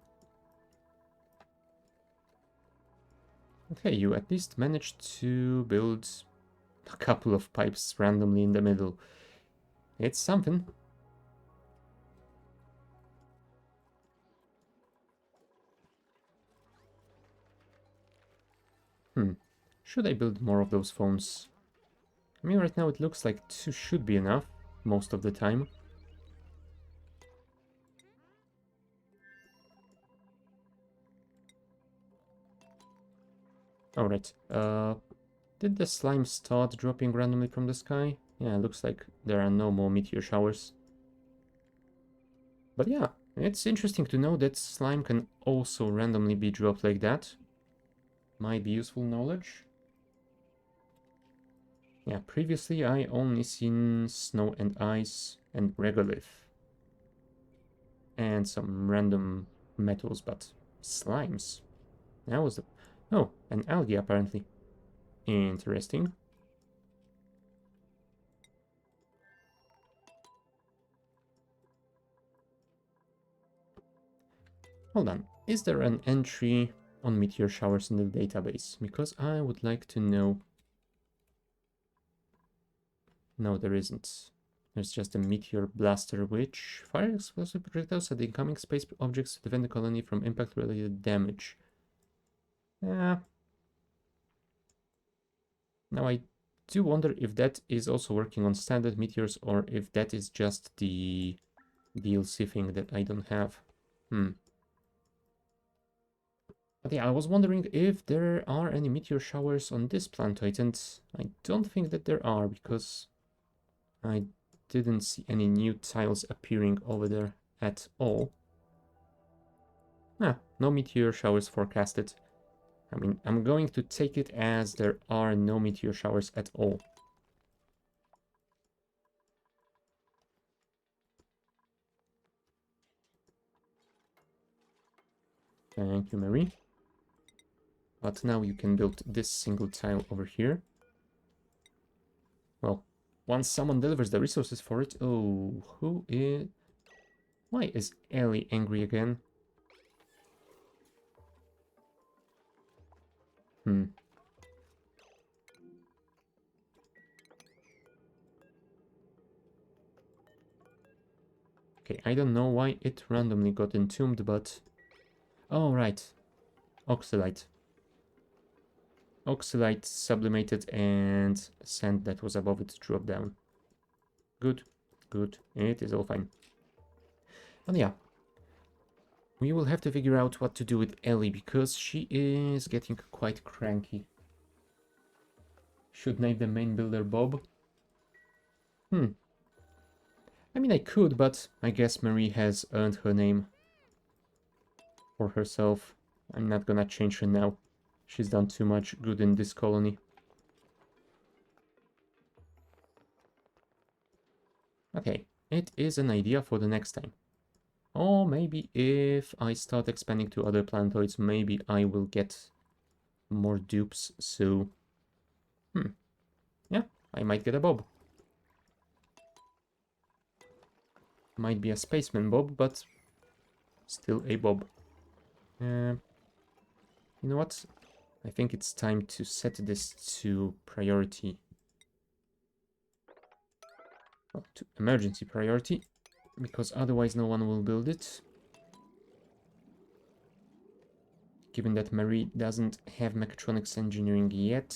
Okay, you at least managed to build a couple of pipes randomly in the middle. It's something. Should I build more of those phones? I mean, right now it looks like 2 should be enough most of the time. Alright, did the slime start dropping randomly from the sky? Yeah, looks like there are no more meteor showers. But yeah, it's interesting to know that slime can also randomly be dropped like that. Might be useful knowledge. Yeah, previously I only seen snow and ice and regolith. And some random metals, but slimes. That was the... Oh, an algae apparently. Interesting. Hold on, is there an entry on meteor showers in the database? Because I would like to know. No, there isn't. There's just a meteor blaster which fires explosive projectiles at incoming space objects to defend the colony from impact-related damage. Yeah. Now I do wonder if that is also working on standard meteors or if that is just the DLC thing that I don't have. But yeah, I was wondering if there are any meteor showers on this planetoid, and I don't think that there are because I didn't see any new tiles appearing over there at all. Ah, no meteor showers forecasted. I mean, I'm going to take it as there are no meteor showers at all. Thank you, Marie. But now you can build this single tile over here. Well, once someone delivers the resources for it... Oh, who is... Why is Ellie angry again? Okay, I don't know why it randomly got entombed, but Oh, right. Oxalite. Oxalite sublimated and sand that was above it dropped down. Good. Good. It is all fine. And yeah, we will have to figure out what to do with Ellie because she is getting quite cranky. Should name the main builder Bob? I mean, I could, but I guess Marie has earned her name for herself. I'm not gonna change her now. She's done too much good in this colony. Okay, it is an idea for the next time. Or maybe if I start expanding to other planetoids, maybe I will get more dupes, so... yeah, I might get a Bob. Might be a spaceman Bob, but still a Bob. You know what? I think it's time to set this to priority. Well, to emergency priority, because otherwise no one will build it. Given that Marie doesn't have mechatronics engineering yet.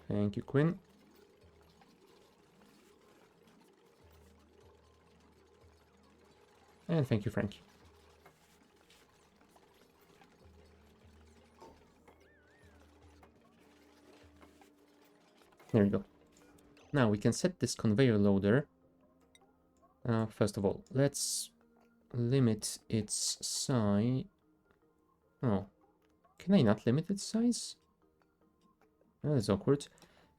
Thank you, Quinn. And thank you, Frankie. There we go. Now we can set this conveyor loader. First of all, let's limit its size. Oh, can I not limit its size? That is awkward.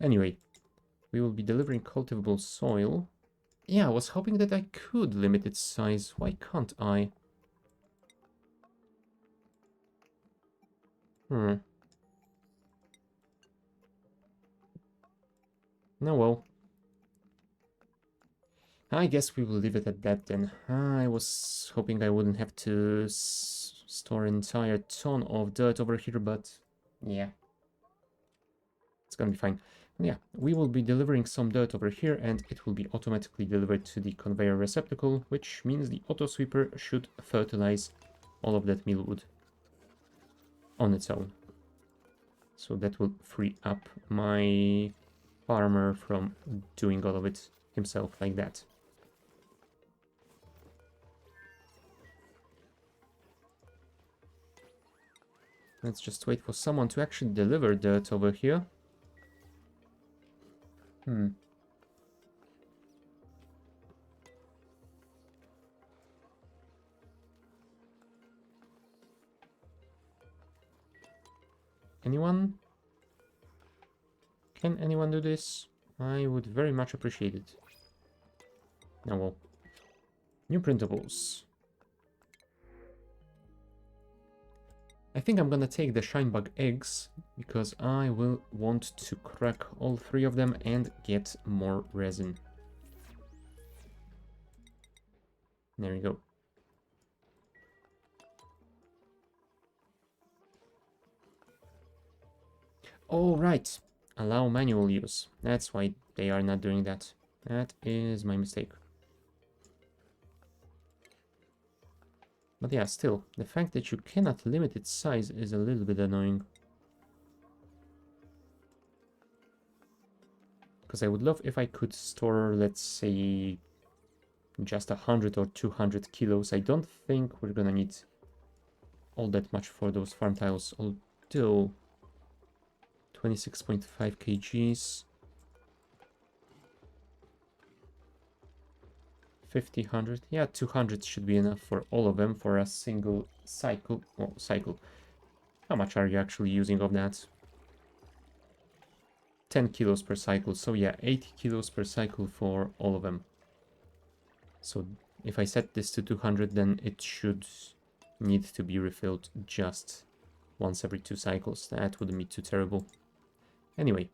Anyway, we will be delivering cultivable soil. Yeah, I was hoping that I could limit its size. Why can't I? No, well. I guess we will leave it at that then. I was hoping I wouldn't have to store an entire ton of dirt over here, but yeah. It's gonna be fine. Yeah, we will be delivering some dirt over here and it will be automatically delivered to the conveyor receptacle, which means the auto sweeper should fertilize all of that mealwood on its own. So that will free up my farmer from doing all of it himself like that. Let's just wait for someone to actually deliver dirt over here. Anyone? Can anyone do this? I would very much appreciate it. Now, well. New printables. I think I'm gonna take the shinebug eggs because I will want to crack all 3 of them and get more resin. There we go. Oh, right. Allow manual use. That's why they are not doing that. That is my mistake. But yeah, still, the fact that you cannot limit its size is a little bit annoying. Because I would love if I could store, let's say, just 100 or 200 kilos. I don't think we're gonna need all that much for those farm tiles, although 26.5 kgs. 50, 100. Yeah, 200 should be enough for all of them for a single cycle. Well, cycle. How much are you actually using of that? 10 kilos per cycle. So yeah, 80 kilos per cycle for all of them. So if I set this to 200, then it should need to be refilled just once every 2 cycles. That wouldn't be too terrible. Anyway.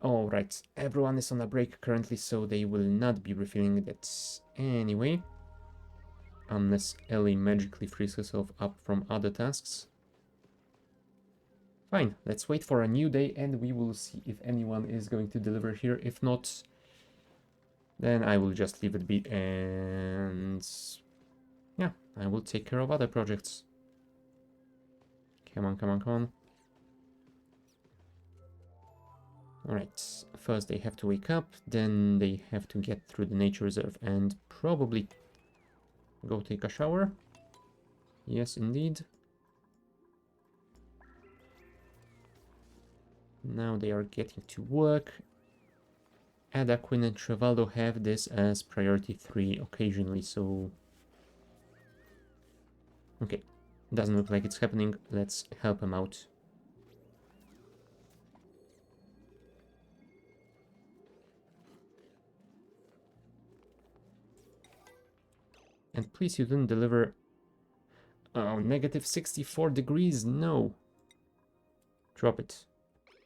Alright, everyone is on a break currently, so they will not be refilling that anyway. Unless Ellie magically frees herself up from other tasks. Fine, let's wait for a new day and we will see if anyone is going to deliver here. If not, then I will just leave it be, and yeah, I will take care of other projects. Come on, come on, come on. Alright, first they have to wake up, then they have to get through the nature reserve and probably go take a shower. Yes, indeed. Now they are getting to work. Ada, Quinn, and Trevaldo have this as priority 3 occasionally, so... Okay, doesn't look like it's happening. Let's help them out. And please, you didn't deliver... Oh, negative 64 degrees, no! Drop it.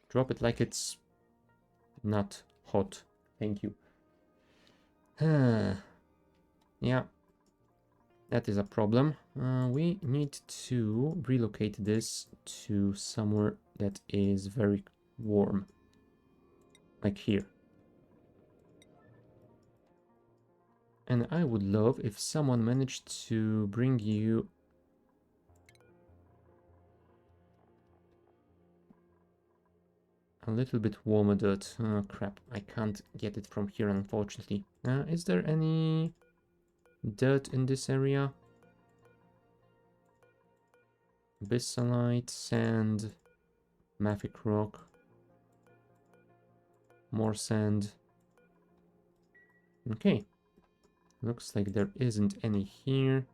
Drop it like it's not hot. Thank you. Yeah, that is a problem. We need to relocate this to somewhere that is very warm. Like here. And I would love if someone managed to bring you... a little bit warmer dirt. Oh crap, I can't get it from here unfortunately. Is there any dirt in this area? Bissalite, sand, mafic rock, more sand. Okay, looks like there isn't any here.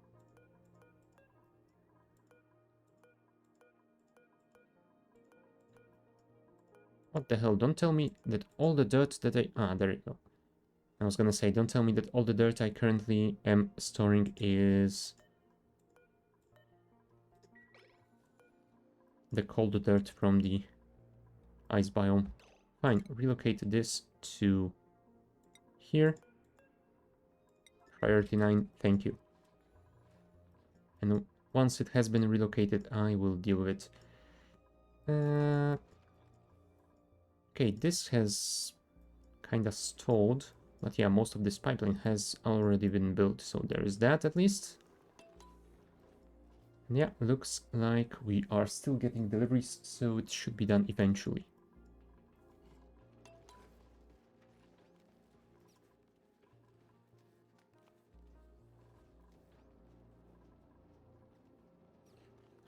What the hell, don't tell me that all the dirt that I... Ah, there you go. I was gonna say, don't tell me that all the dirt I currently am storing is... the cold dirt from the ice biome. Fine, relocate this to here. Priority 9, thank you. And once it has been relocated, I will deal with it. Okay, this has kind of stalled. But yeah, most of this pipeline has already been built, so there is that at least. And yeah, looks like we are still getting deliveries, so it should be done eventually.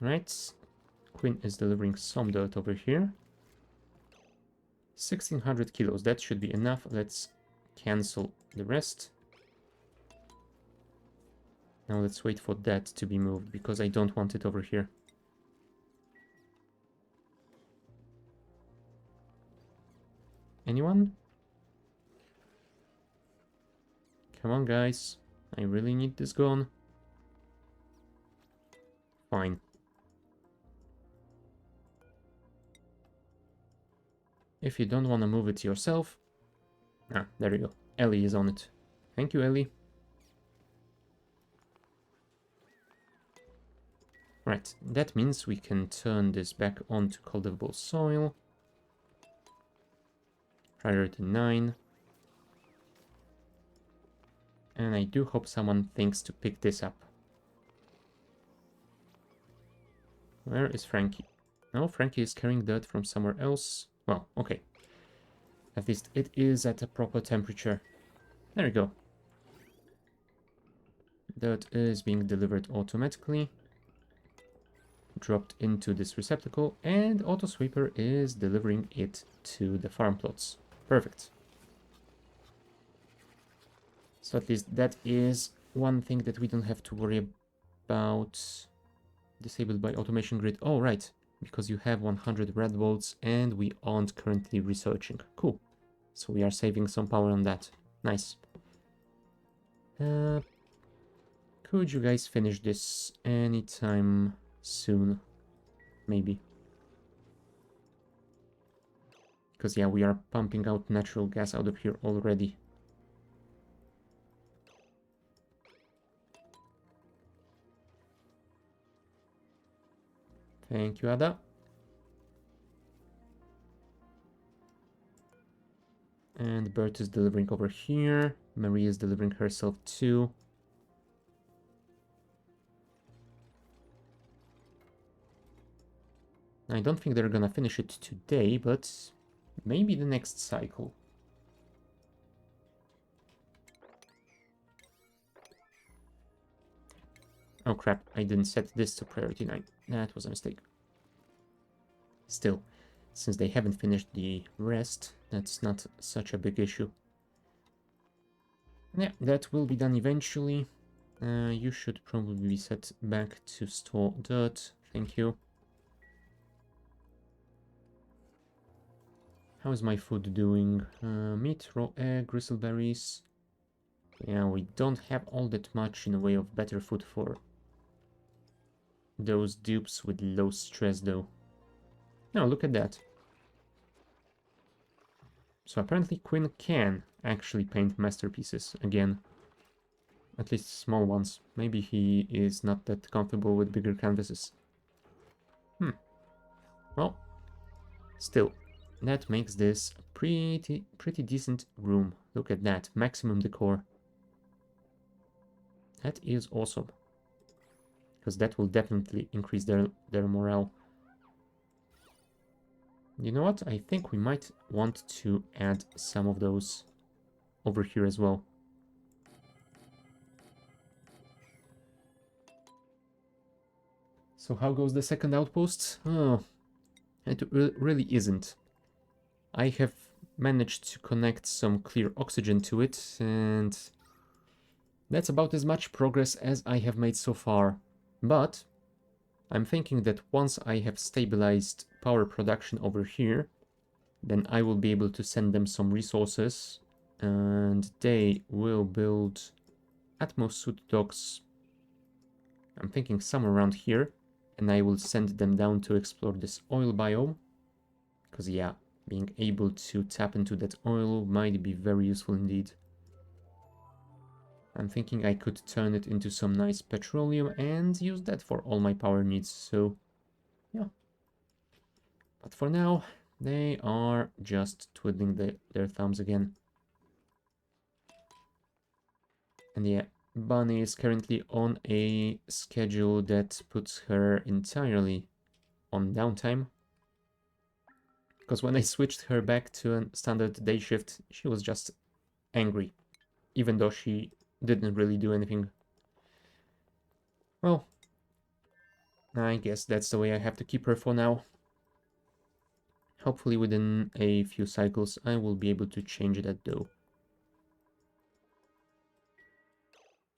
Right, Quinn is delivering some dirt over here. 1600 kilos, that should be enough. Let's cancel the rest. Now let's wait for that to be moved, because I don't want it over here. Anyone? Come on, guys. I really need this gone. Fine. If you don't want to move it yourself... Ah, there you go. Ellie is on it. Thank you, Ellie. Right, that means we can turn this back onto cultivable soil. Priority 9. And I do hope someone thinks to pick this up. Where is Frankie? No, Frankie is carrying dirt from somewhere else. Well, okay. At least it is at a proper temperature. There we go. Dirt is being delivered automatically. Dropped into this receptacle, and Autosweeper is delivering it to the farm plots. Perfect. So at least that is one thing that we don't have to worry about. Disabled by automation grid. Oh, right. Because you have 100 red bolts and we aren't currently researching. Cool. So we are saving some power on that. Nice. Could you guys finish this anytime soon? Maybe. Because yeah, we are pumping out natural gas out of here already. Thank you, Ada. And Bert is delivering over here. Marie is delivering herself too. I don't think they're gonna finish it today, but maybe the next cycle. Oh crap, I didn't set this to priority 9. That was a mistake. Still, since they haven't finished the rest, that's not such a big issue. Yeah, that will be done eventually. You should probably be set back to store dirt. Thank you. How's my food doing? Meat, raw egg, gristleberries. Yeah, we don't have all that much in the way of better food for those dupes with low stress though. Now look at that. So apparently Quinn can actually paint masterpieces again. At least small ones. Maybe he is not that comfortable with bigger canvases. Well, still, that makes this a pretty decent room. Look at that, maximum decor. That is awesome. Because that will definitely increase their morale. You know what? I think we might want to add some of those over here as well. So how goes the second outpost? Oh, it really isn't. I have managed to connect some clear oxygen to it, and that's about as much progress as I have made so far. But I'm thinking that once I have stabilized power production over here, then I will be able to send them some resources, and they will build Atmos suit docks. I'm thinking somewhere around here, and I will send them down to explore this oil biome. Because yeah, being able to tap into that oil might be very useful indeed. I'm thinking I could turn it into some nice petroleum and use that for all my power needs, so yeah. But for now, they are just twiddling their thumbs again. And yeah, Bunny is currently on a schedule that puts her entirely on downtime. Because when I switched her back to a standard day shift, she was just angry, even though she didn't really do anything. Well, I guess that's the way I have to keep her for now. Hopefully within a few cycles I will be able to change that though.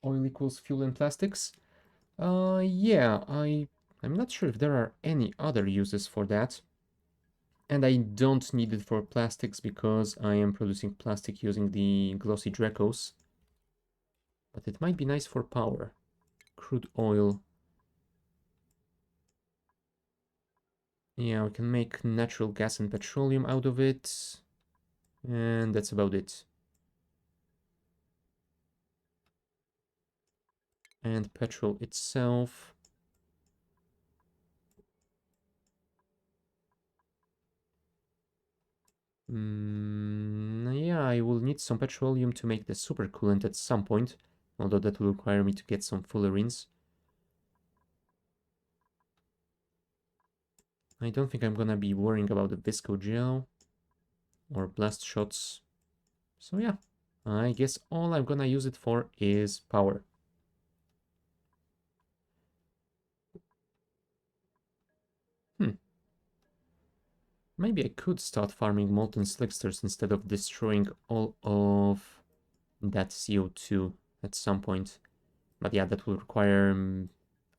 Oil equals fuel and plastics? Yeah, I'm not sure if there are any other uses for that. And I don't need it for plastics because I am producing plastic using the glossy Dracos. But it might be nice for power. Crude oil. Yeah, we can make natural gas and petroleum out of it. And that's about it. And petrol itself. Yeah, I will need some petroleum to make the supercoolant at some point, although that will require me to get some fullerenes. I don't think I'm gonna be worrying about the visco gel or blast shots. So yeah, I guess all I'm gonna use it for is power. Maybe I could start farming molten slicksters instead of destroying all of that CO2 at some point. But yeah, that will require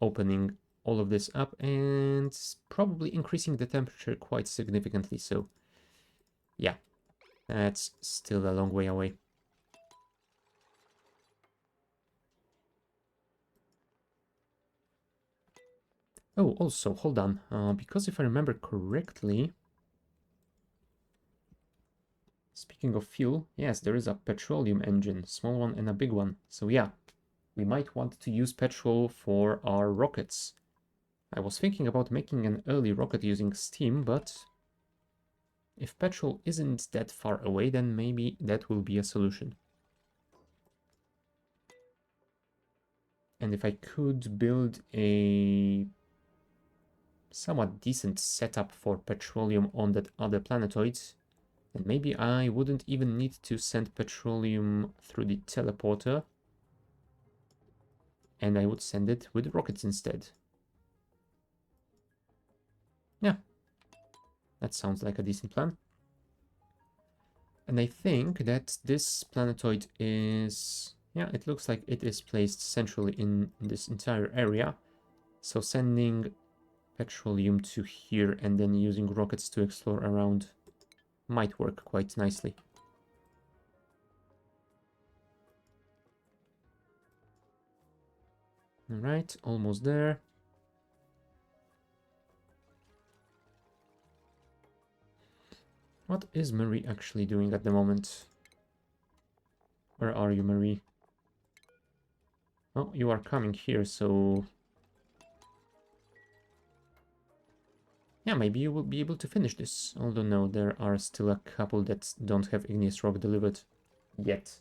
opening all of this up and probably increasing the temperature quite significantly. So yeah, that's still a long way away. Oh, also, hold on, because if I remember correctly, speaking of fuel, yes, there is a petroleum engine, small one and a big one. So yeah, we might want to use petrol for our rockets. I was thinking about making an early rocket using steam, but If petrol isn't that far away, then maybe that will be a solution. And if I could build a somewhat decent setup for petroleum on that other planetoid, then maybe I wouldn't even need to send petroleum through the teleporter, and I would send it with rockets instead. Yeah, that sounds like a decent plan. And I think that this planetoid is... yeah, it looks like it is placed centrally in this entire area. So sending petroleum to here and then using rockets to explore around might work quite nicely. Alright, almost there. What is Marie actually doing at the moment? Where are you, Marie? Oh, you are coming here, so... yeah, maybe you will be able to finish this. Although no, there are still a couple that don't have igneous rock delivered yet.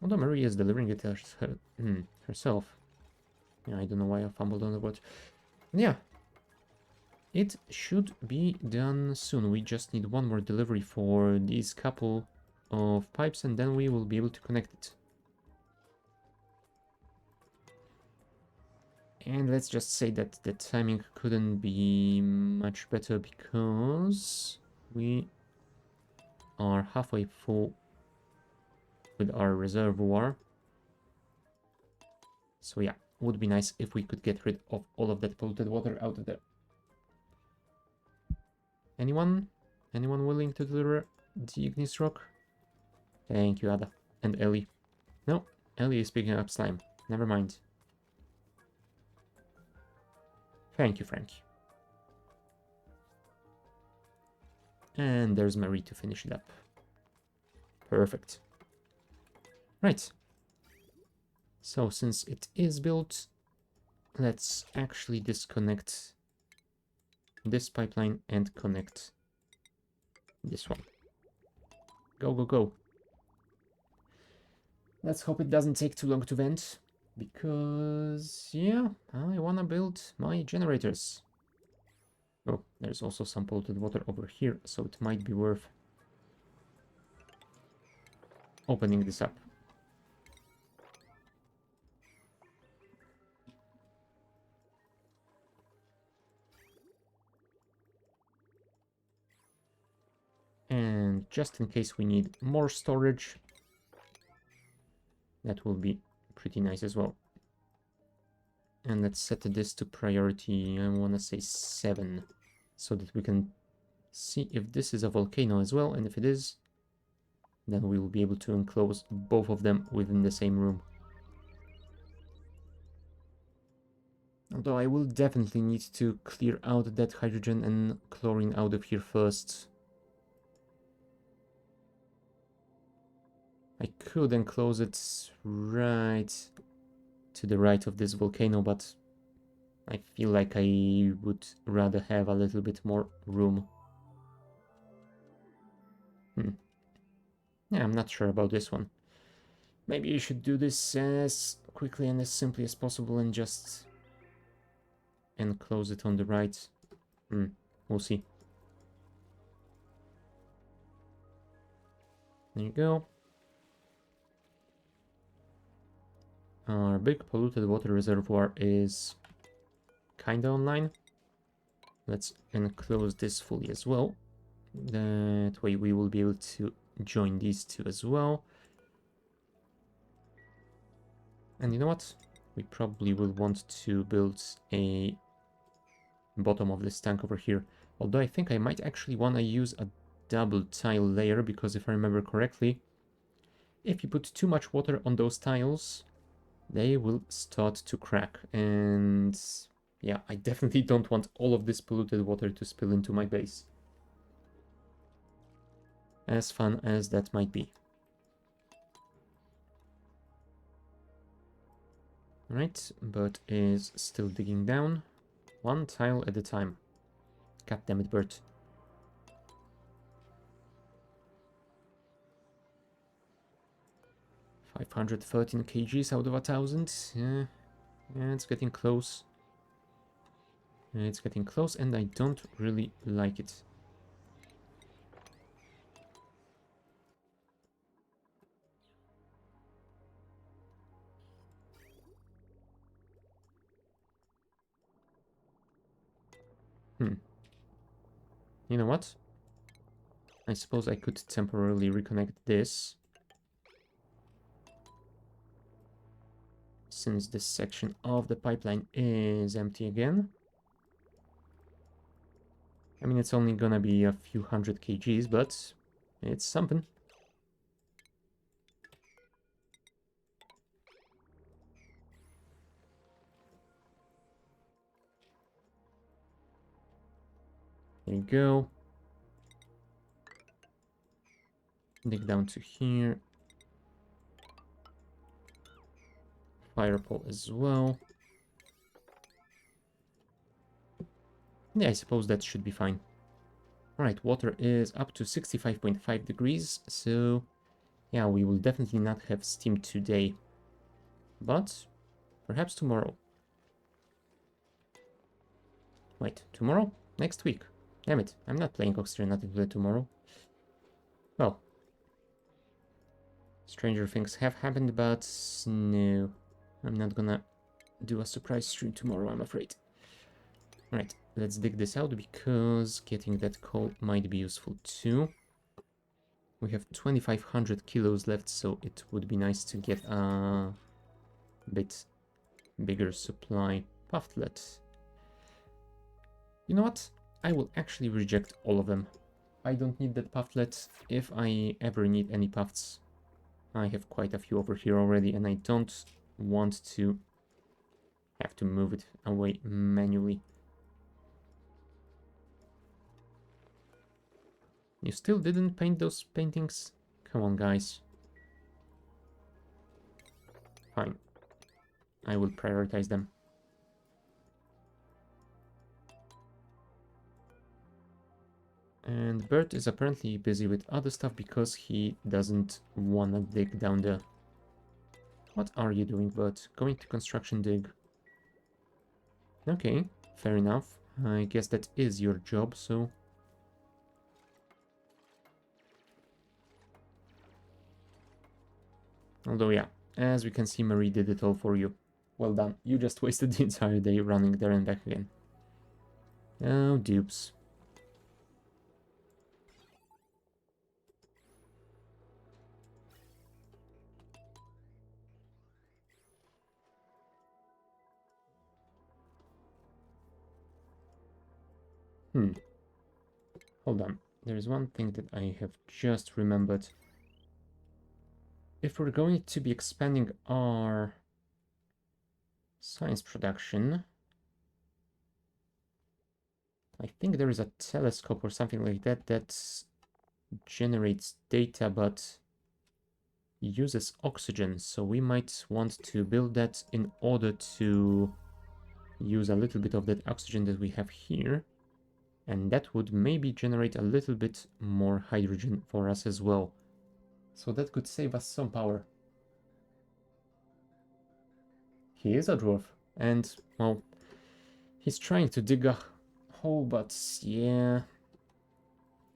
Although Marie is delivering it herself. Yeah, I don't know why I fumbled on the word. Yeah, it should be done soon. We just need one more delivery for these couple of pipes and then we will be able to connect it. And let's just say that the timing couldn't be much better because we are halfway full with our reservoir. So yeah, would be nice if we could get rid of all of that polluted water out of there. Anyone? Anyone willing to deliver the igneous rock? Thank you, Ada. And Ellie. No, Ellie is picking up slime. Never mind. Thank you, Frankie. And there's Marie to finish it up. Perfect. Right. So since it is built, let's actually disconnect this pipeline and connect this one. Go, go, go. Let's hope it doesn't take too long to vent, because, yeah, I wanna build my generators. Oh, there's also some polluted water over here, so it might be worth opening this up. And just in case we need more storage, that will be pretty nice as well. And let's set this to priority, I want to say 7, so that we can see if this is a volcano as well, and if it is, then we will be able to enclose both of them within the same room. Although I will definitely need to clear out that hydrogen and chlorine out of here first. I could enclose it right to the right of this volcano, but I feel like I would rather have a little bit more room. Yeah, I'm not sure about this one. Maybe you should do this as quickly and as simply as possible and just enclose it on the right. We'll see. There you go. Our big polluted water reservoir is kinda online. Let's enclose this fully as well. That way we will be able to join these two as well. And you know what? We probably will want to build a bottom of this tank over here. Although I think I might actually want to use a double tile layer, because if I remember correctly, if you put too much water on those tiles, they will start to crack. And yeah, I definitely don't want all of this polluted water to spill into my base. As fun as that might be. Right, but is still digging down. One tile at a time. God damn it, Bert. $513 kgs out of 1,000. Yeah, it's getting close. It's getting close, and I don't really like it. You know what? I suppose I could temporarily reconnect this, since this section of the pipeline is empty again. I mean, it's only gonna be a few hundred kgs, but it's something. There you go. Dig down to here. Fire pole as well. Yeah, I suppose that should be fine. Alright, water is up to 65.5 degrees, so yeah, we will definitely not have steam today. But perhaps tomorrow. Wait, tomorrow? Next week. Damn it, I'm not playing Oxygen Not Included tomorrow. Well, stranger things have happened, but no. I'm not gonna do a surprise stream tomorrow, I'm afraid. Alright, let's dig this out, because getting that coal might be useful too. We have 2,500 kilos left, so it would be nice to get a bit bigger supply. Pufflet. You know what? I will actually reject all of them. I don't need that pufflet. If I ever need any puffs, I have quite a few over here already, and I don't want to have to move it away manually. You still didn't paint those paintings? Come on, guys. Fine. I will prioritize them. And Bert is apparently busy with other stuff because he doesn't wanna dig down the... What are you doing, Bert? Going to construction dig. Okay, fair enough. I guess that is your job, so... Although, yeah, as we can see, Marie did it all for you. Well done. You just wasted the entire day running there and back again. Oh, dupes. Hold on. There is one thing that I have just remembered. If we're going to be expanding our science production, I think there is a telescope or something like that that generates data but uses oxygen, so we might want to build that in order to use a little bit of that oxygen that we have here, and that would maybe generate a little bit more hydrogen for us as well. So that could save us some power. He is a dwarf, and, well, he's trying to dig a hole, but yeah,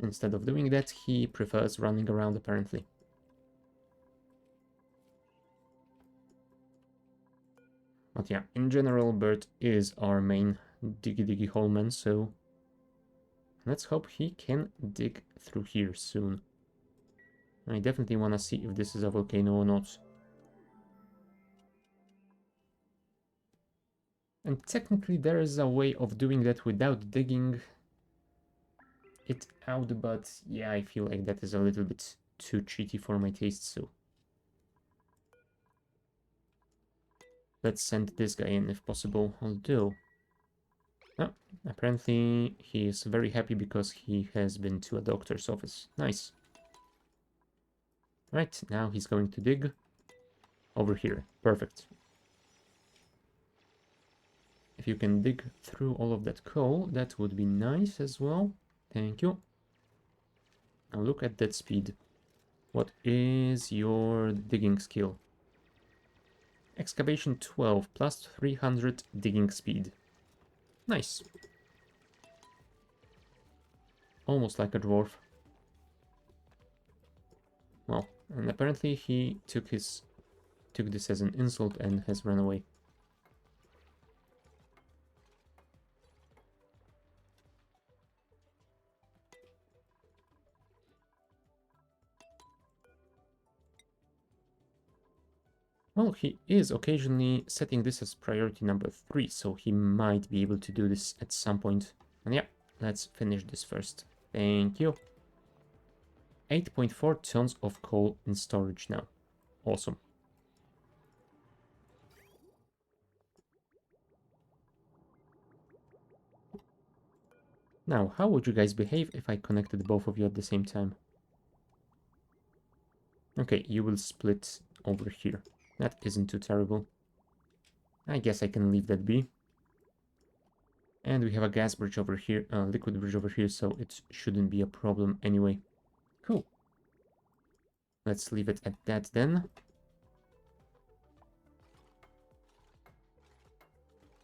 instead of doing that, he prefers running around apparently. But yeah, in general, Bert is our main diggy hole man, so let's hope he can dig through here soon. I definitely want to see if this is a volcano or not. And technically there is a way of doing that without digging it out, but yeah, I feel like that is a little bit too cheaty for my taste, so let's send this guy in if possible, although... Oh, apparently he is very happy because he has been to a doctor's office. Nice. Right, now he's going to dig over here. Perfect. If you can dig through all of that coal, that would be nice as well. Thank you. Now look at that speed. What is your digging skill? Excavation 12 plus 300 digging speed. Nice. Almost like a dwarf. Well, and apparently he took this as an insult and has run away. Well, he is occasionally setting this as priority number 3, so he might be able to do this at some point. And yeah, let's finish this first. Thank you. 8.4 tons of coal in storage now. Awesome. Now, how would you guys behave if I connected both of you at the same time? Okay, you will split over here. That isn't too terrible. I guess I can leave that be. And we have a gas bridge over here, liquid bridge over here, so it shouldn't be a problem anyway. Cool. Let's leave it at that then.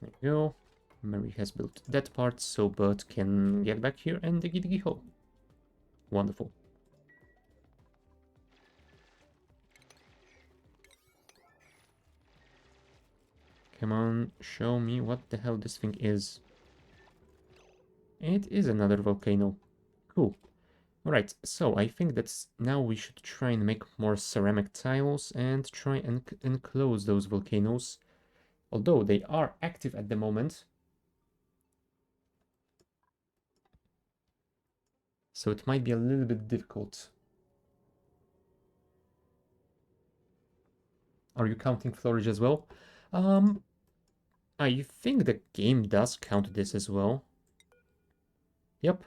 There we go. Mary has built that part, so Bert can get back here and diggy hole. Wonderful. Come on, show me what the hell this thing is. It is another volcano. Cool. Alright, so I think that now we should try and make more ceramic tiles and try and enclose those volcanoes. Although they are active at the moment. So it might be a little bit difficult. Are you counting Florage as well? I think the game does count this as well. Yep.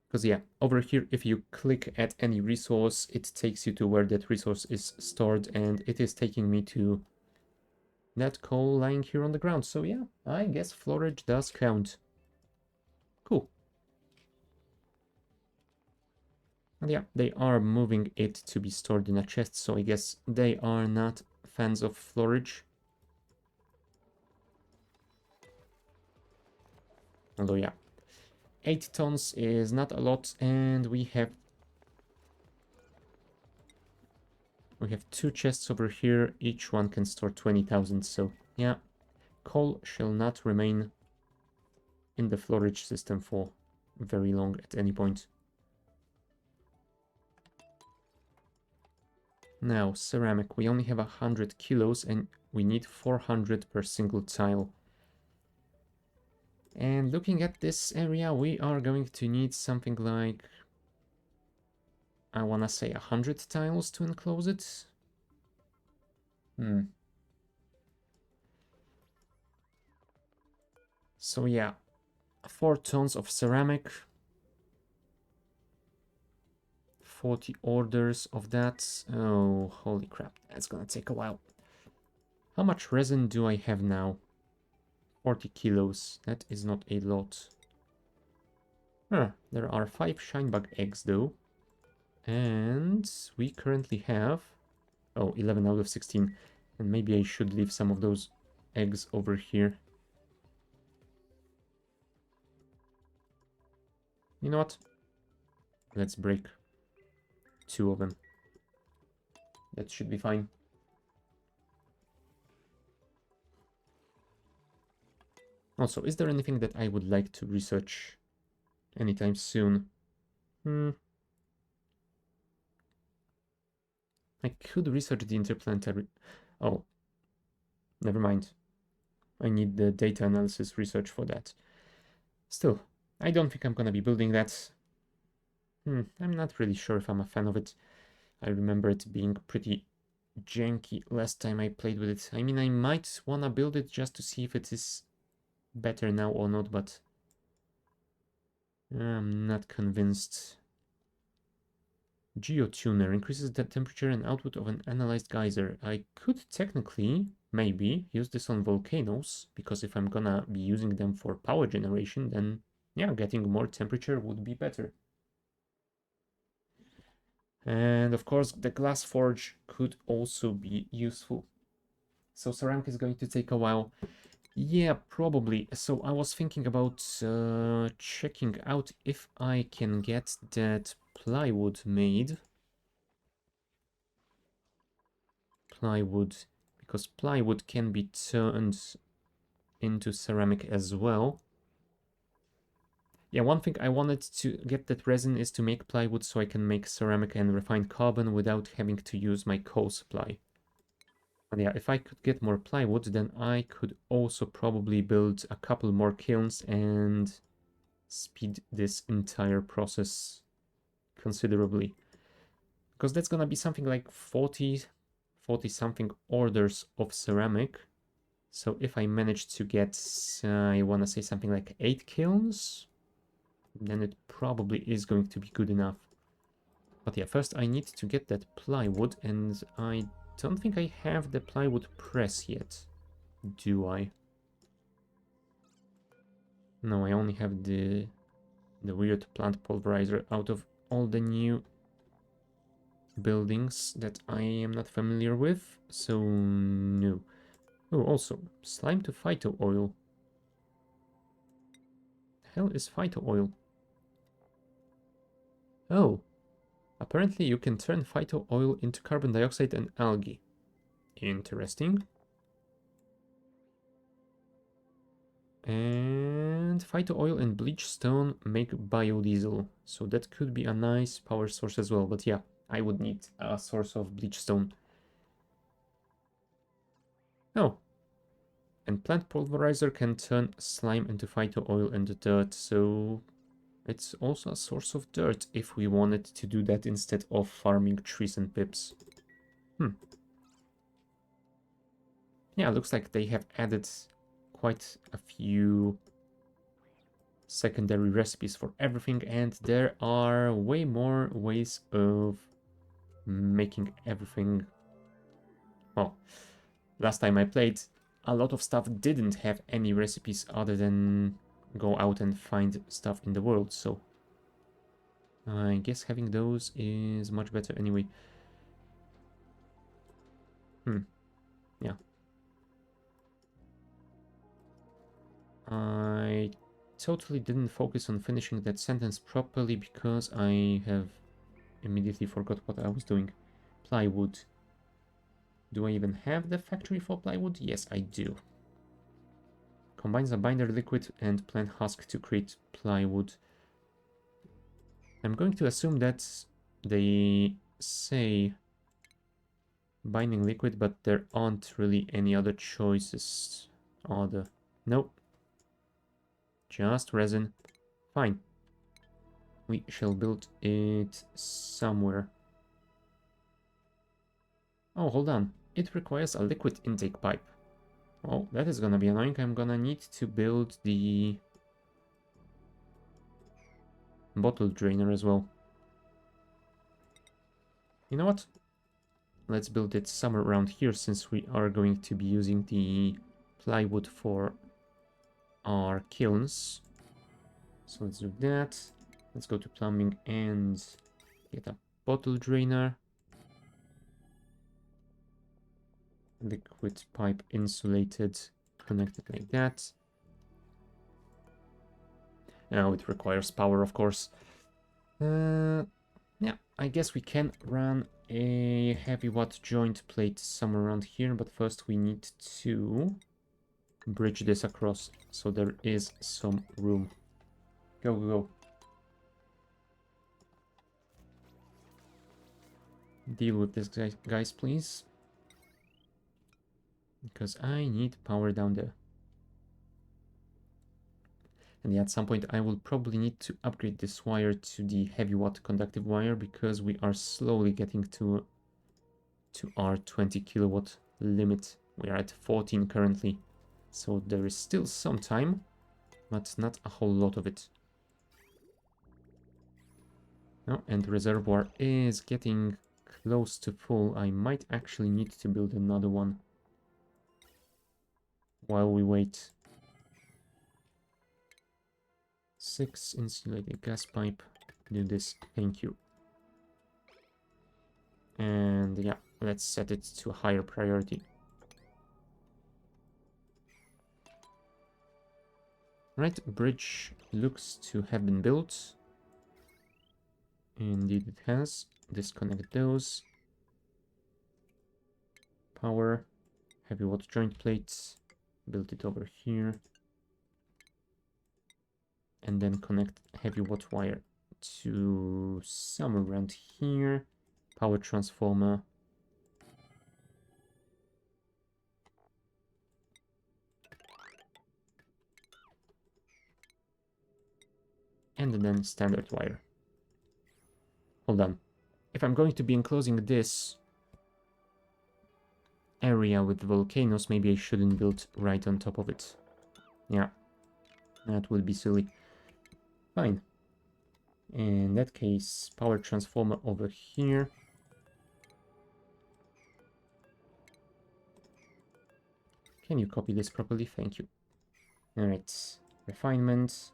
Because yeah, over here, if you click at any resource, it takes you to where that resource is stored, and it is taking me to that coal lying here on the ground. So yeah, I guess Florage does count. Cool. And yeah, they are moving it to be stored in a chest, so I guess they are not fans of Florage. Although yeah, 8 tons is not a lot, and we have 2 chests over here. Each one can store 20,000, so yeah, coal shall not remain in the Florage system for very long at any point. Now, ceramic, we only have 100 kilos and we need 400 per single tile. And looking at this area, we are going to need something like, I wanna say 100 tiles to enclose it. So yeah, 4 tons of ceramic, 40 orders of that. Oh, holy crap, that's gonna take a while. How much resin do I have now? 40 kilos, that is not a lot. There are 5 shinebug eggs though. And we currently have, 11 out of 16. And maybe I should leave some of those eggs over here. You know what? Let's break 2 of them. That should be fine. Also, is there anything that I would like to research anytime soon? I could research the interplanetary... Oh, never mind. I need the data analysis research for that. Still, I don't think I'm gonna be building that. I'm not really sure if I'm a fan of it. I remember it being pretty janky last time I played with it. I mean, I might wanna build it just to see if it is better now or not, but I'm not convinced. Geotuner increases the temperature and output of an analyzed geyser. I could technically maybe use this on volcanoes, because if I'm gonna be using them for power generation, then yeah, getting more temperature would be better. And of course, the glass forge could also be useful. So ceramic is going to take a while. Yeah, probably. So I was thinking about checking out if I can get that plywood made. Plywood, because plywood can be turned into ceramic as well. Yeah, one thing I wanted to get that resin is to make plywood so I can make ceramic and refined carbon without having to use my coal supply. But yeah, if I could get more plywood, then I could also probably build a couple more kilns and speed this entire process considerably. Because that's gonna be something like 40 something orders of ceramic. So if I manage to get, I wanna say something like 8 kilns, then it probably is going to be good enough. But yeah, first I need to get that plywood, and I don't think I have the plywood press yet. Do I? No, I only have the weird plant pulverizer out of all the new buildings that I am not familiar with, so no. Oh, also, slime to phyto oil. The hell is phyto oil? Oh, apparently you can turn phyto oil into carbon dioxide and algae. Interesting. And phyto oil and bleach stone make biodiesel, so that could be a nice power source as well. But yeah, I would need a source of bleach stone. Oh, and plant pulverizer can turn slime into phyto oil and dirt, so it's also a source of dirt if we wanted to do that instead of farming trees and pips. Yeah, looks like they have added quite a few secondary recipes for everything, and there are way more ways of making everything. Well, last time I played, a lot of stuff didn't have any recipes other than go out and find stuff in the world, so I guess having those is much better anyway. Yeah. I totally didn't focus on finishing that sentence properly because I have immediately forgot what I was doing. Plywood. Do I even have the factory for plywood? Yes, I do. Combines a binder liquid and plant husk to create plywood. I'm going to assume that they say binding liquid, but there aren't really any other choices. Are there? Nope. Just resin. Fine. We shall build it somewhere. Oh, hold on. It requires a liquid intake pipe. Oh, that is gonna be annoying. I'm gonna need to build the bottle drainer as well. You know what? Let's build it somewhere around here since we are going to be using the plywood for our kilns. So let's do that. Let's go to plumbing and get a bottle drainer. Liquid pipe insulated, connected like that. Now it requires power, of course. Yeah, I guess we can run a heavy watt joint plate somewhere around here, but first we need to bridge this across so there is some room. Go, go, go. Deal with this, guys, please. Because I need power down there. And yeah, at some point I will probably need to upgrade this wire to the heavy watt conductive wire because we are slowly getting to our 20 kilowatt limit. We are at 14 currently, so there is still some time, but not a whole lot of it. Oh, and the reservoir is getting close to full. I might actually need to build another one. while we wait. 6 insulated gas pipe. Do this, thank you. And yeah, let's set it to a higher priority. Right, bridge looks to have been built. Indeed it has. Disconnect those. Power. Heavy water joint plates. Build it over here. And then connect heavy watt wire to somewhere around here. Power transformer. And then standard wire. Hold on. If I'm going to be enclosing this area with volcanoes, maybe I shouldn't build right on top of it. Yeah, that would be silly. Fine. In that case, power transformer over here. Can you copy this properly? Thank you. Alright, refinement.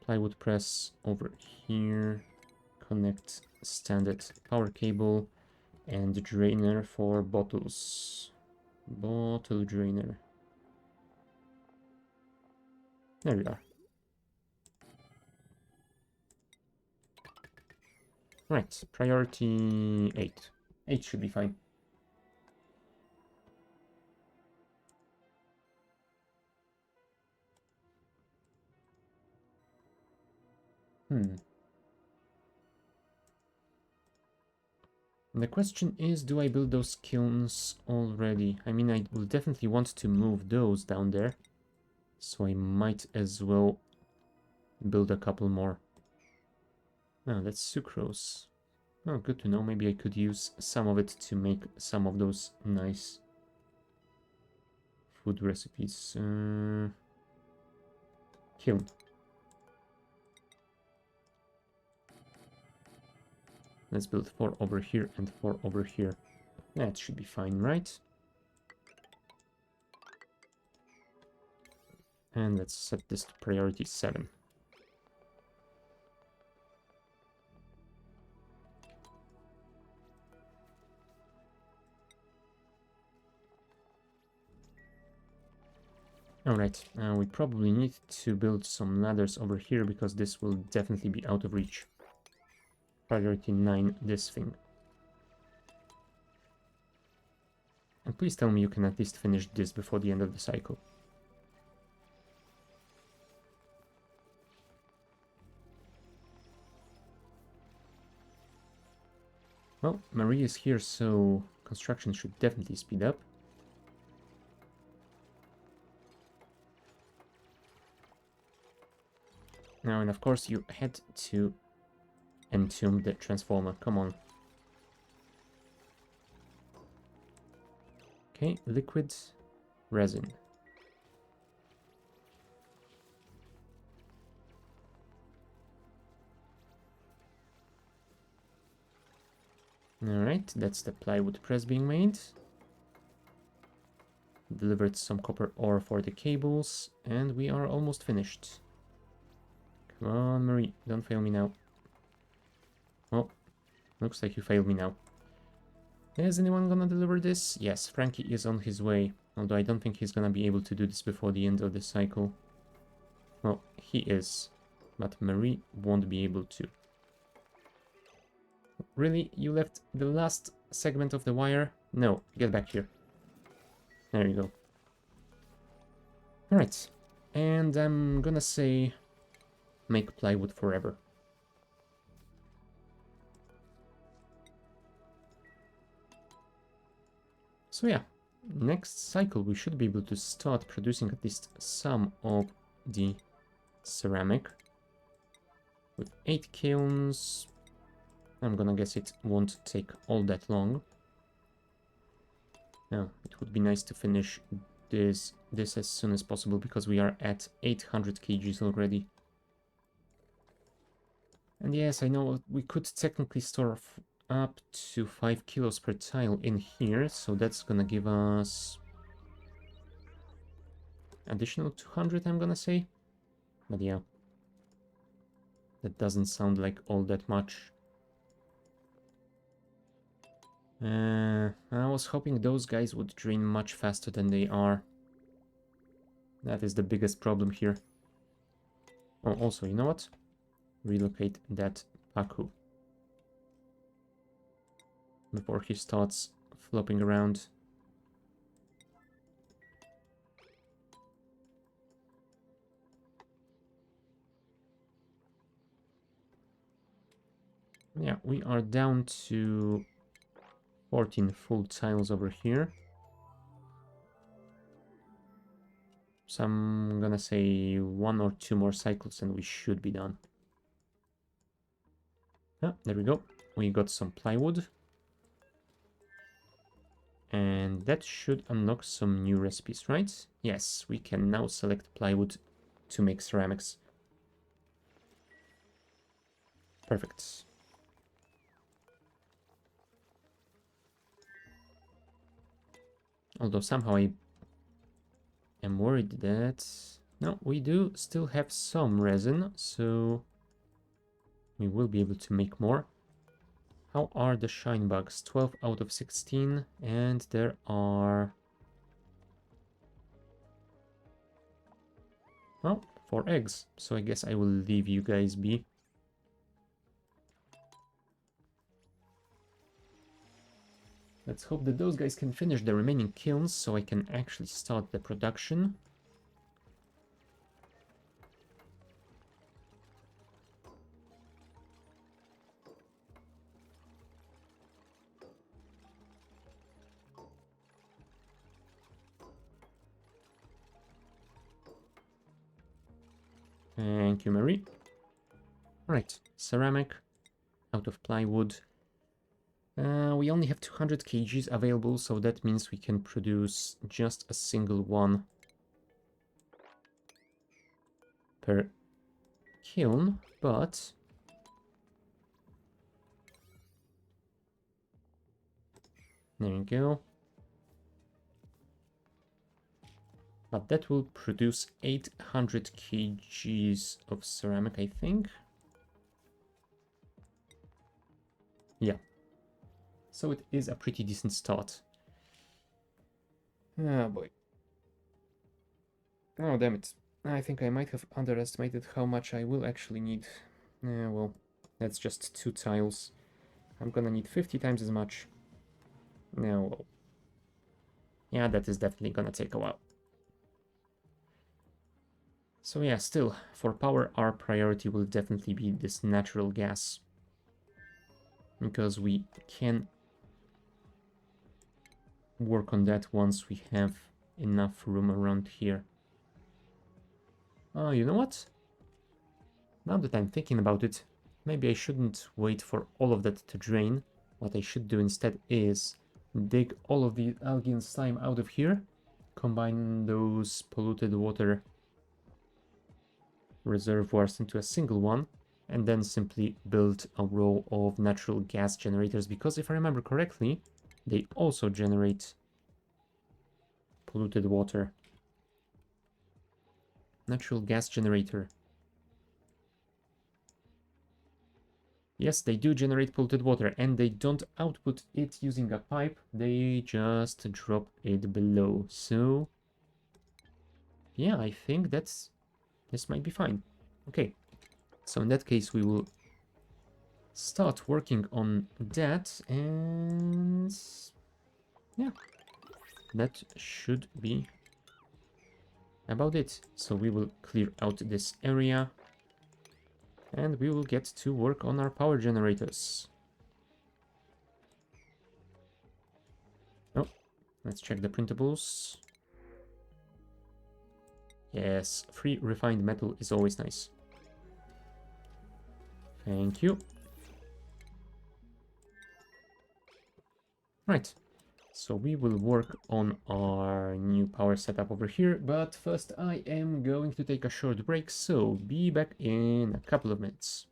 Plywood press over here. Connect standard power cable and drainer for bottles. Bottle drainer. There we are. Right, priority 8. 8 should be fine. The question is, do I build those kilns already? I mean, I will definitely want to move those down there. So I might as well build a couple more. Oh, that's sucrose. Oh, good to know. Maybe I could use some of it to make some of those nice food recipes. Kiln. Let's build 4 over here and 4 over here. That should be fine, right? And let's set this to priority 7. Alright, we probably need to build some ladders over here because this will definitely be out of reach. Priority 9, this thing. And please tell me you can at least finish this before the end of the cycle. Well, Marie is here, so construction should definitely speed up. Now, and of course you had to entomb the transformer. Come on. Okay, liquid resin. Alright, that's the plywood press being made. Delivered some copper ore for the cables, and we are almost finished. Come on, Marie, don't fail me now. Oh, looks like you failed me now. Is anyone gonna deliver this? Yes, Frankie is on his way, although I don't think he's gonna be able to do this before the end of the cycle. Well, he is, but Marie won't be able to. Really? You left the last segment of the wire? No, get back here. There you go. Alright, and I'm gonna say make plywood forever. So yeah, next cycle we should be able to start producing at least some of the ceramic. With 8 kilns, I'm gonna guess it won't take all that long. Now, it would be nice to finish this as soon as possible because we are at 800 kgs already. And yes, I know we could technically store up to 5 kilos per tile in here, so that's gonna give us additional 200, I'm gonna say. But yeah, that doesn't sound like all that much. I was hoping those guys would drain much faster than they are. That is the biggest problem here. Oh, also, you know what? Relocate that Paku before he starts flopping around. Yeah, we are down to 14 full tiles over here. So I'm gonna say 1 or 2 more cycles and we should be done. Ah, there we go. We got some plywood. And that should unlock some new recipes, right? Yes, we can now select plywood to make ceramics. Perfect. Although somehow I am worried that... No, we do still have some resin, so we will be able to make more. How are the shine bugs? 12 out of 16, and there are... Oh, 4 eggs, so I guess I will leave you guys be. Let's hope that those guys can finish the remaining kilns so I can actually start the production. Thank you, Marie. Right, ceramic, out of plywood. We only have 200 kgs available, so that means we can produce just a single one per kiln, but... There you go. But that will produce 800 kgs of ceramic, I think. Yeah. So it is a pretty decent start. Oh boy. Oh damn it. I think I might have underestimated how much I will actually need. Well, that's just 2 tiles. I'm gonna need 50 times as much. No, well. Yeah, that is definitely gonna take a while. So yeah, still, for power, our priority will definitely be this natural gas. Because we can work on that once we have enough room around here. Oh, you know what? Now that I'm thinking about it, maybe I shouldn't wait for all of that to drain. What I should do instead is dig all of the algae and slime out of here, combine those polluted water reservoirs into a single one, and then simply build a row of natural gas generators, because if I remember correctly, they also generate polluted water. Natural gas generator. Yes, they do generate polluted water, and they don't output it using a pipe, they just drop it below. So, yeah, I think this might be fine. Okay, so in that case, we will start working on that, and yeah, that should be about it. So we will clear out this area, and we will get to work on our power generators. Oh, let's check the printables. Yes, free refined metal is always nice. Thank you. Right, so we will work on our new power setup over here, but first I am going to take a short break, so be back in a couple of minutes.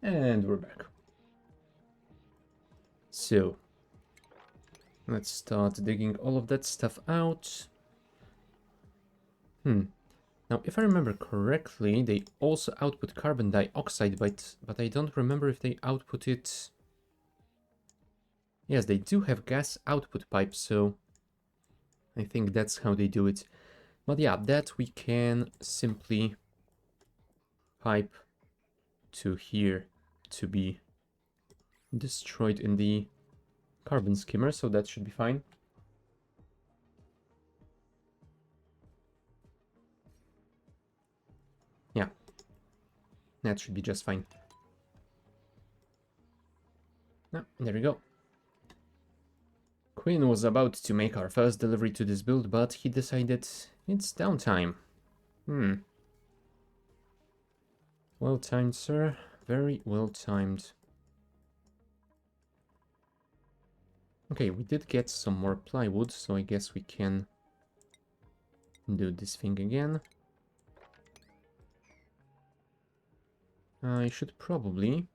And we're back. So, let's start digging all of that stuff out. Now, if I remember correctly, they also output carbon dioxide, but I don't remember if they output it... Yes, they do have gas output pipes, so I think that's how they do it. But yeah, that we can simply pipe to here to be destroyed in the carbon skimmer, so that should be fine. Yeah, that should be just fine. No, there we go. Quinn was about to make our first delivery to this build, but he decided it's downtime. Well timed, sir. Very well timed. Okay, we did get some more plywood, so I guess we can do this thing again. I should probably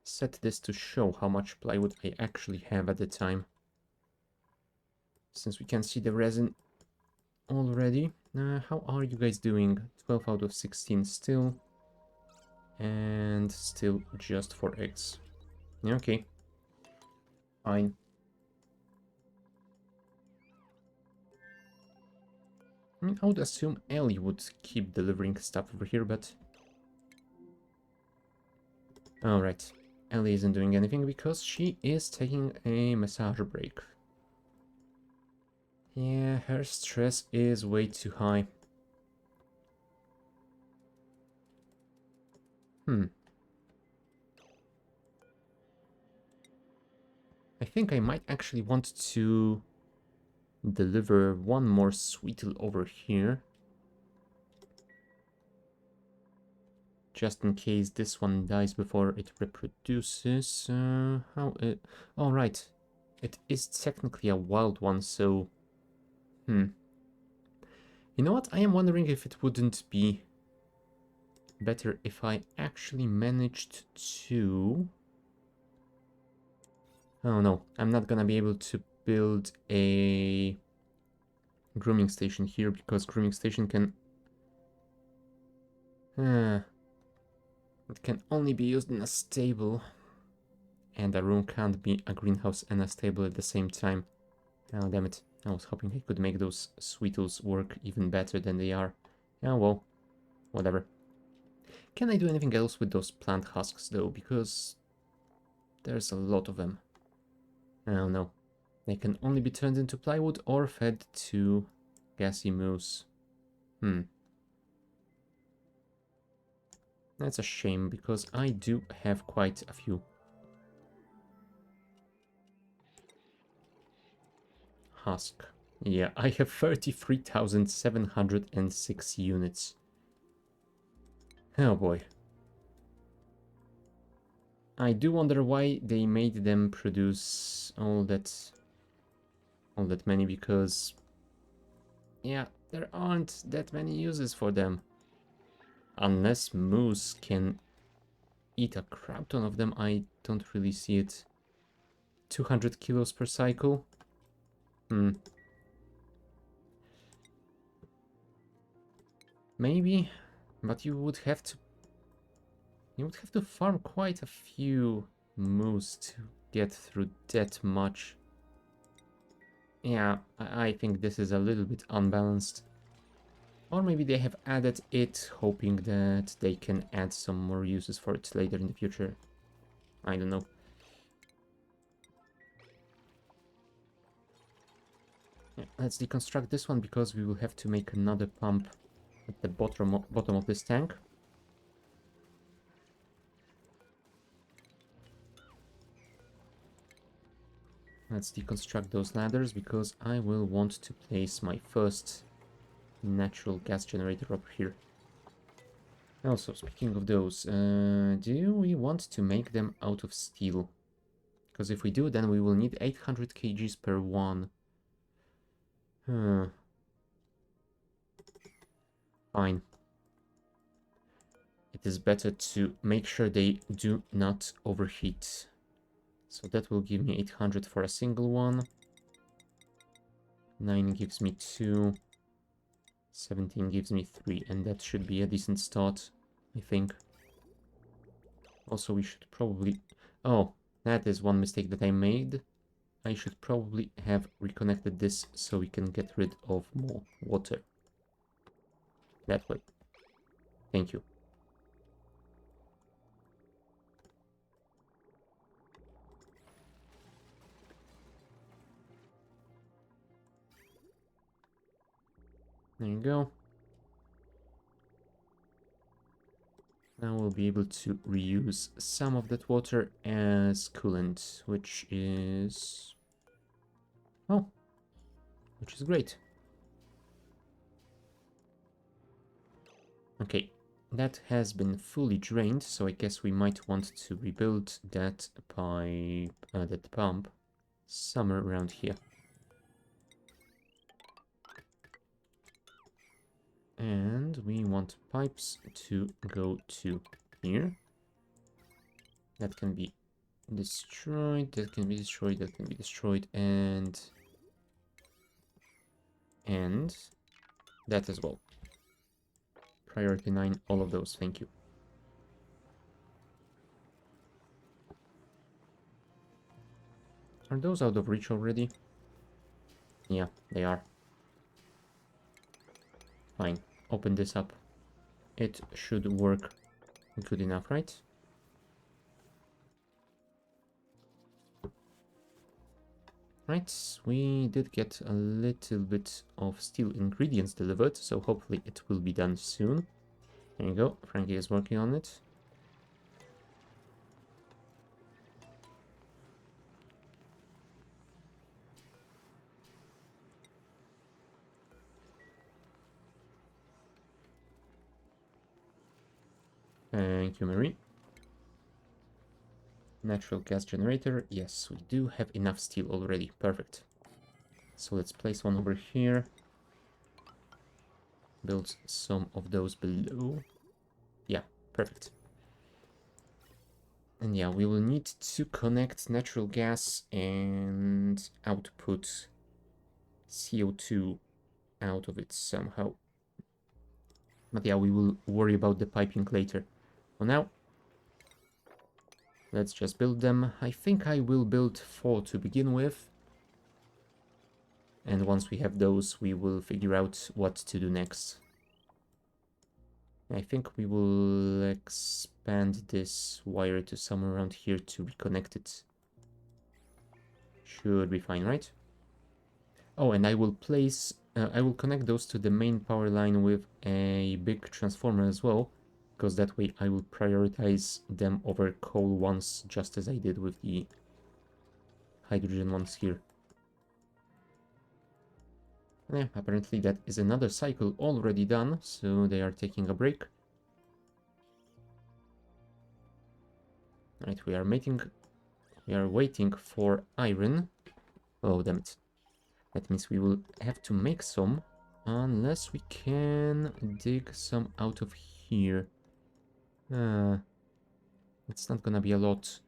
set this to show how much plywood I actually have at the time. Since we can see the resin already. How are you guys doing? 12 out of 16 still. And still just 4 eggs. Yeah, okay. Fine. I mean, I would assume Ellie would keep delivering stuff over here, but... Alright. Ellie isn't doing anything because she is taking a massage break. Yeah, her stress is way too high. I think I might actually want to deliver one more sweetle over here. Just in case this one dies before it reproduces. Oh, right. It is technically a wild one, so... You know what? I am wondering if it wouldn't be better if I actually managed to... Oh no, I'm not gonna be able to build a grooming station here because grooming station can... it can only be used in a stable. And a room can't be a greenhouse and a stable at the same time. Oh, damn it. I was hoping I could make those sweetles work even better than they are. Yeah, well, whatever. Can I do anything else with those plant husks, though? Because there's a lot of them. Oh, no. They can only be turned into plywood or fed to gassy moose. That's a shame, because I do have quite a few. Husk. Yeah, I have 33,706 units. Oh boy. I do wonder why they made them produce all that many, because yeah, there aren't that many uses for them. Unless moose can eat a crap ton of them, I don't really see it. 200 kilos per cycle? Maybe, but you would have to farm quite a few moose to get through that much. Yeah, I think this is a little bit unbalanced. Or maybe they have added it, hoping that they can add some more uses for it later in the future. I don't know. Yeah, let's deconstruct this one because we will have to make another pump at the bottom of this tank. Let's deconstruct those ladders because I will want to place my first natural gas generator up here. Also, speaking of those, do we want to make them out of steel? Because if we do, then we will need 800 kgs per one. Fine. it is better to make sure they do not overheat. So that will give me 800 for a single one. 9 gives me 2. 17 gives me 3, and that should be a decent start, I think. Also, we should probably... Oh, that is one mistake that I made. I should probably have reconnected this so we can get rid of more water. That way. Thank you. There you go. Now we'll be able to reuse some of that water as coolant, which is... Oh, which is great. Okay, that has been fully drained, so I guess we might want to rebuild that pipe, that pump, somewhere around here. And we want pipes to go to here. That can be destroyed, that can be destroyed, that can be destroyed, and that as well. Priority 9, all of those, thank you. Are those out of reach already? Yeah, they are. Fine, open this up. It should work good enough, right? Right, we did get a little bit of steel ingredients delivered, so hopefully it will be done soon. There you go, Frankie is working on it. Thank you, Marie. Natural gas generator. Yes, we do have enough steel already. Perfect. So let's place one over here. Build some of those below. Yeah, perfect. And yeah, we will need to connect natural gas and output CO2 out of it somehow. But yeah, we will worry about the piping later. For now, let's just build them. I think I will build 4 to begin with. And once we have those, we will figure out what to do next. I think we will expand this wire to somewhere around here to reconnect it. Should be fine, right? Oh, and I will place... I will connect those to the main power line with a big transformer as well, because that way I will prioritize them over coal ones, just as I did with the hydrogen ones here. Yeah, apparently that is another cycle already done, so they are taking a break. Right, we are waiting for iron. Oh, damn it. That means we will have to make some, unless we can dig some out of here. It's not gonna be a lot.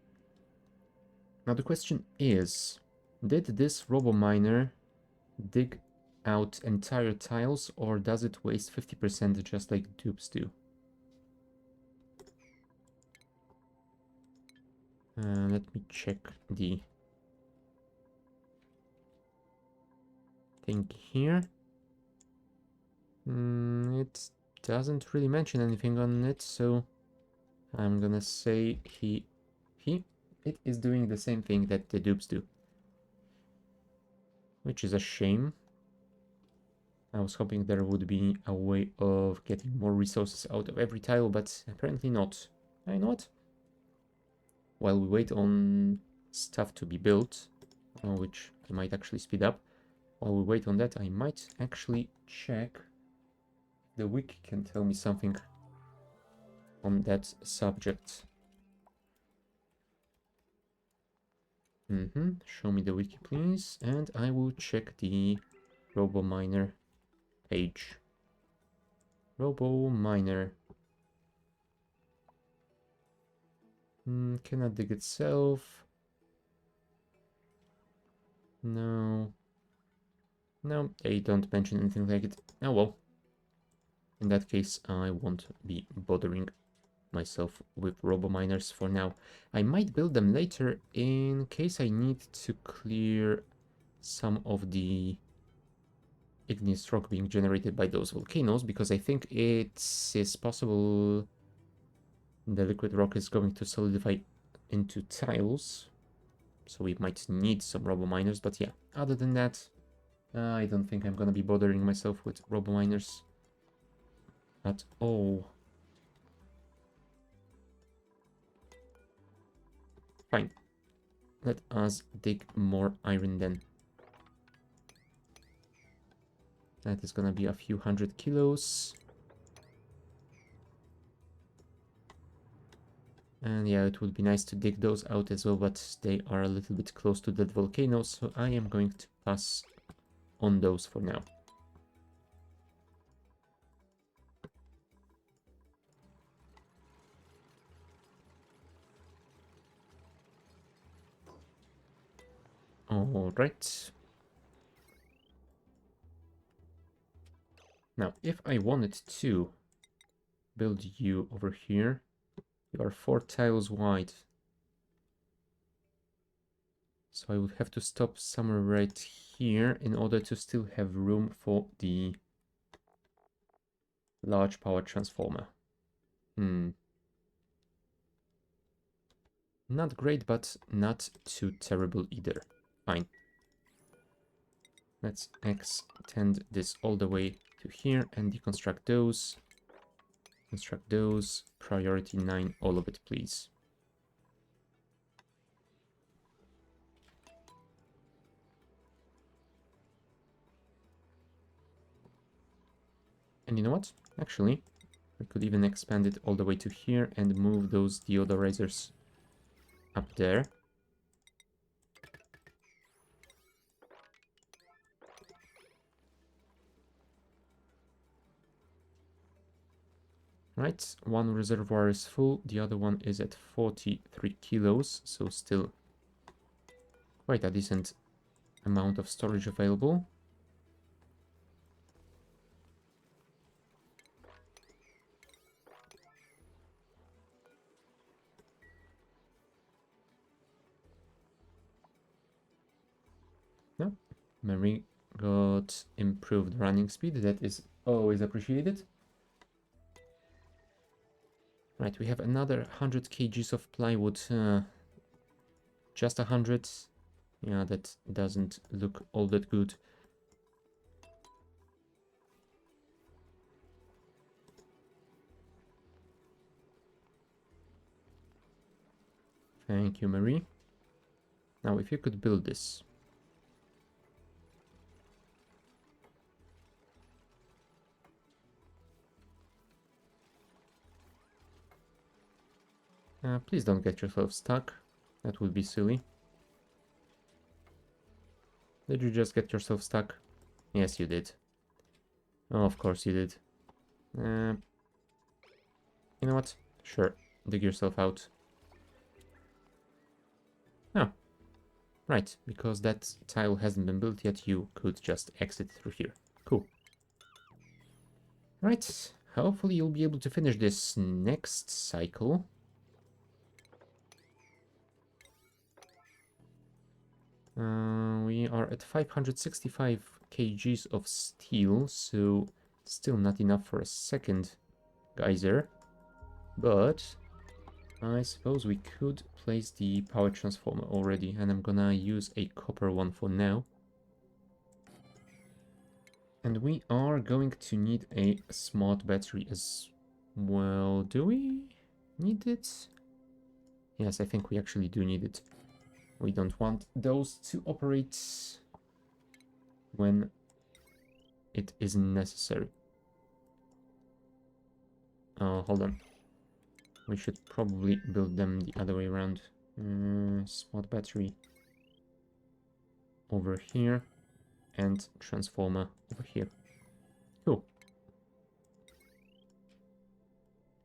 Now the question is, did this robo-miner dig out entire tiles, or does it waste 50% just like dupes do? Let me check the thing here. It doesn't really mention anything on it, so I'm gonna say it is doing the same thing that the dupes do. Which is a shame. I was hoping there would be a way of getting more resources out of every tile, but apparently not. I know what? While we wait on stuff to be built, which I might actually speed up, while we wait on that, I might actually check if the wiki can tell me something on that subject. Show me the wiki, please, and I will check the RoboMiner page. RoboMiner. Cannot dig itself. No. No, they don't mention anything like it. Oh well. In that case, I won't be bothering myself with robo-miners for now. I might build them later in case I need to clear some of the igneous rock being generated by those volcanoes, because I think it is possible the liquid rock is going to solidify into tiles, so we might need some robo-miners, but yeah, other than that, I don't think I'm gonna be bothering myself with robo-miners at all. Fine. Let us dig more iron then. That is gonna be a few 100 kilos. And yeah, it would be nice to dig those out as well, but they are a little bit close to that volcano, so I am going to pass on those for now. All right. Now, if I wanted to build you over here, you are 4 tiles wide. So I would have to stop somewhere right here in order to still have room for the large power transformer. Not great, but not too terrible either. Fine. Let's extend this all the way to here and deconstruct those. Construct those. Priority 9, all of it, please. And you know what? Actually, we could even expand it all the way to here and move those deodorizers up there. Right, one reservoir is full, the other one is at 43 kilos, so still quite a decent amount of storage available. No, Mary got improved running speed, that is always appreciated. Right, we have another 100 kgs of plywood. Just 100. Yeah, that doesn't look all that good. Thank you, Marie. Now, if you could build this. Please don't get yourself stuck. That would be silly. Did you just get yourself stuck? Yes, you did. Oh, of course you did. You know what? Sure, dig yourself out. Oh, right, because that tile hasn't been built yet, you could just exit through here. Cool. Right, hopefully you'll be able to finish this next cycle. We are at 565 kgs of steel, so still not enough for a second geyser. But I suppose we could place the power transformer already, and I'm gonna use a copper one for now. And we are going to need a smart battery as well. Do we need it? Yes, I think we actually do need it. We don't want those to operate when it isn't necessary. Hold on. We should probably build them the other way around. Smart battery over here and transformer over here. Cool.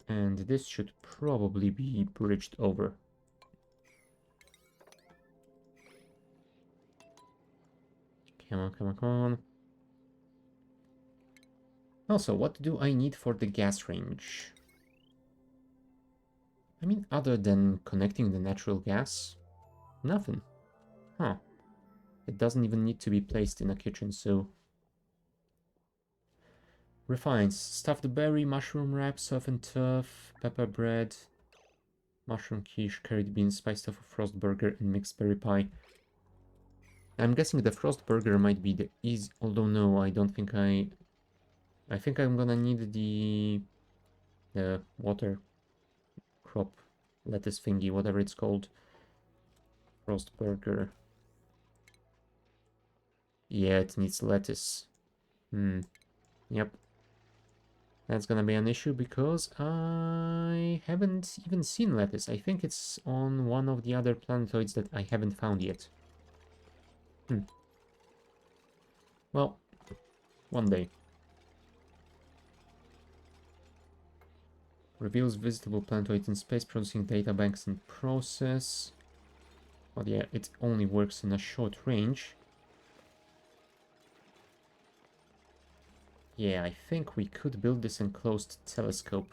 And this should probably be bridged over. Come on, come on, come on. Also, what do I need for the gas range? I mean, other than connecting the natural gas, nothing. Huh. It doesn't even need to be placed in a kitchen, so... Refines. Stuffed berry, mushroom wrap, surf and turf, pepper bread, mushroom quiche, carrot beans, spiced tofu, frost burger, and mixed berry pie. I'm guessing the frost burger might be the easy... Although no, I don't think I think I'm gonna need the water crop lettuce thingy, whatever it's called. Frost burger. Yeah, it needs lettuce. Yep. That's gonna be an issue because I haven't even seen lettuce. I think it's on one of the other planetoids that I haven't found yet. Well, one day. Reveals visitable planetoids in space, producing data banks in process. But yeah, it only works in a short range. Yeah, I think we could build this enclosed telescope.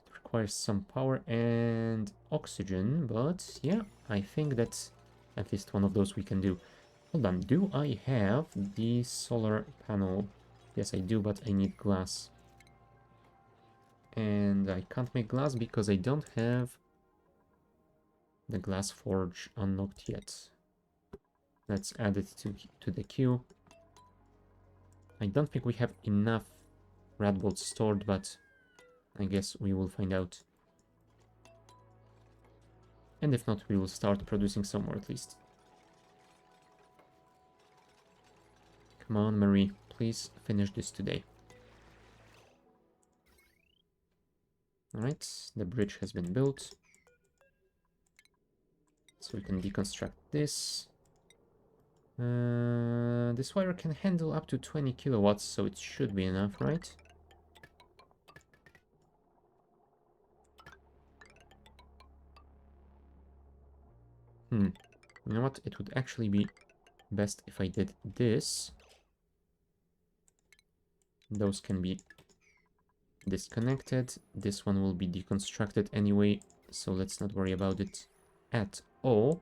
It requires some power and oxygen, but yeah, I think that's at least one of those we can do. Hold on, do I have the solar panel? Yes, I do, but I need glass. And I can't make glass because I don't have the glass forge unlocked yet. Let's add it to the queue. I don't think we have enough rat bolts stored, but I guess we will find out. And if not, we will start producing some more at least. Come on, Marie, please finish this today. Alright, the bridge has been built. So we can deconstruct this. This wire can handle up to 20 kilowatts, so it should be enough, right? You know what? It would actually be best if I did this. Those can be disconnected. This one will be deconstructed anyway, so let's not worry about it at all.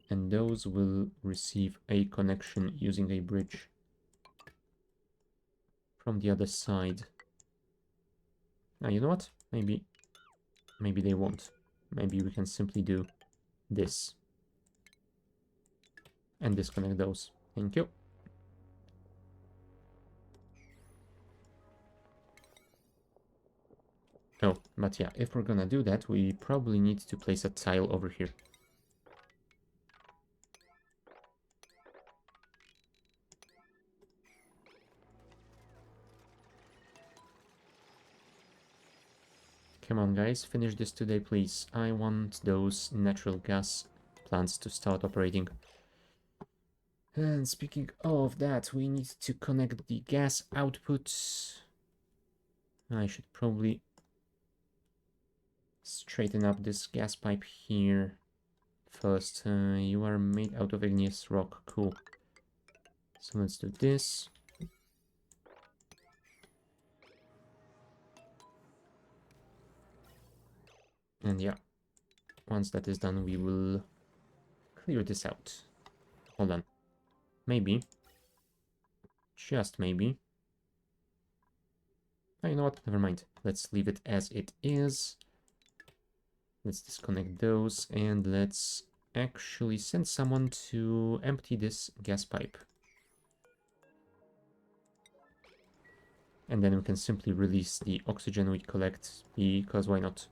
And those will receive a connection using a bridge from the other side. Now, you know what? Maybe they won't. Maybe we can simply do this and disconnect those. Thank you. Oh, but yeah, if we're gonna do that, we probably need to place a tile over here. Come on, guys, finish this today, please. I want those natural gas plants to start operating. And speaking of that, we need to connect the gas outputs. I should probably straighten up this gas pipe here first. You are made out of igneous rock. Cool. So let's do this. And yeah, once that is done, we will clear this out. Hold on. Maybe. Just maybe. Oh, you know what? Never mind. Let's leave it as it is. Let's disconnect those and let's actually send someone to empty this gas pipe. And then we can simply release the oxygen we collect, because why not?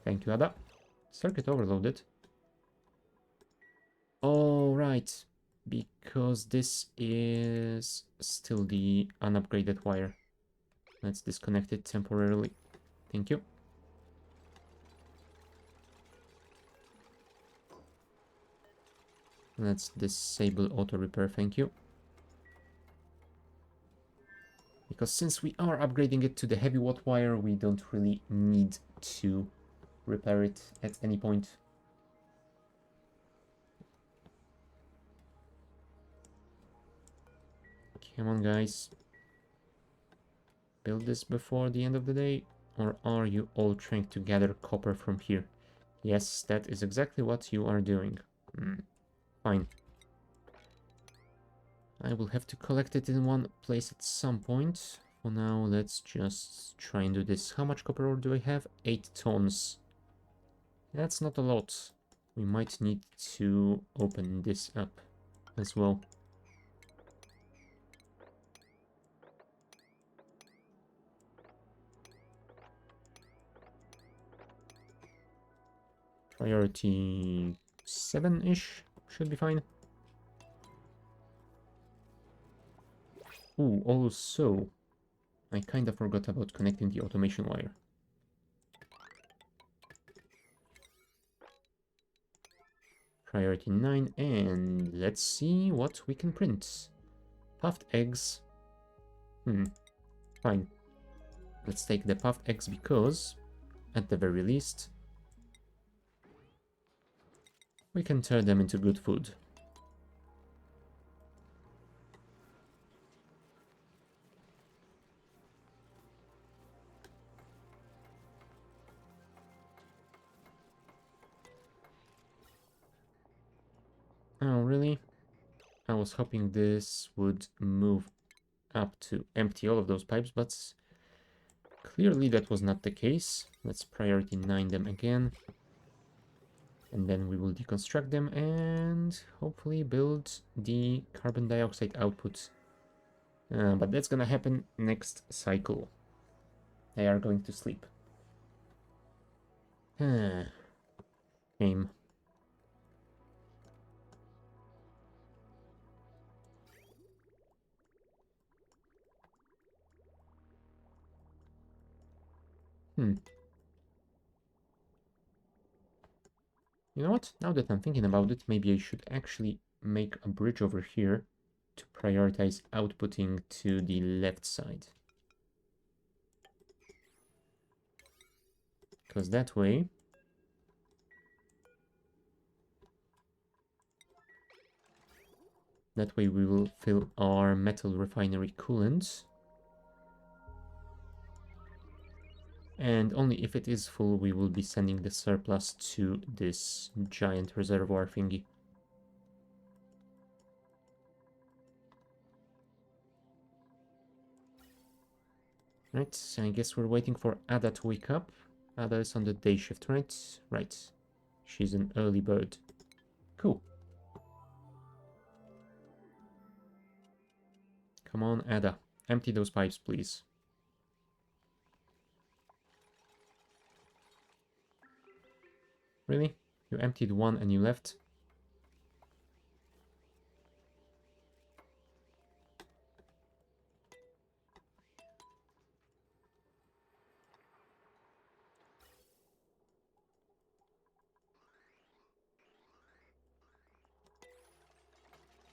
Thank you, Ada. Circuit overloaded. All right, because this is still the unupgraded wire. Let's disconnect it temporarily. Thank you. Let's disable auto repair, thank you. Because since we are upgrading it to the heavy watt wire, we don't really need to repair it at any point. Come on, guys. Build this before the end of the day, or are you all trying to gather copper from here? Yes, that is exactly what you are doing. Fine. I will have to collect it in one place at some point. For now, let's just try and do this. How much copper ore do I have? 8 tons. That's not a lot. We might need to open this up as well. Priority 7-ish should be fine. Ooh, also, I kinda forgot about connecting the automation wire. Priority 9, and let's see what we can print. Puffed eggs. Fine. Let's take the puffed eggs because, at the very least, we can turn them into good food. Oh, really? I was hoping this would move up to empty all of those pipes, but clearly that was not the case. Let's priority 9 them again. And then we will deconstruct them and hopefully build the carbon dioxide output. But that's gonna happen next cycle. They are going to sleep. Game. You know what? Now that I'm thinking about it, maybe I should actually make a bridge over here to prioritize outputting to the left side. Because that way we will fill our metal refinery coolant. And only if it is full, we will be sending the surplus to this giant reservoir thingy. Right, so I guess we're waiting for Ada to wake up. Ada is on the day shift, right? Right. She's an early bird. Cool. Come on, Ada. Empty those pipes, please. Really? You emptied one and you left?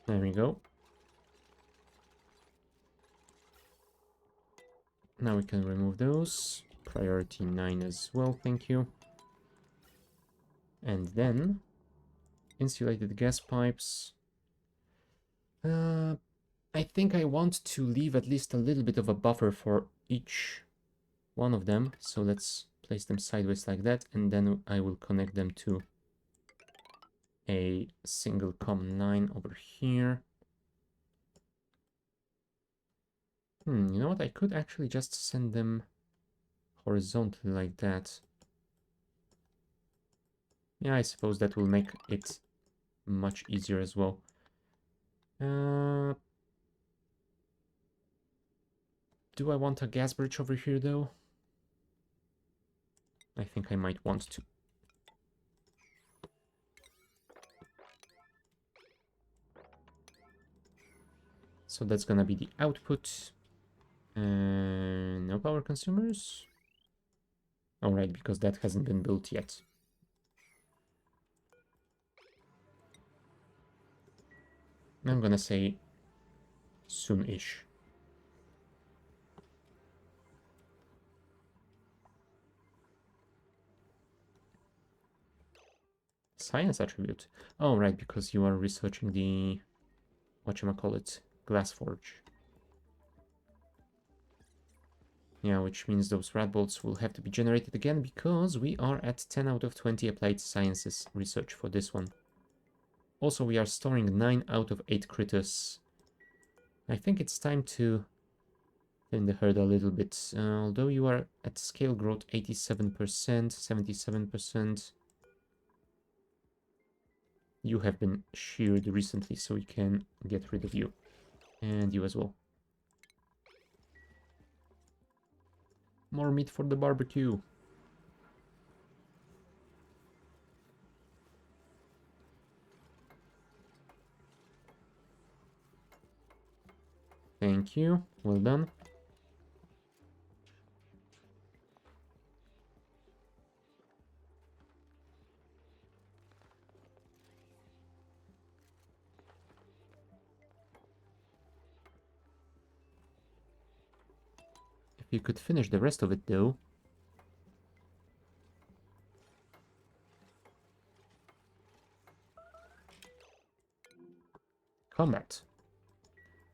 There we go. Now we can remove those. Priority 9 as well, thank you. And then insulated gas pipes. I think I want to leave at least a little bit of a buffer for each one of them. So let's place them sideways like that, and then I will connect them to a single COM9 over here. You know what? I could actually just send them horizontally like that. Yeah, I suppose that will make it much easier as well. Do I want a gas bridge over here though? I think I might want to. So that's gonna be the output. No power consumers. Alright, because that hasn't been built yet. I'm gonna say soon-ish. Science attribute. Oh, right, because you are researching the, whatchamacallit, glass forge. Yeah, which means those rat bolts will have to be generated again because we are at 10 out of 20 applied sciences research for this one. Also, we are storing 9 out of 8 critters. I think it's time to thin the herd a little bit. Although you are at scale growth 87%, 77%. You have been sheared recently, so we can get rid of you. And you as well. More meat for the barbecue. Thank you. Well done. If you could finish the rest of it, though. Combat.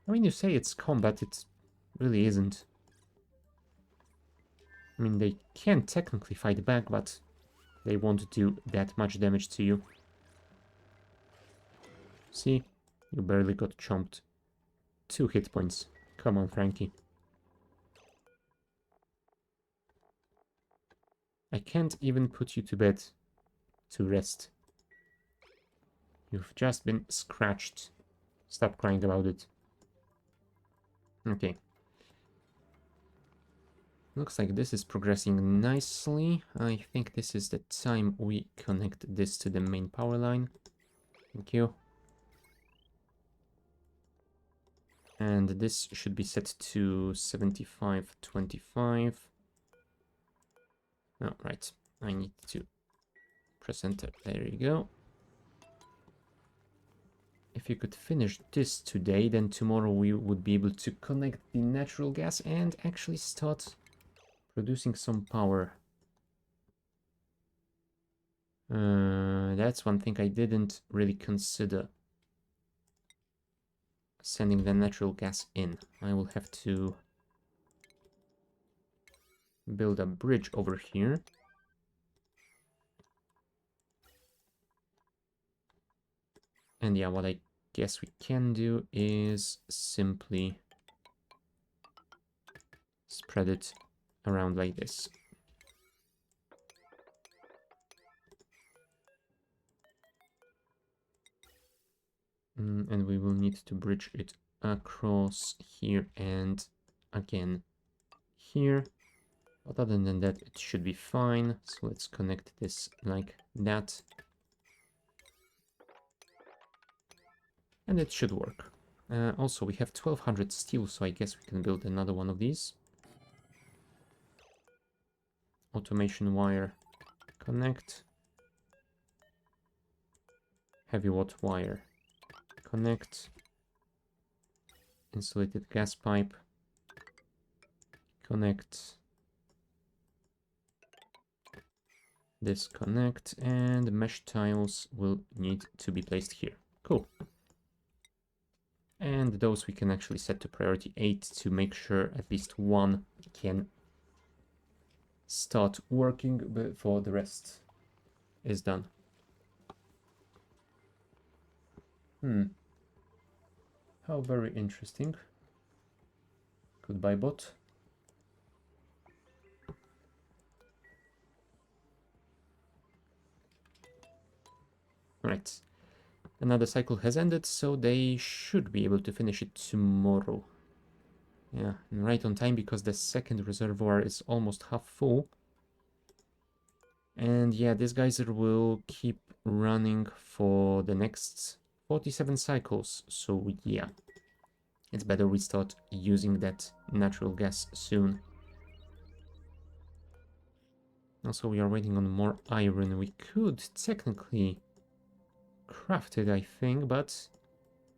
I mean, you say it's combat, it really isn't. I mean, they can technically fight back, but they won't do that much damage to you. See? You barely got chomped. 2 hit points. Come on, Frankie. I can't even put you to bed to rest. You've just been scratched. Stop crying about it. Okay. Looks like this is progressing nicely. I think this is the time we connect this to the main power line. Thank you. And this should be set to 75-25. Oh, right. I need to press enter. There you go. If you could finish this today, then tomorrow we would be able to connect the natural gas and actually start producing some power. That's one thing I didn't really consider. Sending the natural gas in. I will have to build a bridge over here. And yeah, what I guess we can do is simply spread it around like this. And we will need to bridge it across here and again here. But other than that, it should be fine. So let's connect this like that. And it should work. Also, we have 1200 steel, so I guess we can build another one of these. Automation wire, connect. Heavy watt wire, connect. Insulated gas pipe, connect. Disconnect, and mesh tiles will need to be placed here. Cool. And those we can actually set to priority 8 to make sure at least one can start working before the rest is done. How very interesting. Goodbye, bot. Right. Another cycle has ended, so they should be able to finish it tomorrow. Yeah, and right on time because the second reservoir is almost half full. And yeah, this geyser will keep running for the next 47 cycles. So yeah, it's better we start using that natural gas soon. Also, we are waiting on more iron. We could technically craft it, I think, but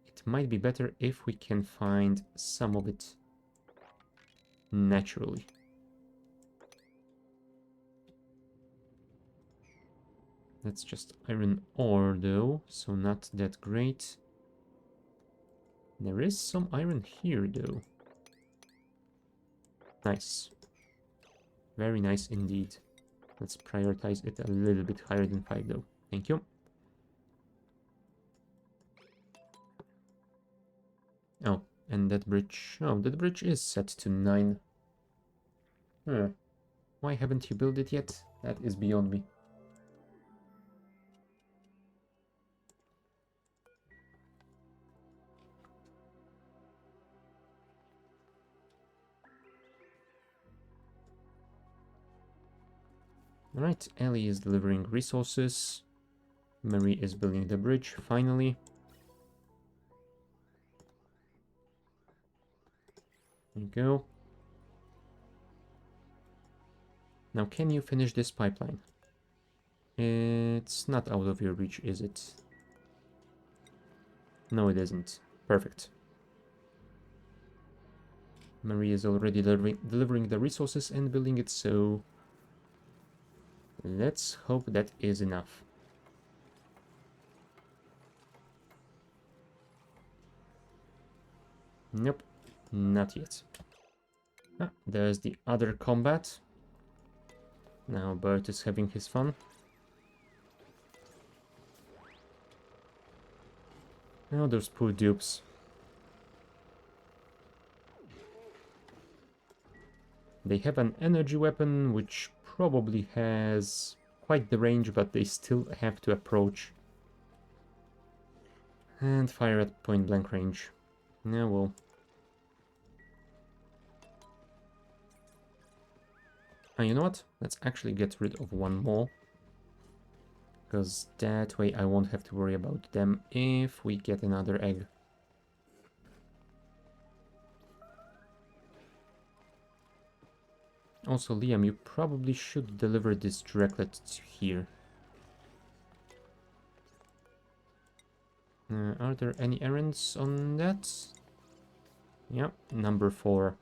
it might be better if we can find some of it naturally. That's just iron ore though, so not that great. There is some iron here though. Nice. Very nice indeed. Let's prioritize it a little bit higher than 5 though. Thank you. Oh, and that bridge... Oh, that bridge is set to 9. Why haven't you built it yet? That is beyond me. Alright, Ellie is delivering resources. Marie is building the bridge, finally. There you go. Now, can you finish this pipeline? It's not out of your reach, is it? No, it isn't. Perfect. Marie is already delivering the resources and building it, so... let's hope that is enough. Nope, not yet. Ah, there's the other combat. Now Bert is having his fun. Oh, those poor dupes. They have an energy weapon, which probably has quite the range, but they still have to approach and fire at point-blank range. Yeah, well. You know what? Let's actually get rid of one more. Because that way I won't have to worry about them if we get another egg. Also, Liam, you probably should deliver this directlet to here. Are there any errands on that? Yeah, number 4.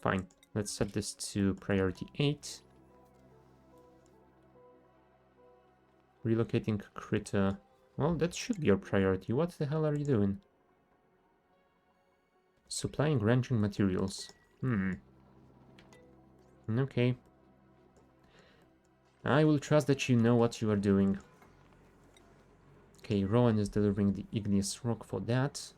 Fine. Let's set this to priority 8. Relocating critter. Well, that should be your priority. What the hell are you doing? Supplying ranching materials. Okay. I will trust that you know what you are doing. Okay, Rowan is delivering the igneous rock for that.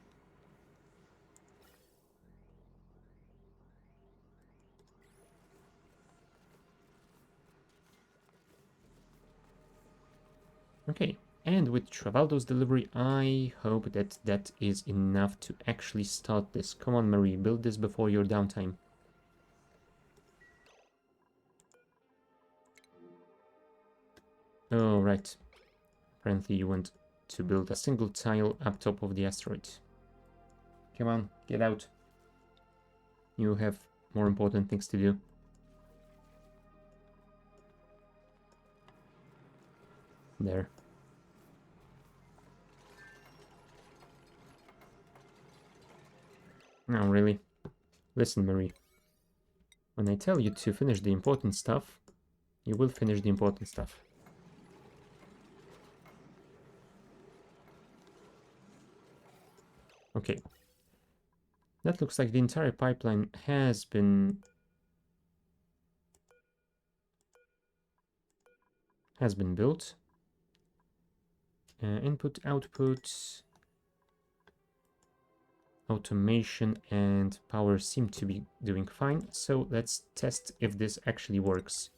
Okay, and with Travaldo's delivery, I hope that that is enough to actually start this. Come on, Marie, build this before your downtime. Oh, right. Apparently you want to build a single tile up top of the asteroid. Come on, get out. You have more important things to do. There. No, really. Listen, Marie. When I tell you to finish the important stuff, you will finish the important stuff. Okay. That looks like the entire pipeline has been built. Input, output, automation, and power seem to be doing fine. So let's test if this actually works.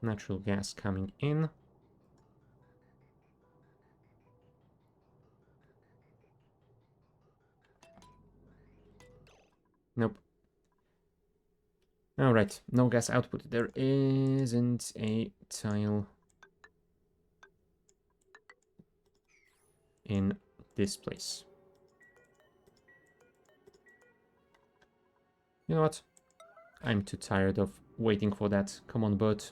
Natural gas coming in. Nope. Alright, no gas output. There isn't a tile in this place. You know what? I'm too tired of waiting for that. Come on, Bert.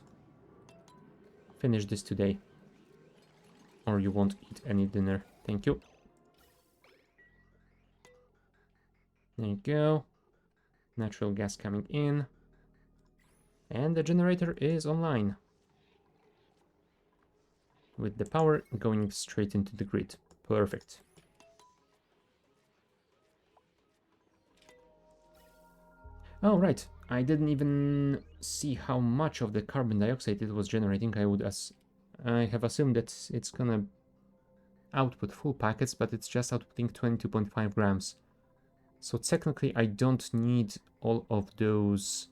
Finish this today. Or you won't eat any dinner. Thank you. There you go. Natural gas coming in. And the generator is online. with the power going straight into the grid. Perfect. Oh, right. I didn't even see how much of the carbon dioxide it was generating. I have assumed that it's gonna output full packets, but it's just outputting 22.5 grams. So technically I don't need all of those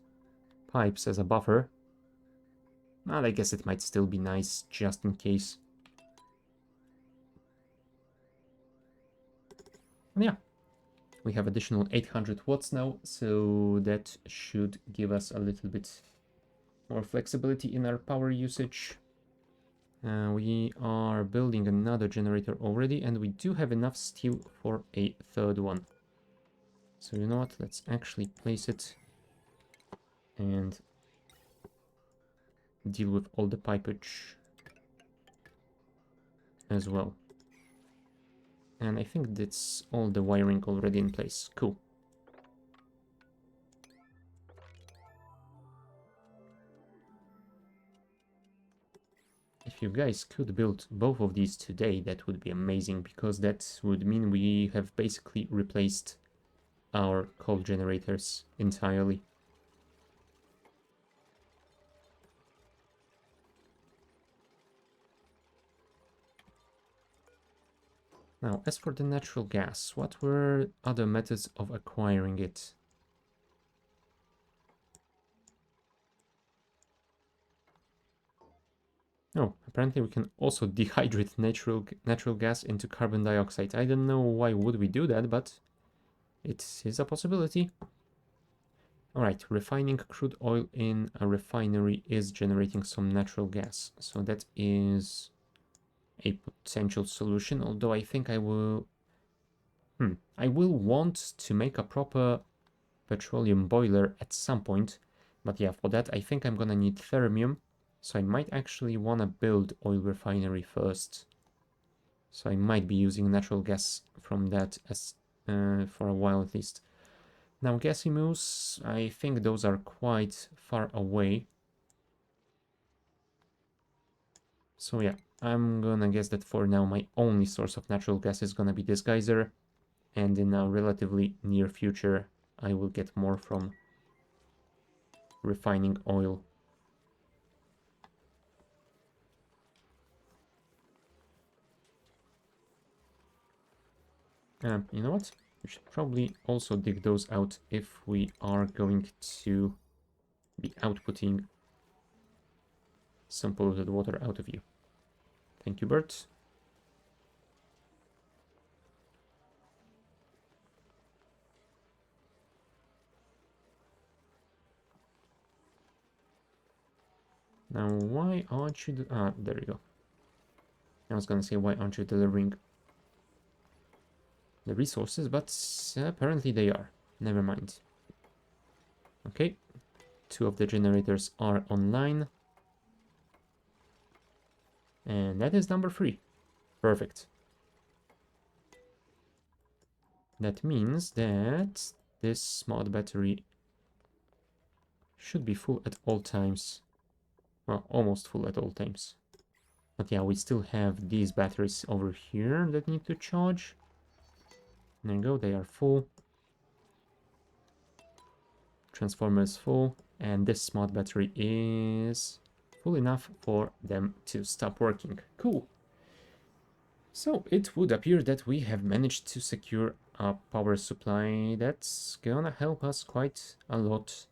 pipes as a buffer. But I guess it might still be nice just in case. And yeah, we have additional 800 watts now, so that should give us a little bit more flexibility in our power usage. We are building another generator already, and we do have enough steel for a third one. So you know what, let's actually place it and deal with all the pipage as well. And I think that's all the wiring already in place. Cool. If you guys could build both of these today, that would be amazing, because that would mean we have basically replaced our coal generators entirely. Now, as for the natural gas, what were other methods of acquiring it? Oh, apparently we can also dehydrate natural gas into carbon dioxide. I don't know why would we do that, but it is a possibility. Alright, refining crude oil in a refinery is generating some natural gas. So that is a potential solution, although I think I will want to make a proper petroleum boiler at some point. But yeah, for that I think I'm gonna need thermium, so I might actually wanna build oil refinery first. So I might be using natural gas from that as for a while at least. Now Gasimus, I think those are quite far away. So yeah, I'm gonna guess that for now my only source of natural gas is gonna be this geyser, and in a relatively near future I will get more from refining oil. You know what? We should probably also dig those out if we are going to be outputting some polluted water out of you. Thank you, Bert. Now, why aren't you... there you go. I was gonna say, why aren't you delivering the resources, but apparently they are. Never mind. Okay, 2 of the generators are online. And that is number 3. Perfect. That means that this smart battery should be full at all times. Well, almost full at all times. But yeah, we still have these batteries over here that need to charge. There you go, they are full. Transformer is full, and this smart battery is full enough for them to stop working. Cool. So it would appear that we have managed to secure a power supply that's gonna help us quite a lot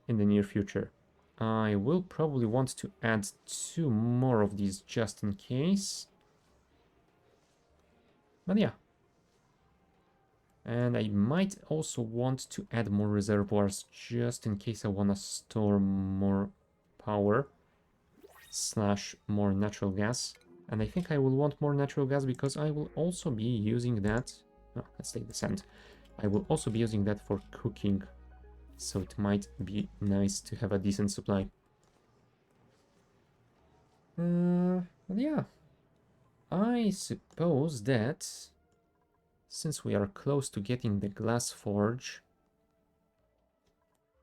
in the near future. I will probably want to add 2 more of these just in case. But yeah. And I might also want to add more reservoirs just in case I want to store more power / more natural gas. And I think I will want more natural gas because I will also be using that. Oh, let's take the sand. I will also be using that for cooking. So it might be nice to have a decent supply. Yeah. I suppose that since we are close to getting the glass forge,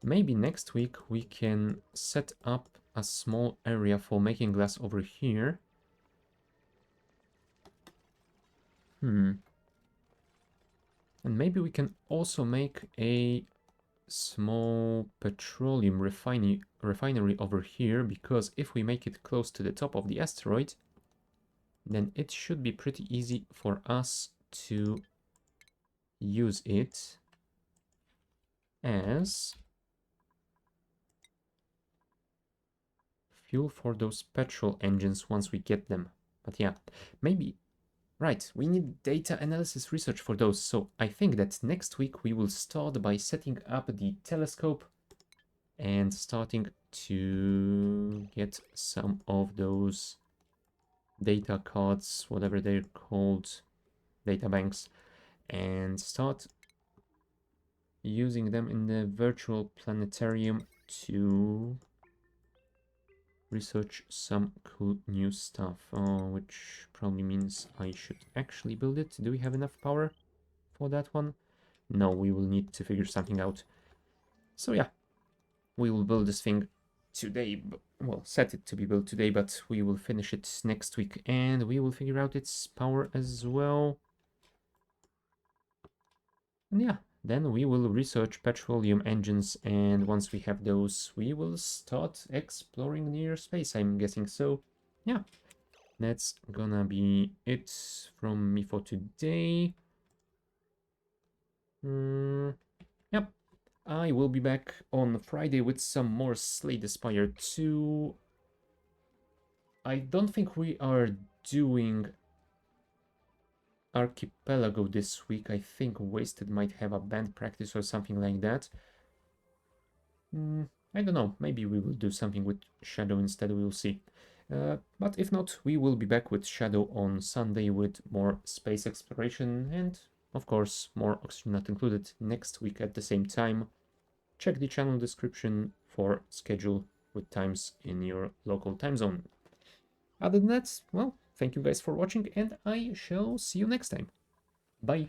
maybe next week we can set up a small area for making glass over here. And maybe we can also make a small petroleum refinery over here, because if we make it close to the top of the asteroid, then it should be pretty easy for us to use it as fuel for those petrol engines once we get them. But yeah, maybe, right, we need data analysis research for those, so I think that next week we will start by setting up the telescope and starting to get some of those data cards, whatever they're called, data banks, and start using them in the virtual planetarium to research some cool new stuff, which probably means I should actually build it. Do we have enough power for that one? No, we will need to figure something out. So yeah, we will build this thing today, well, set it to be built today, but we will finish it next week, and we will figure out its power as well. And yeah, then we will research petroleum engines, and once we have those, we will start exploring near space, I'm guessing. So yeah, that's gonna be it from me for today. Yep, I will be back on Friday with some more Slay the Spire 2. I don't think we are doing Archipelago this week. I think Wasted might have a band practice or something like that. I don't know, maybe we will do something with Shadow instead, we will see. But if not, we will be back with Shadow on Sunday with more space exploration and, of course, more Oxygen Not Included next week at the same time. Check the channel description for schedule with times in your local time zone. Other than that, well, thank you guys for watching, and I shall see you next time. Bye!